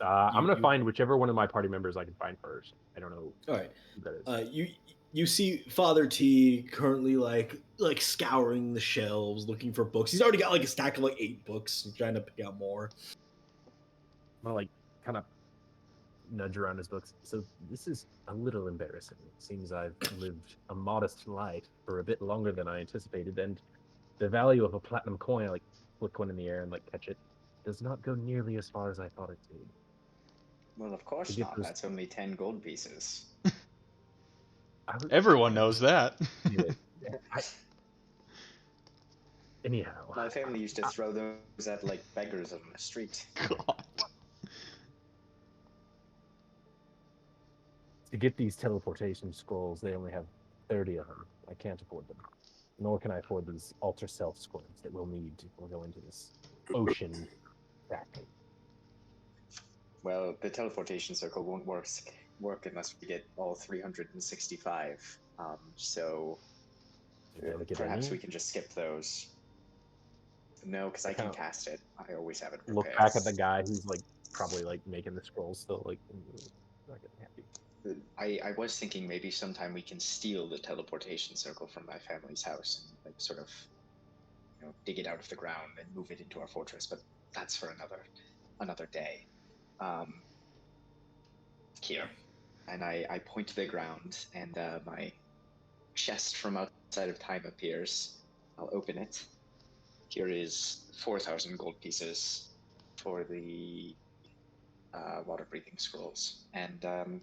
I'm gonna find whichever one of my party members I can find first. I don't know. All right. Who that is. You see Father T currently like scouring the shelves looking for books. He's already got like a stack of like 8 books. He's trying to pick out more. I'm gonna like kind of nudge around his books. So this is a little embarrassing. It seems I've lived a modest life for a bit longer than I anticipated, and the value of a platinum coin, I like flick one in the air and like catch it, does not go nearly as far as I thought it did. Well, of course not. That's only 10 gold pieces. Everyone knows that. Anyhow, My family used to throw those at like beggars on the street. God. To get these teleportation scrolls, they only have 30 of them. I can't afford them. Nor can I afford these alter self scrolls that we'll need to go into this ocean back. Well, the teleportation circle won't work unless we get all 365. So perhaps we can just skip those. No, because I can cast it. I always have it prepared. Look back at the guy who's like probably like making the scrolls still, like not getting happy. I was thinking maybe sometime we can steal the teleportation circle from my family's house and like sort of, dig it out of the ground and move it into our fortress. But that's for another day. Here, and I point to the ground, and my chest from outside of time appears. I'll open it. Here is 4,000 gold pieces for the water-breathing scrolls, and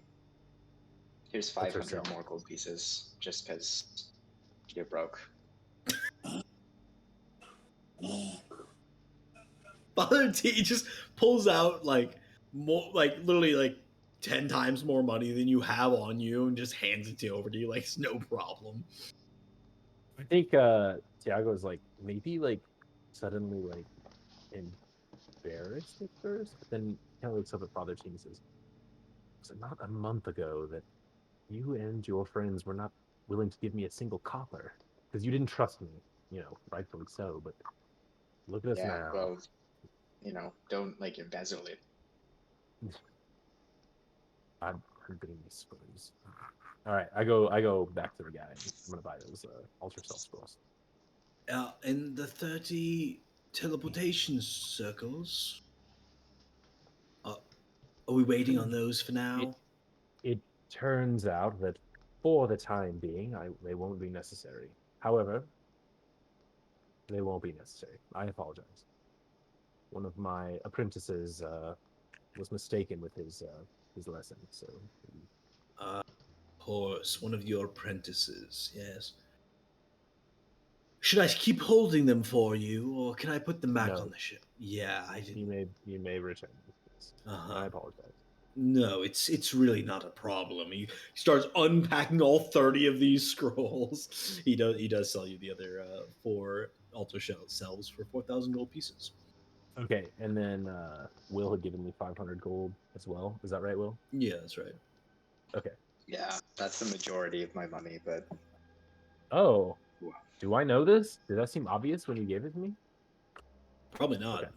here's 500 more gold pieces, just because you're broke. Father T just pulls out like more, like literally like 10 times more money than you have on you and just hands it over to you like it's no problem. I think Tiago's like maybe like suddenly like embarrassed at first, but then kind of looks up at Father Team and says, "Was it not a month ago that you and your friends were not willing to give me a single copper because you didn't trust me? You know, rightfully so. But look at us Yeah, now." well, don't like embezzle it. I'm being suppose. All right, I go back to the guy. I'm gonna buy those ultra self scrolls. In the 30 teleportation circles, are we waiting on those for now? It turns out that for the time being, they won't be necessary. However, they won't be necessary. I apologize. One of my apprentices was mistaken with his lesson, so Of course, one of your apprentices, yes. Should I keep holding them for you, or can I put them back on no, the ship? Yeah, I didn't. you may return them, please. Uh-huh. I apologize. No, it's really not a problem. He starts unpacking all 30 of these scrolls. He does sell you the other 4 altar shell cells for 4,000 gold pieces. Okay, and then Will had given me 500 gold as well. Is that right, Will? Yeah, that's right. Okay. Yeah, that's the majority of my money, but Oh, do I know this? Did that seem obvious when you gave it to me? Probably not. Okay.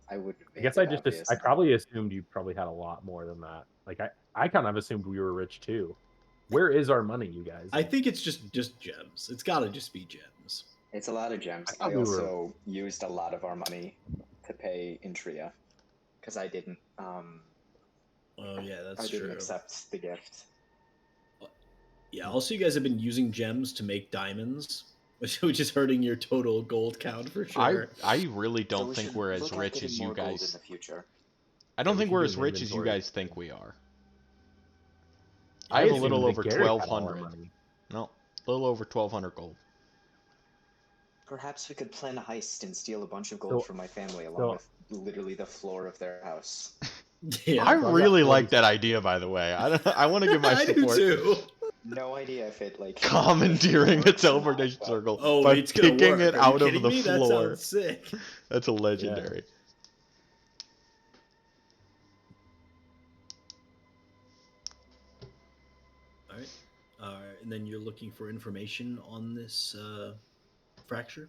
I wouldn't I make guess it obvious. I probably assumed you probably had a lot more than that. Like I kind of assumed we were rich too. Where is our money, you guys? I think it's just gems. It's got to just be gems. It's a lot of gems. I thought I we were- also used a lot of our money to pay Intria because I didn't. Oh yeah, that's I didn't true. accept the gift. Yeah. Also, you guys have been using gems to make diamonds, which is hurting your total gold count for sure. I really So don't we think should we're as look at rich getting as you more gold in guys. the future. I don't we think should we're do as an rich as you inventory. guys think we are. I I have a assumed little that over Garrett had all our 1,200. money. No, a little over 1,200 gold. Perhaps we could plan a heist and steal a bunch of gold from my family, along so- with literally the floor of their house. Yeah, I so I've got really 40 like that idea, by the way. I want to give my I do support. too. No idea if it like Commandeering a works or not, teleportation but- circle Oh, by it's gonna picking work. it Are out you of kidding the me? That floor. sounds sick. That's a legendary. All right. And then you're looking for information on this fracture?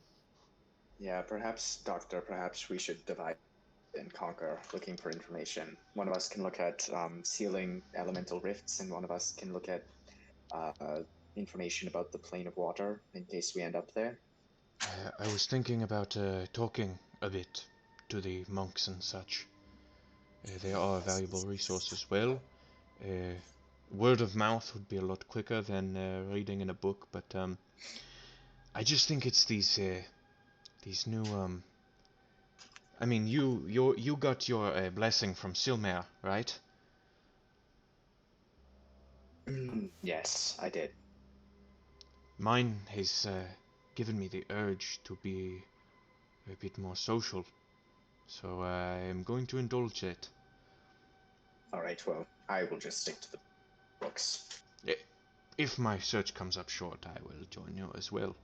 Yeah, perhaps, Doctor, perhaps we should divide and conquer looking for information. One of us can look at sealing elemental rifts, and one of us can look at information about the plane of water in case we end up there. I was thinking about talking a bit to the monks and such. They are a valuable resource as well. Word of mouth would be a lot quicker than reading in a book, but I just think it's these new I mean, you got your blessing from Silmer, right? Yes, I did. Mine has given me the urge to be a bit more social, so I am going to indulge it. All right, well, I will just stick to the books. If my search comes up short, I will join you as well.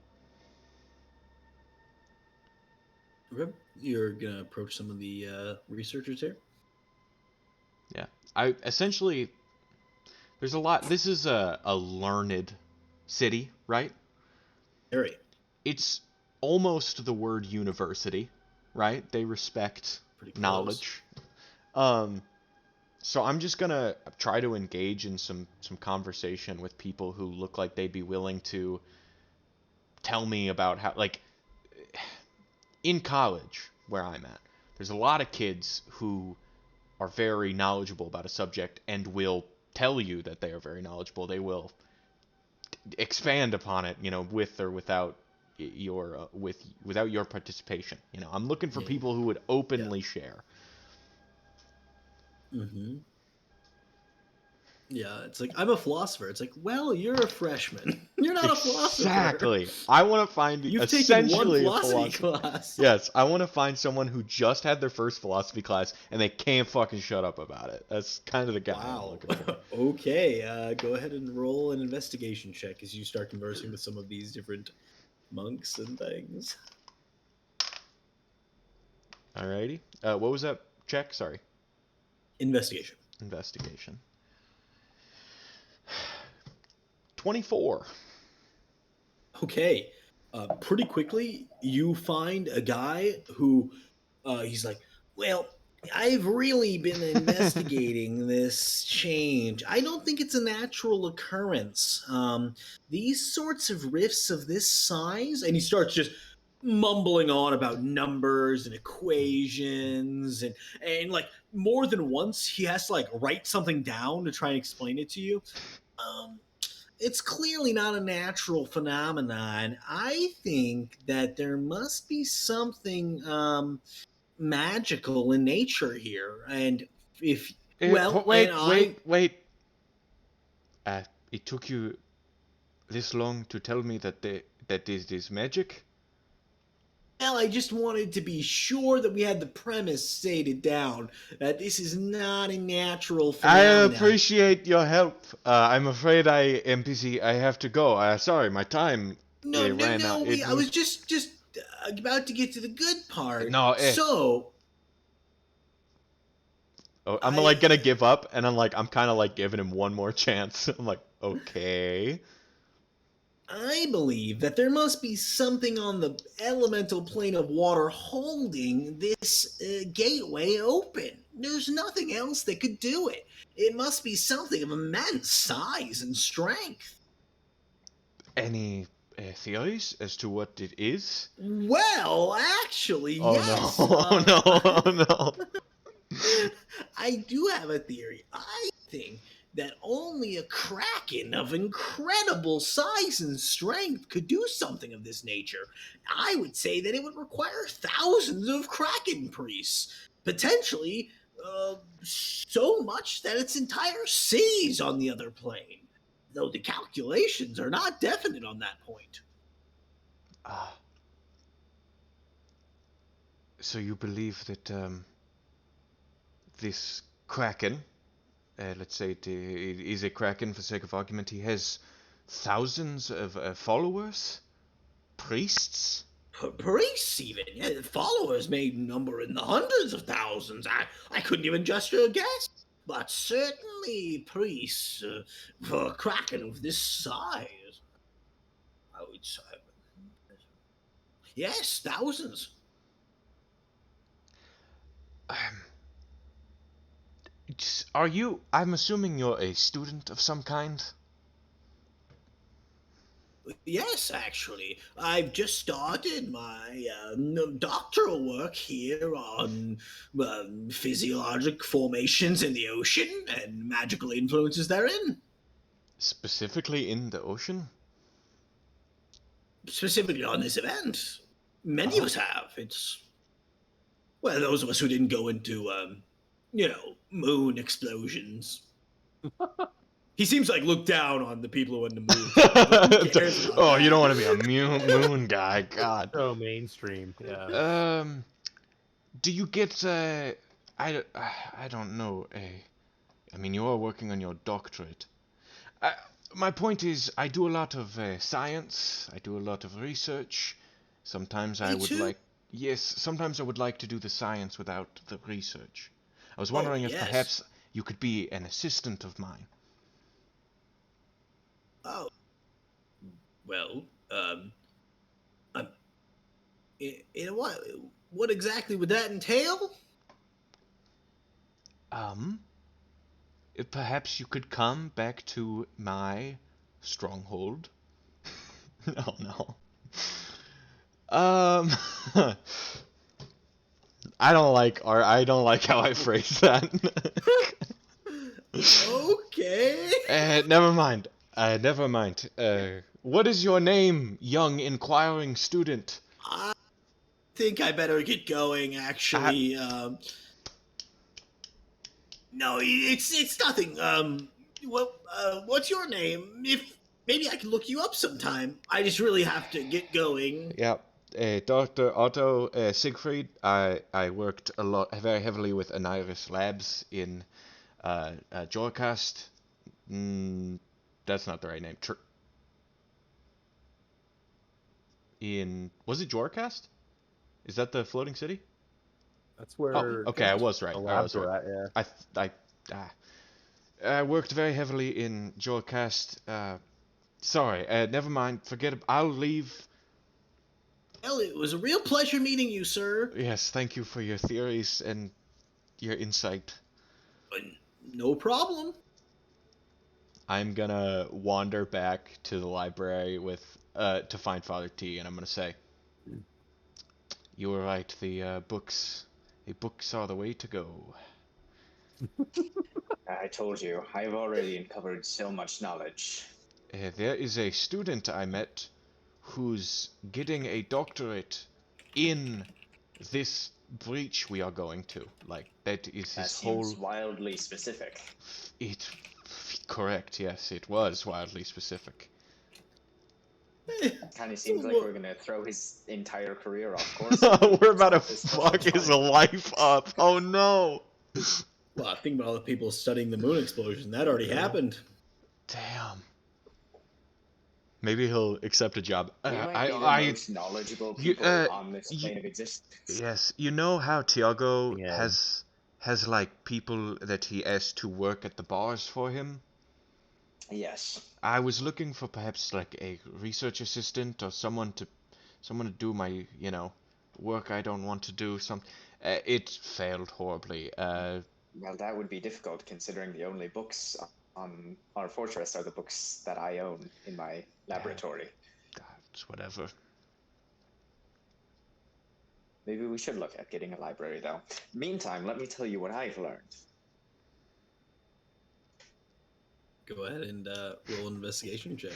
Okay. You're gonna approach some of the researchers here. Yeah, I essentially there's a lot. This is a learned city, right? Harry. It's almost the word university, right? They respect Pretty close. knowledge. So I'm just gonna try to engage in some conversation with people who look like they'd be willing to tell me about how, like, in college where I'm at, there's a lot of kids who are very knowledgeable about a subject and will tell you that they are very knowledgeable. They will expand upon it, with or without your without your participation. I'm looking for Yeah. people who would openly share. Mm-hmm. Yeah, it's like, I'm a philosopher. It's like, well, you're a freshman. You're not a philosopher. Exactly. I want to find You've taken one essentially a philosophy philosopher. class. Yes, I want to find someone who just had their first philosophy class and they can't fucking shut up about it. That's kind of the guy I'm Wow. looking for. Okay, go ahead and roll an investigation check as you start conversing with some of these different monks and things. Alrighty. What was that check? Sorry. Investigation. Investigation. 24. Okay. Pretty quickly, you find a guy who he's like, well, I've really been investigating this change. I don't think it's a natural occurrence. These sorts of rifts of this size, and he starts just mumbling on about numbers and equations and like more than once he has to like write something down to try and explain it to you. Um, it's clearly not a natural phenomenon. I think that there must be something magical in nature here. And if, well, and Wait. It took you this long to tell me that this is magic? well, I just wanted to be sure that we had the premise stated down that this is not a natural I phenomenon. appreciate your help. I'm afraid I am busy. I have to go. Sorry, my time ran out. I was just about to get to the good part. No, So Oh, I'm like gonna give up, and I'm kind of like giving him one more chance. I'm like, okay. I believe that there must be something on the elemental plane of water holding this gateway open. There's nothing else that could do it. It must be something of immense size and strength. Any theories as to what it is? Well, actually, Oh yes. no! Oh no! Oh no! I do have a theory. I think that only a kraken of incredible size and strength could do something of this nature. I would say that it would require thousands of kraken priests, potentially so much that its entire seas on the other plane. Though the calculations are not definite on that point. So you believe that this kraken, let's say it is a kraken for sake of argument, he has thousands of followers, priests? Priests, even. Yeah, followers may number in the hundreds of thousands. I couldn't even gesture a guess. But certainly priests for a kraken of this size. I would say. Yes, thousands. Are you? I'm assuming you're a student of some kind. Yes, actually. I've just started my doctoral work here on physiologic formations in the ocean and magical influences therein. Specifically in the ocean? Specifically on this event. Many of us have. It's, well, those of us who didn't go into, moon explosions. He seems like look down on the people who went to moon. Who cares about that? You don't want to be a moon guy. God. So mainstream. Yeah. Do you get I don't know. I mean, you are working on your doctorate. My point is, I do a lot of science. I do a lot of research. Sometimes I would like. Yes, sometimes I would like to do the science without the research. I was wondering if perhaps you could be an assistant of mine. Oh. Well, what exactly would that entail? Perhaps you could come back to my stronghold. No. I don't like how I phrase that. Okay. Never mind. What is your name, young inquiring student? I think I better get going, actually. No, it's nothing What's your name? If maybe I can look you up sometime. I just really have to get going. Yeah, Dr. Otto Siegfried. I worked a lot, very heavily with Aniris Labs in Jorcast. That's not the right name. Was it Jorcast? Is that the floating city? That's Oh, where okay, I was right. the I was labs were right. at. Yeah. I worked very heavily in Jorcast. Sorry, never mind. Forget it. I'll leave. Well, it was a real pleasure meeting you, sir. Yes, thank you for your theories and your insight. No problem. I'm gonna wander back to the library with to find Father T, and I'm gonna say, "You were right. The books are the way to go." I told you, I've already uncovered so much knowledge. There is a student I met who's getting a doctorate in this breach we are going to. Like, that is That his seems whole. wildly specific. It. Correct, yes, it was wildly specific. Kind of seems like we're gonna throw his entire career off course. We're about to This special fuck his time. life up. Oh no! Well, think about all the people studying the moon explosion. That already happened. Damn. Maybe he'll accept a job. We might be the most knowledgeable people on this plane of existence. Yes, you know how Tiago Yeah. has like people that he asks to work at the bars for him? Yes. I was looking for perhaps like a research assistant or someone to do my, work I don't want to do. It failed horribly. Well, that would be difficult considering the only books on our fortress are the books that I own in my laboratory. It's whatever. Maybe we should look at getting a library, though. Meantime, let me tell you what I've learned. Go ahead and roll an investigation check.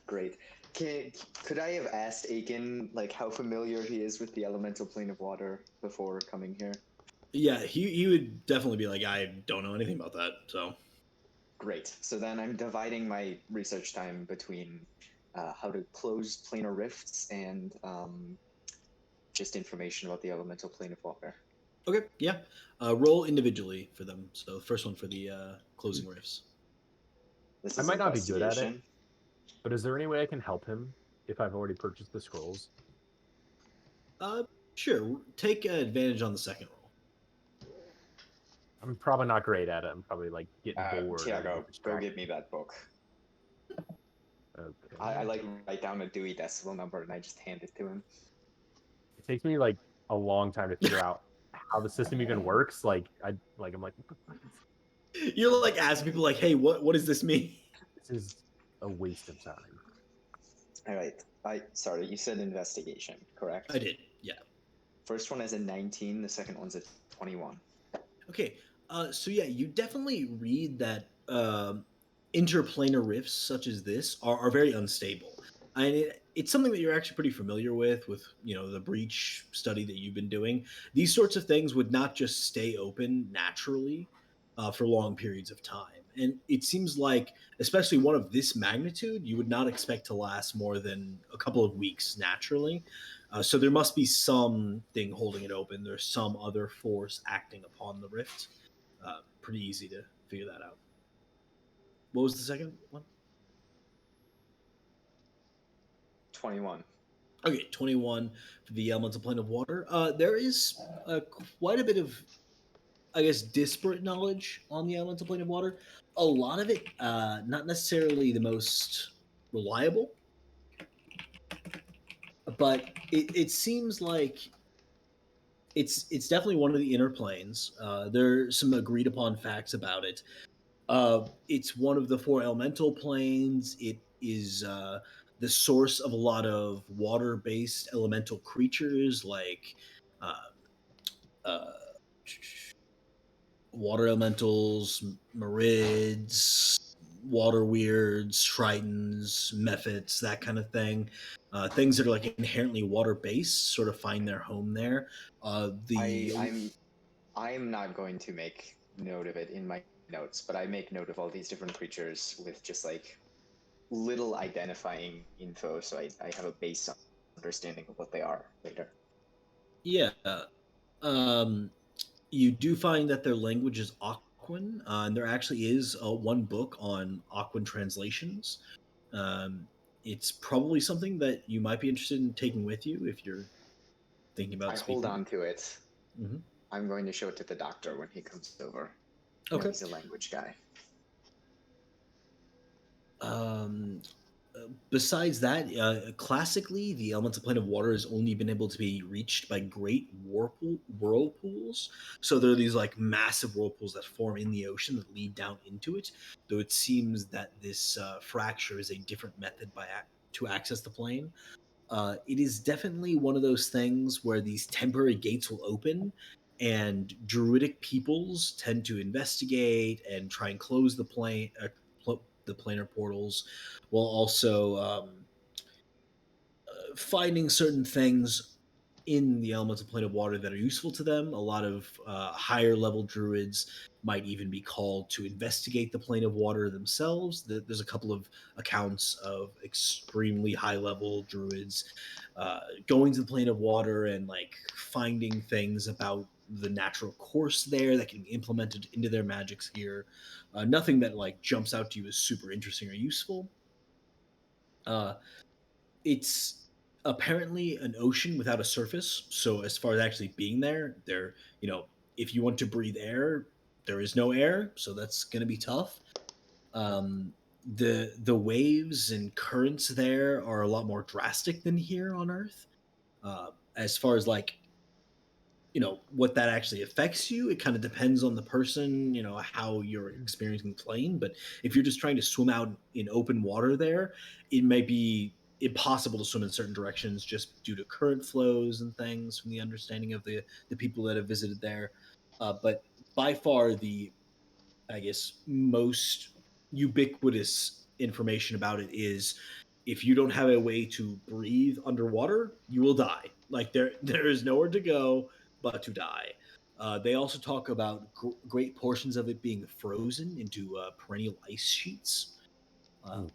Great. Could I have asked Aiken like how familiar he is with the elemental plane of water before coming here? Yeah, he would definitely be like, I don't know anything about that. So great. So then I'm dividing my research time between how to close planar rifts and just information about the elemental plane of water. okay, yeah. Roll individually for them. So the first one for the closing rifts. This I is might not be good at it, investigation. but is there any way I can help him if I've already purchased the scrolls? Sure. Take advantage on the second roll. I'm probably not great at it. I'm probably like getting bored. Tiago, go get me that book. Okay. I like write down a Dewey Decimal number and I just hand it to him. It takes me like a long time to figure out how the system even works. I'm like, what the fuck is You're like asking people like, hey, what does this mean? this? Is a waste of time. All right. Sorry, you said investigation, correct? I did, yeah. First one is a 19, the second one's a 21. Okay, so yeah, you definitely read that interplanar rifts such as this are very unstable. And it's something that you're actually pretty familiar with the breach study that you've been doing. These sorts of things would not just stay open naturally for long periods of time. And it seems like, especially one of this magnitude, you would not expect to last more than a couple of weeks naturally. So there must be something holding it open. There's some other force acting upon the rift. Pretty easy to figure that out. What was the second one? 21. Okay, 21 for the elemental plane of water. There is quite a bit of, I guess, disparate knowledge on the elemental plane of water. A lot of it not necessarily the most reliable, but it seems like it's definitely one of the inner planes. There's some agreed upon facts about it. It's one of the four elemental planes. It is the source of a lot of water-based elemental creatures like uh, uh, water elementals, marids, water weirds, tritons, mephits, that kind of thing. Things that are like inherently water-based sort of find their home there. I'm not going to make note of it in my notes, but I make note of all these different creatures with just like little identifying info, so I have a base understanding of what they are later. Yeah. Um, you do find that their language is Aquan, and there actually is one book on Aquan translations. Um, it's probably something that you might be interested in taking with you if you're thinking I about hold speaking. on to it. Hmm. I'm going to show it to the doctor when he comes over. Okay. He's a language guy. Um, Besides that, classically, the elemental plane of water has only been able to be reached by great whirlpools. So there are these like massive whirlpools that form in the ocean that lead down into it. Though it seems that this fracture is a different method to access the plane. It is definitely one of those things where these temporary gates will open, and druidic peoples tend to investigate and try and close the planar portals, while also finding certain things in the elemental plane of water that are useful to them. A lot of higher level druids might even be called to investigate the plane of water themselves. There's a couple of accounts of extremely high level druids going to the plane of water and like finding things about the natural course there that can be implemented into their magics here. Nothing that like jumps out to you as super interesting or useful. Uh, it's apparently an ocean without a surface. So as far as actually being there, if you want to breathe air, there is no air, so that's going to be tough. Um, the waves and currents there are a lot more drastic than here on Earth. As far as like what that actually affects you, it kind of depends on the person, how you're experiencing the plane. But if you're just trying to swim out in open water there, it may be impossible to swim in certain directions just due to current flows and things, from the understanding of the people that have visited there. But by far the, I guess, most ubiquitous information about it is, if you don't have a way to breathe underwater, you will die. Like there is nowhere to go but to die. They also talk about great portions of it being frozen into perennial ice sheets. Um,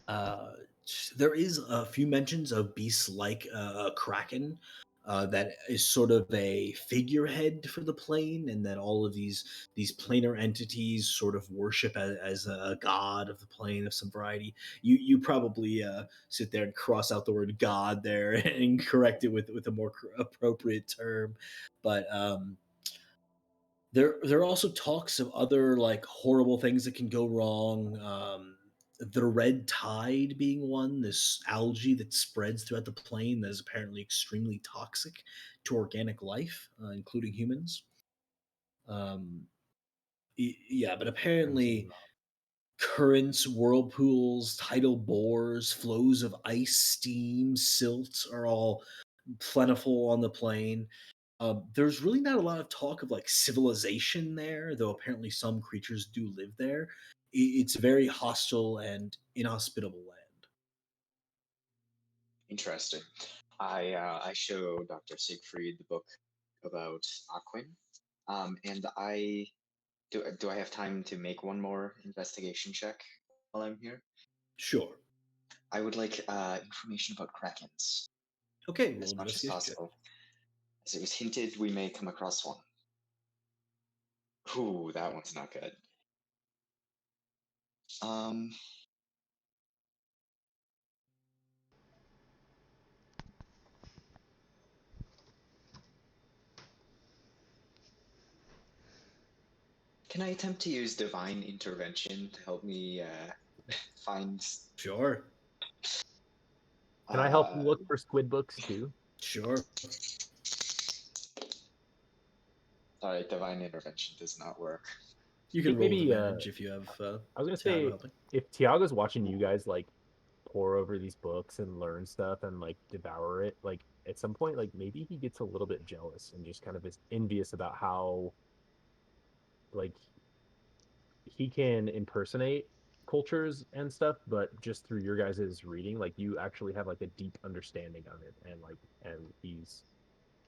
uh, there is a few mentions of beasts like a kraken that is sort of a figurehead for the plane, and that all of these planar entities sort of worship as a god of the plane of some variety. You probably sit there and cross out the word god there and correct it with a more appropriate term, but there are also talks of other like horrible things that can go wrong. The red tide being one, this algae that spreads throughout the plane that is apparently extremely toxic to organic life, including humans. Um, yeah, but apparently currents, whirlpools, tidal bores, flows of ice, steam, silt are all plentiful on the plane. There's really not a lot of talk of like civilization there, though apparently some creatures do live there. It's a very hostile and inhospitable land. Interesting. I show Dr. Siegfried the book about Aquin, and I do I have time to make one more investigation check while I'm here? Sure. I would like information about krakens Okay, roll as an much as investigation check. possible. As it was hinted, we may come across one. Ooh, that one's not good. Um, can I attempt to use divine intervention to help me find? Sure. Can I help Uh, you look for squid books too? Sure. sorry, divine intervention does not work. You I can think roll with maybe advantage if you have I was gonna Tiago say, helping. if Tiago's watching you guys like pour over these books and learn stuff and like devour it, like at some point, like maybe he gets a little bit jealous and just kind of is envious about how like he can impersonate cultures and stuff, but just through your guys' reading, like you actually have like a deep understanding of it, and like and he's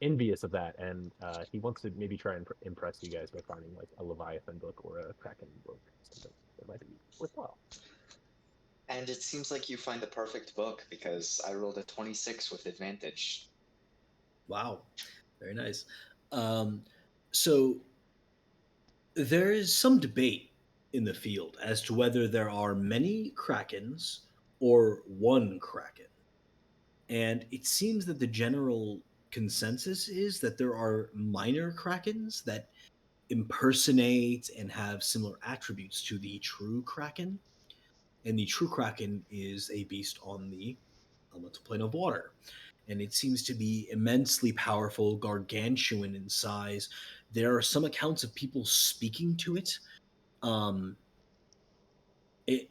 envious of that, and he wants to maybe try and impress you guys by finding like a Leviathan book or a Kraken book, or something that might be worthwhile. And it seems like you find the perfect book because I rolled a 26 with advantage. Wow, very nice. So there is some debate in the field as to whether there are many krakens or one kraken, and it seems that the general consensus is that there are minor krakens that impersonate and have similar attributes to the true kraken, and the true kraken is a beast on the elemental plane of water, and it seems to be immensely powerful, gargantuan in size. There are some accounts of people speaking to it. Um, it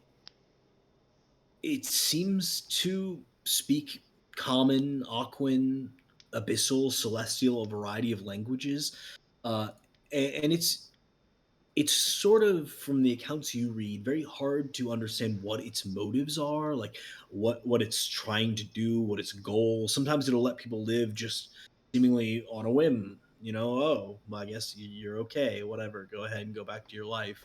it seems to speak common, Aquan, Abyssal, Celestial, a variety of languages, uh, and it's sort of, from the accounts you read, very hard to understand what its motives are, like what it's trying to do, what its goal. Sometimes it'll let people live just seemingly on a whim. Oh, well, I guess you're okay, whatever, go ahead and go back to your life.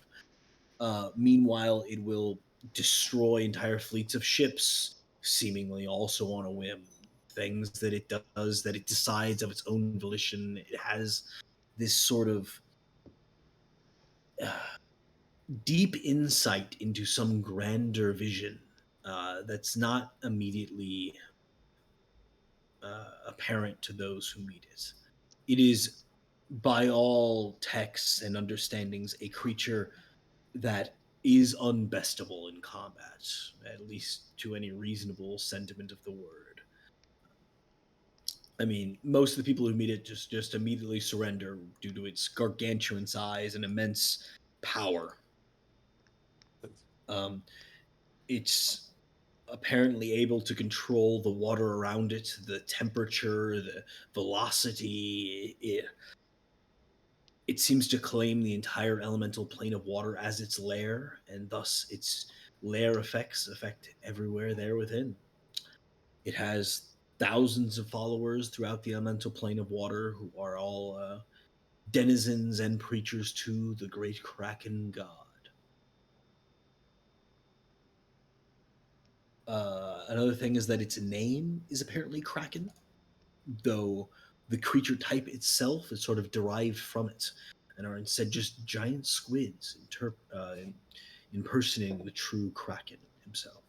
Meanwhile, it will destroy entire fleets of ships, seemingly also on a whim. Things that it does, that it decides of its own volition. It has this sort of uh, deep insight into some grander vision that's not immediately apparent to those who meet it. It is, by all texts and understandings, a creature that is unbestable in combat, at least to any reasonable sentiment of the word. I mean, most of the people who meet it just immediately surrender due to its gargantuan size and immense power. Um, it's apparently able to control the water around it, the temperature, the velocity. It seems to claim the entire elemental plane of water as its lair, and thus its lair effects affect everywhere there within. It has thousands of followers throughout the elemental plane of water who are all denizens and preachers to the great Kraken god. Another thing is that its name is apparently Kraken, though the creature type itself is sort of derived from it, and are instead just giant squids impersonating the true Kraken himself.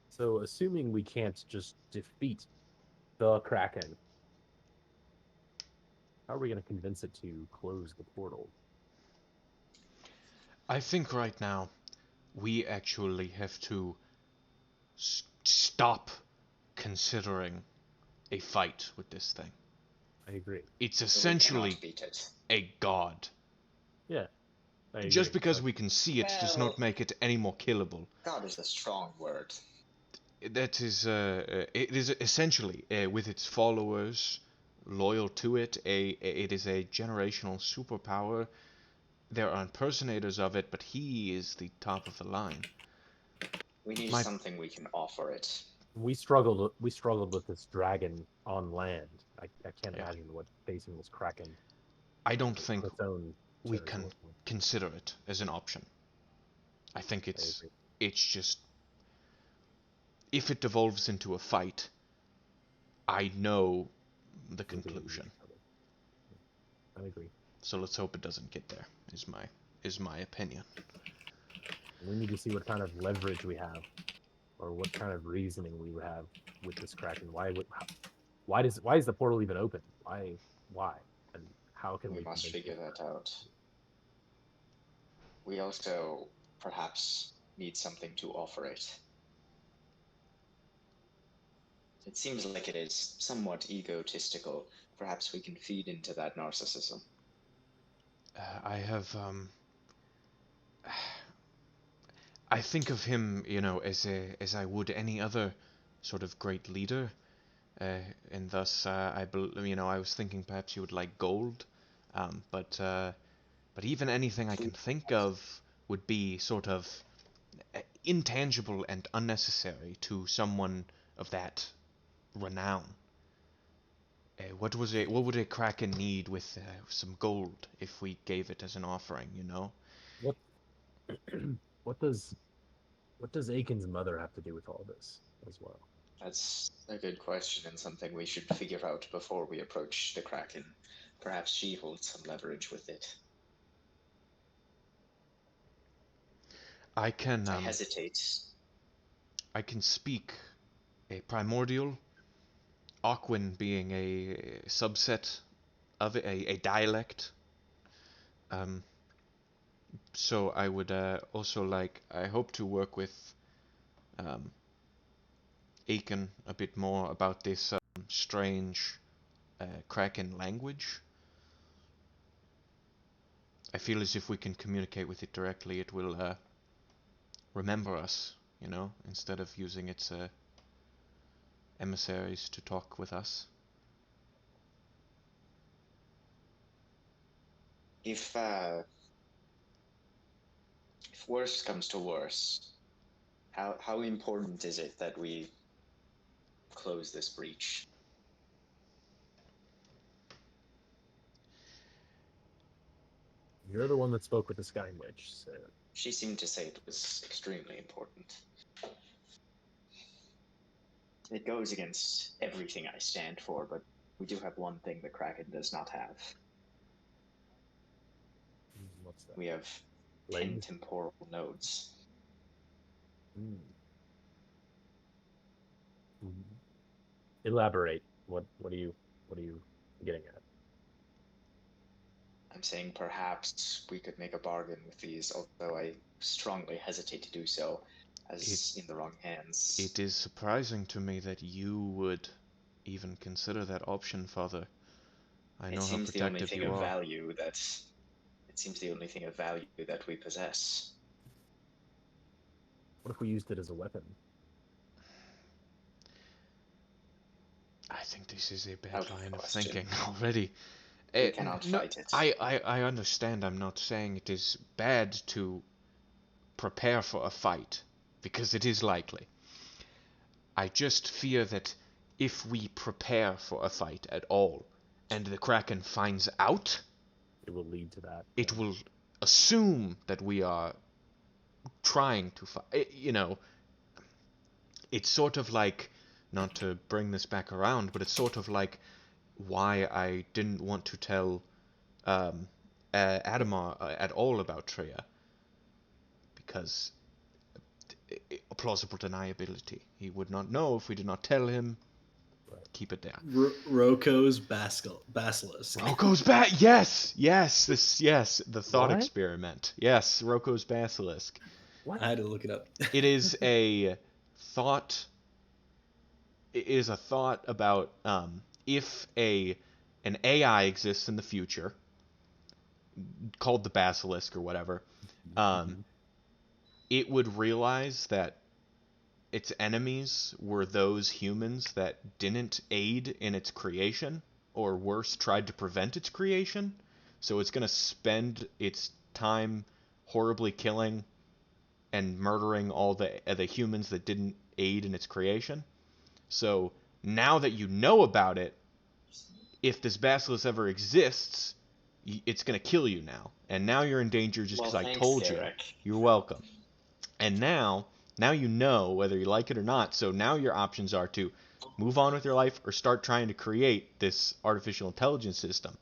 So, assuming we can't just defeat the Kraken, how are we going to convince it to close the portal? I think right now we actually have to stop considering a fight with this thing. I agree. It's So we essentially cannot beat it. a god. Yeah, I agree. Just because we can see it does Well, not make it any more killable. God is a strong word. That is, it is essentially, with its followers loyal to it, it is a generational superpower. There are impersonators of it, but he is the top of the line. We need My- something we can offer it. We struggled with this dragon on land. I can't Yeah. imagine what facing this Kraken I don't on think its own we territory. can consider it as an option. I think I it's agree. just, if it devolves into a fight, I know the We'll do it conclusion. I agree. So let's hope it doesn't get there. Is my opinion. We need to see what kind of leverage we have, or what kind of reasoning we have with this Kraken. Why is the portal even open? Why, and how can We we must convince figure it? that out. We also perhaps need something to offer it. It seems like it is somewhat egotistical. Perhaps we can feed into that narcissism. I have I think of him, as I would any other sort of great leader, and thus I was thinking perhaps you would like gold, but even anything I can think of would be sort of intangible and unnecessary to someone of that renown. what would a kraken need with some gold if we gave it as an offering? You know. What what does Aiken's mother have to do with all this as well? That's a good question and something we should figure out before we approach the Kraken. Perhaps she holds some leverage with it. I can I hesitate. I can speak a primordial, Aquan being a subset of it, a dialect. So I would also I hope to work with Aiken a bit more about this strange Kraken language. I feel as if we can communicate with it directly, it will remember us, you know, instead of using its emissaries to talk with us. If worse comes to worse, how important is it that we close this breach? You're the one that spoke with the Sky Witch, so She seemed to say it was extremely important. It goes against everything I stand for, but we do have one thing the Kraken does not have. what's that? We have 10 Legs? temporal nodes. Mm. Elaborate. What are you getting at? I'm saying perhaps we could make a bargain with these, although I strongly hesitate to do so, as in the wrong hands. It is surprising to me that you would even consider that option, Father. I know how protective you are. It seems the only thing of value that we possess. What if we used it as a weapon? I think this is a bad Out of line of question. thinking already. We cannot fight it. I understand. I'm not saying it is bad to prepare for a fight, because it is likely. I just fear that if we prepare for a fight at all, and the Kraken finds out, It will lead to that. it will assume that we are trying to fight. You know, it's sort of like, not to bring this back around, but it's sort of like why I didn't want to tell Adamar at all about Treya, because a plausible deniability. He would not know if we did not tell him. Right. Keep it there. Roko's basilisk. Roko's yes, the thought What? experiment. Yes, Roko's basilisk. What? I had to look it up. It is a thought. It is a thought about if an AI exists in the future, called the basilisk or whatever, it would realize that its enemies were those humans that didn't aid in its creation, or worse, tried to prevent its creation. So it's going to spend its time horribly killing and murdering all the humans that didn't aid in its creation. So now that you know about it, if this basilisk ever exists, it's going to kill you now. And now you're in danger just because Well, I thanks, told Derek. you. You're welcome. And now you know whether you like it or not. So now your options are to move on with your life or start trying to create this artificial intelligence system.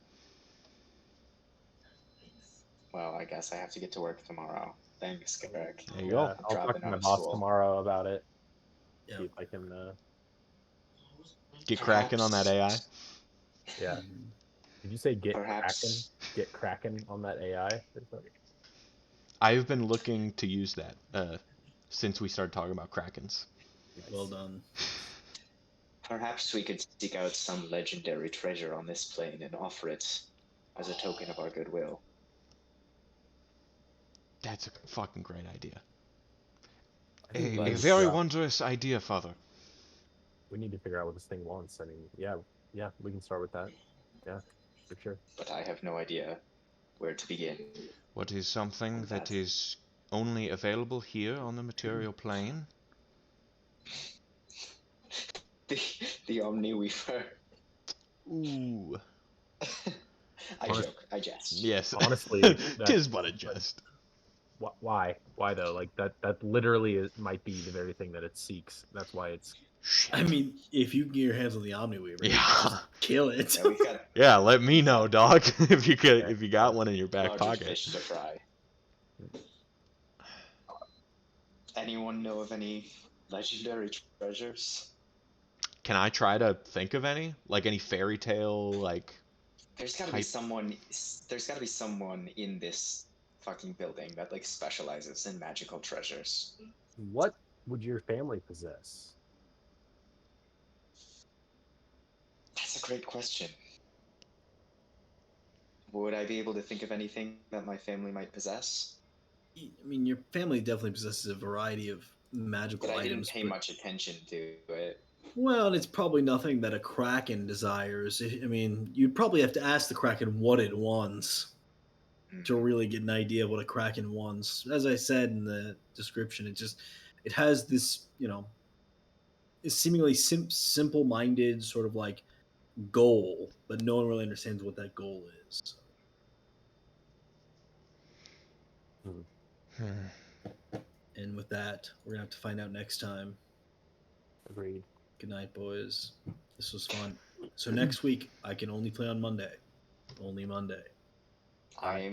Well, I guess I have to get to work tomorrow. Thanks, Derek. There you go. I'll talk dropping to my out of boss school. tomorrow about it. Yeah. See if I can. Get cracking on that AI. Yeah. Did you say get Perhaps. cracking? Get cracking on that AI? I've been looking to use that since we started talking about krakens. Well done. Perhaps we could seek out some legendary treasure on this plane and offer it as a token of our goodwill. That's a fucking great idea. I think A we very need to- wondrous idea, Father. We need to figure out what this thing wants. I mean, yeah, we can start with that. Yeah, for sure. But I have no idea where to begin. What is something that is only available here on the material plane? The Omniweaver. Ooh. I Honest- joke. I jest. Yes. Honestly, tis but a jest. Why? Why though? Like that literally might be the very thing that it seeks. That's why it's. Shit. I mean, if you can get your hands on the Omniweaver, you Yeah. can just kill it. Yeah, we've got Yeah, let me know, dog. if you got one in your back larger pocket. fish to fry. Anyone know of any legendary treasures? Can I try to think of any? Like any fairy tale, like There's got to be type? someone. There's got to be someone in this fucking building that like specializes in magical treasures. What would your family possess? That's a great question. Would I be able to think of anything that my family might possess? I mean, your family definitely possesses a variety of magical But I didn't items. pay much attention to it. Well, it's probably nothing that a Kraken desires. I mean, you'd probably have to ask the Kraken what it wants to really get an idea of what a Kraken wants. As I said in the description, it has this, seemingly simple-minded sort of like goal, but no one really understands what that goal is. So. And with that, we're gonna have to find out next time. Agreed. Good night, boys. This was fun. So next week, I can only play on Monday. Only Monday. I am